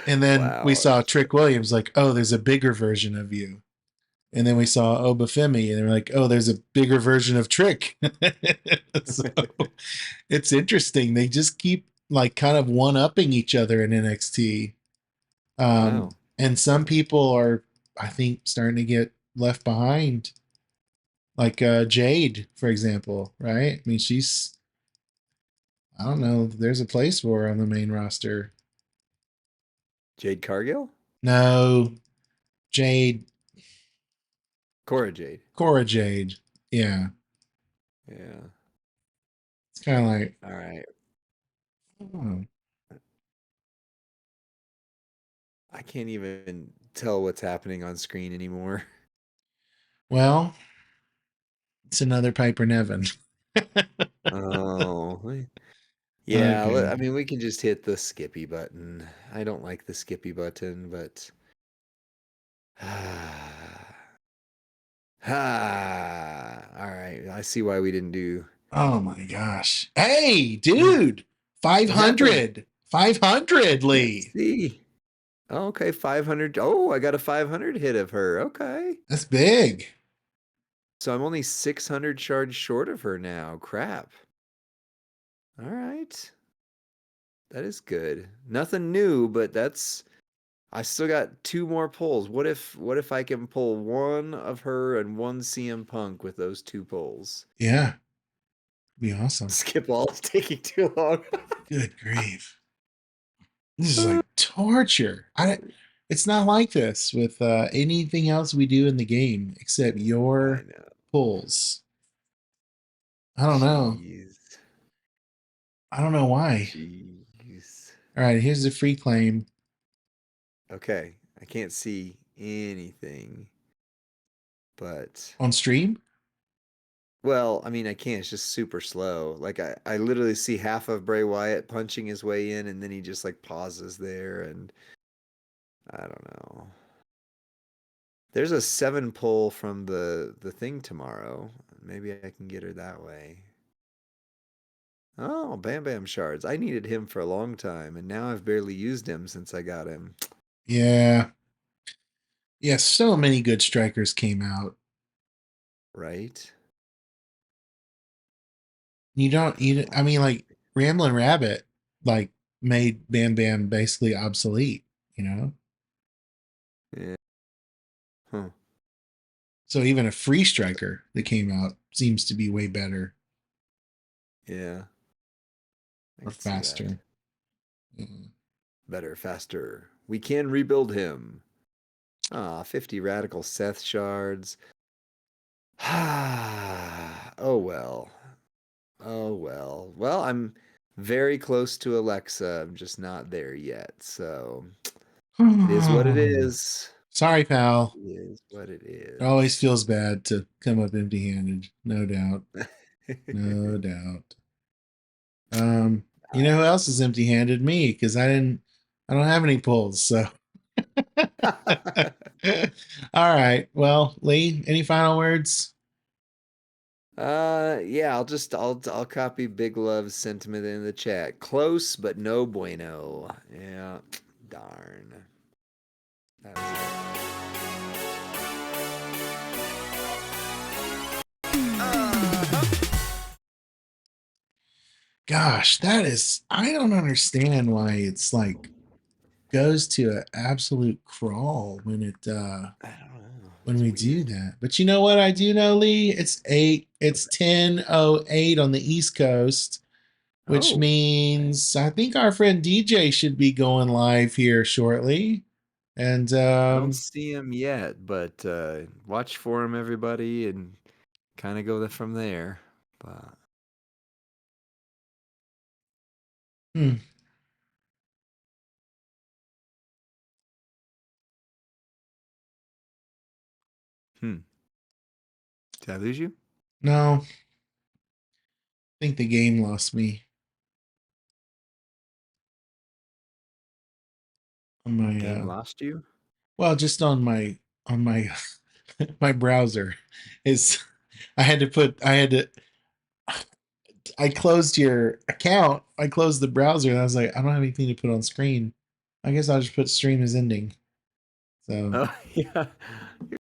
And then we
Wow.
saw Trick Williams, like, oh, there's a bigger version of you. And then we saw Obafemi, and they're like, oh, there's a bigger version of Trick. So it's interesting. They just keep like kind of one upping each other in NXT.
Wow.
And some people are, I think, starting to get left behind, like Jade, for example, right? I mean, I don't know, there's a place for her on the main roster.
Jade Cargill?
No, Jade,
Cora Jade.
Cora Jade. Yeah.
Yeah.
It's kind of like,
All right.
oh,
I can't even tell what's happening on screen anymore.
well, it's another Piper Nevin.
Oh, yeah.
Okay.
I mean, we can just hit the Skippy button. I don't like the Skippy button, but all right. I see why we didn't do.
Oh my gosh. Hey,
What
dude.
what happened?
500. 500,
Can't
Lee.
see. Oh, okay, 500. Oh, I got a 500 hit of her. Okay.
That's big.
So I'm only 600 shards short of her now. Crap. All right. That is good. Nothing new, but I still got 2 more pulls. What if I can pull one of her and one CM Punk with those 2 pulls?
Yeah. Be awesome.
Skip all is taking too long.
Good grief. This is like torture. It's not like this with anything else we do in the game except
I
your
know.
pulls. I don't know.
Jeez.
I don't know why.
Jeez.
All right, here's the free claim
Okay. I can't see anything, but
on stream.
well, I mean, I can't. It's just super slow. Like I literally see half of Bray Wyatt punching his way in, and then he just like pauses there, and I don't know. There's a 7 pull from the thing tomorrow. Maybe I can get her that way. Oh, Bam Bam shards. I needed him for a long time, and now I've barely used him since I got him.
Yeah, yeah. So many good strikers came out.
Right?
You don't. You. I mean, like Ramblin' Rabbit, like made Bam Bam basically obsolete. You know.
Yeah. Huh.
So even a free striker that came out seems to be way better
Yeah. I
or
can see that.
faster. Mm.
Better, faster. We can rebuild him. Ah, 50 radical Seth shards. Oh well. Oh well. Well, I'm very close to Alexa. I'm just not there yet. So it is what it is.
Sorry, pal.
It is what it
It always
is.
feels bad to come up empty-handed. No doubt. No doubt. You know who else is empty-handed? Me, because I don't have any pulls. So, all right. Well, Lee, any final words?
Yeah, I'll copy Big Love's sentiment in the chat. Close, but no bueno. Yeah, darn. That was it.
Gosh, that is. I don't understand why it's like goes to an absolute crawl
I don't know.
when
It's
we do
weird.
that. But you know what I do know, Lee? It's 10:08 on the East Coast, which
Oh, okay.
means I think our friend DJ should be going live here shortly. And
I don't see him yet, but watch for him, everybody, and kind of from there. But
hmm,
hmm, did I lose you?
no, I think the game lost me on my
Game lost you?
well, just on my my browser is I had to put I closed your account. I closed the browser and I was like, I don't have anything to put on screen. I guess I'll just put stream as ending. So
Oh yeah.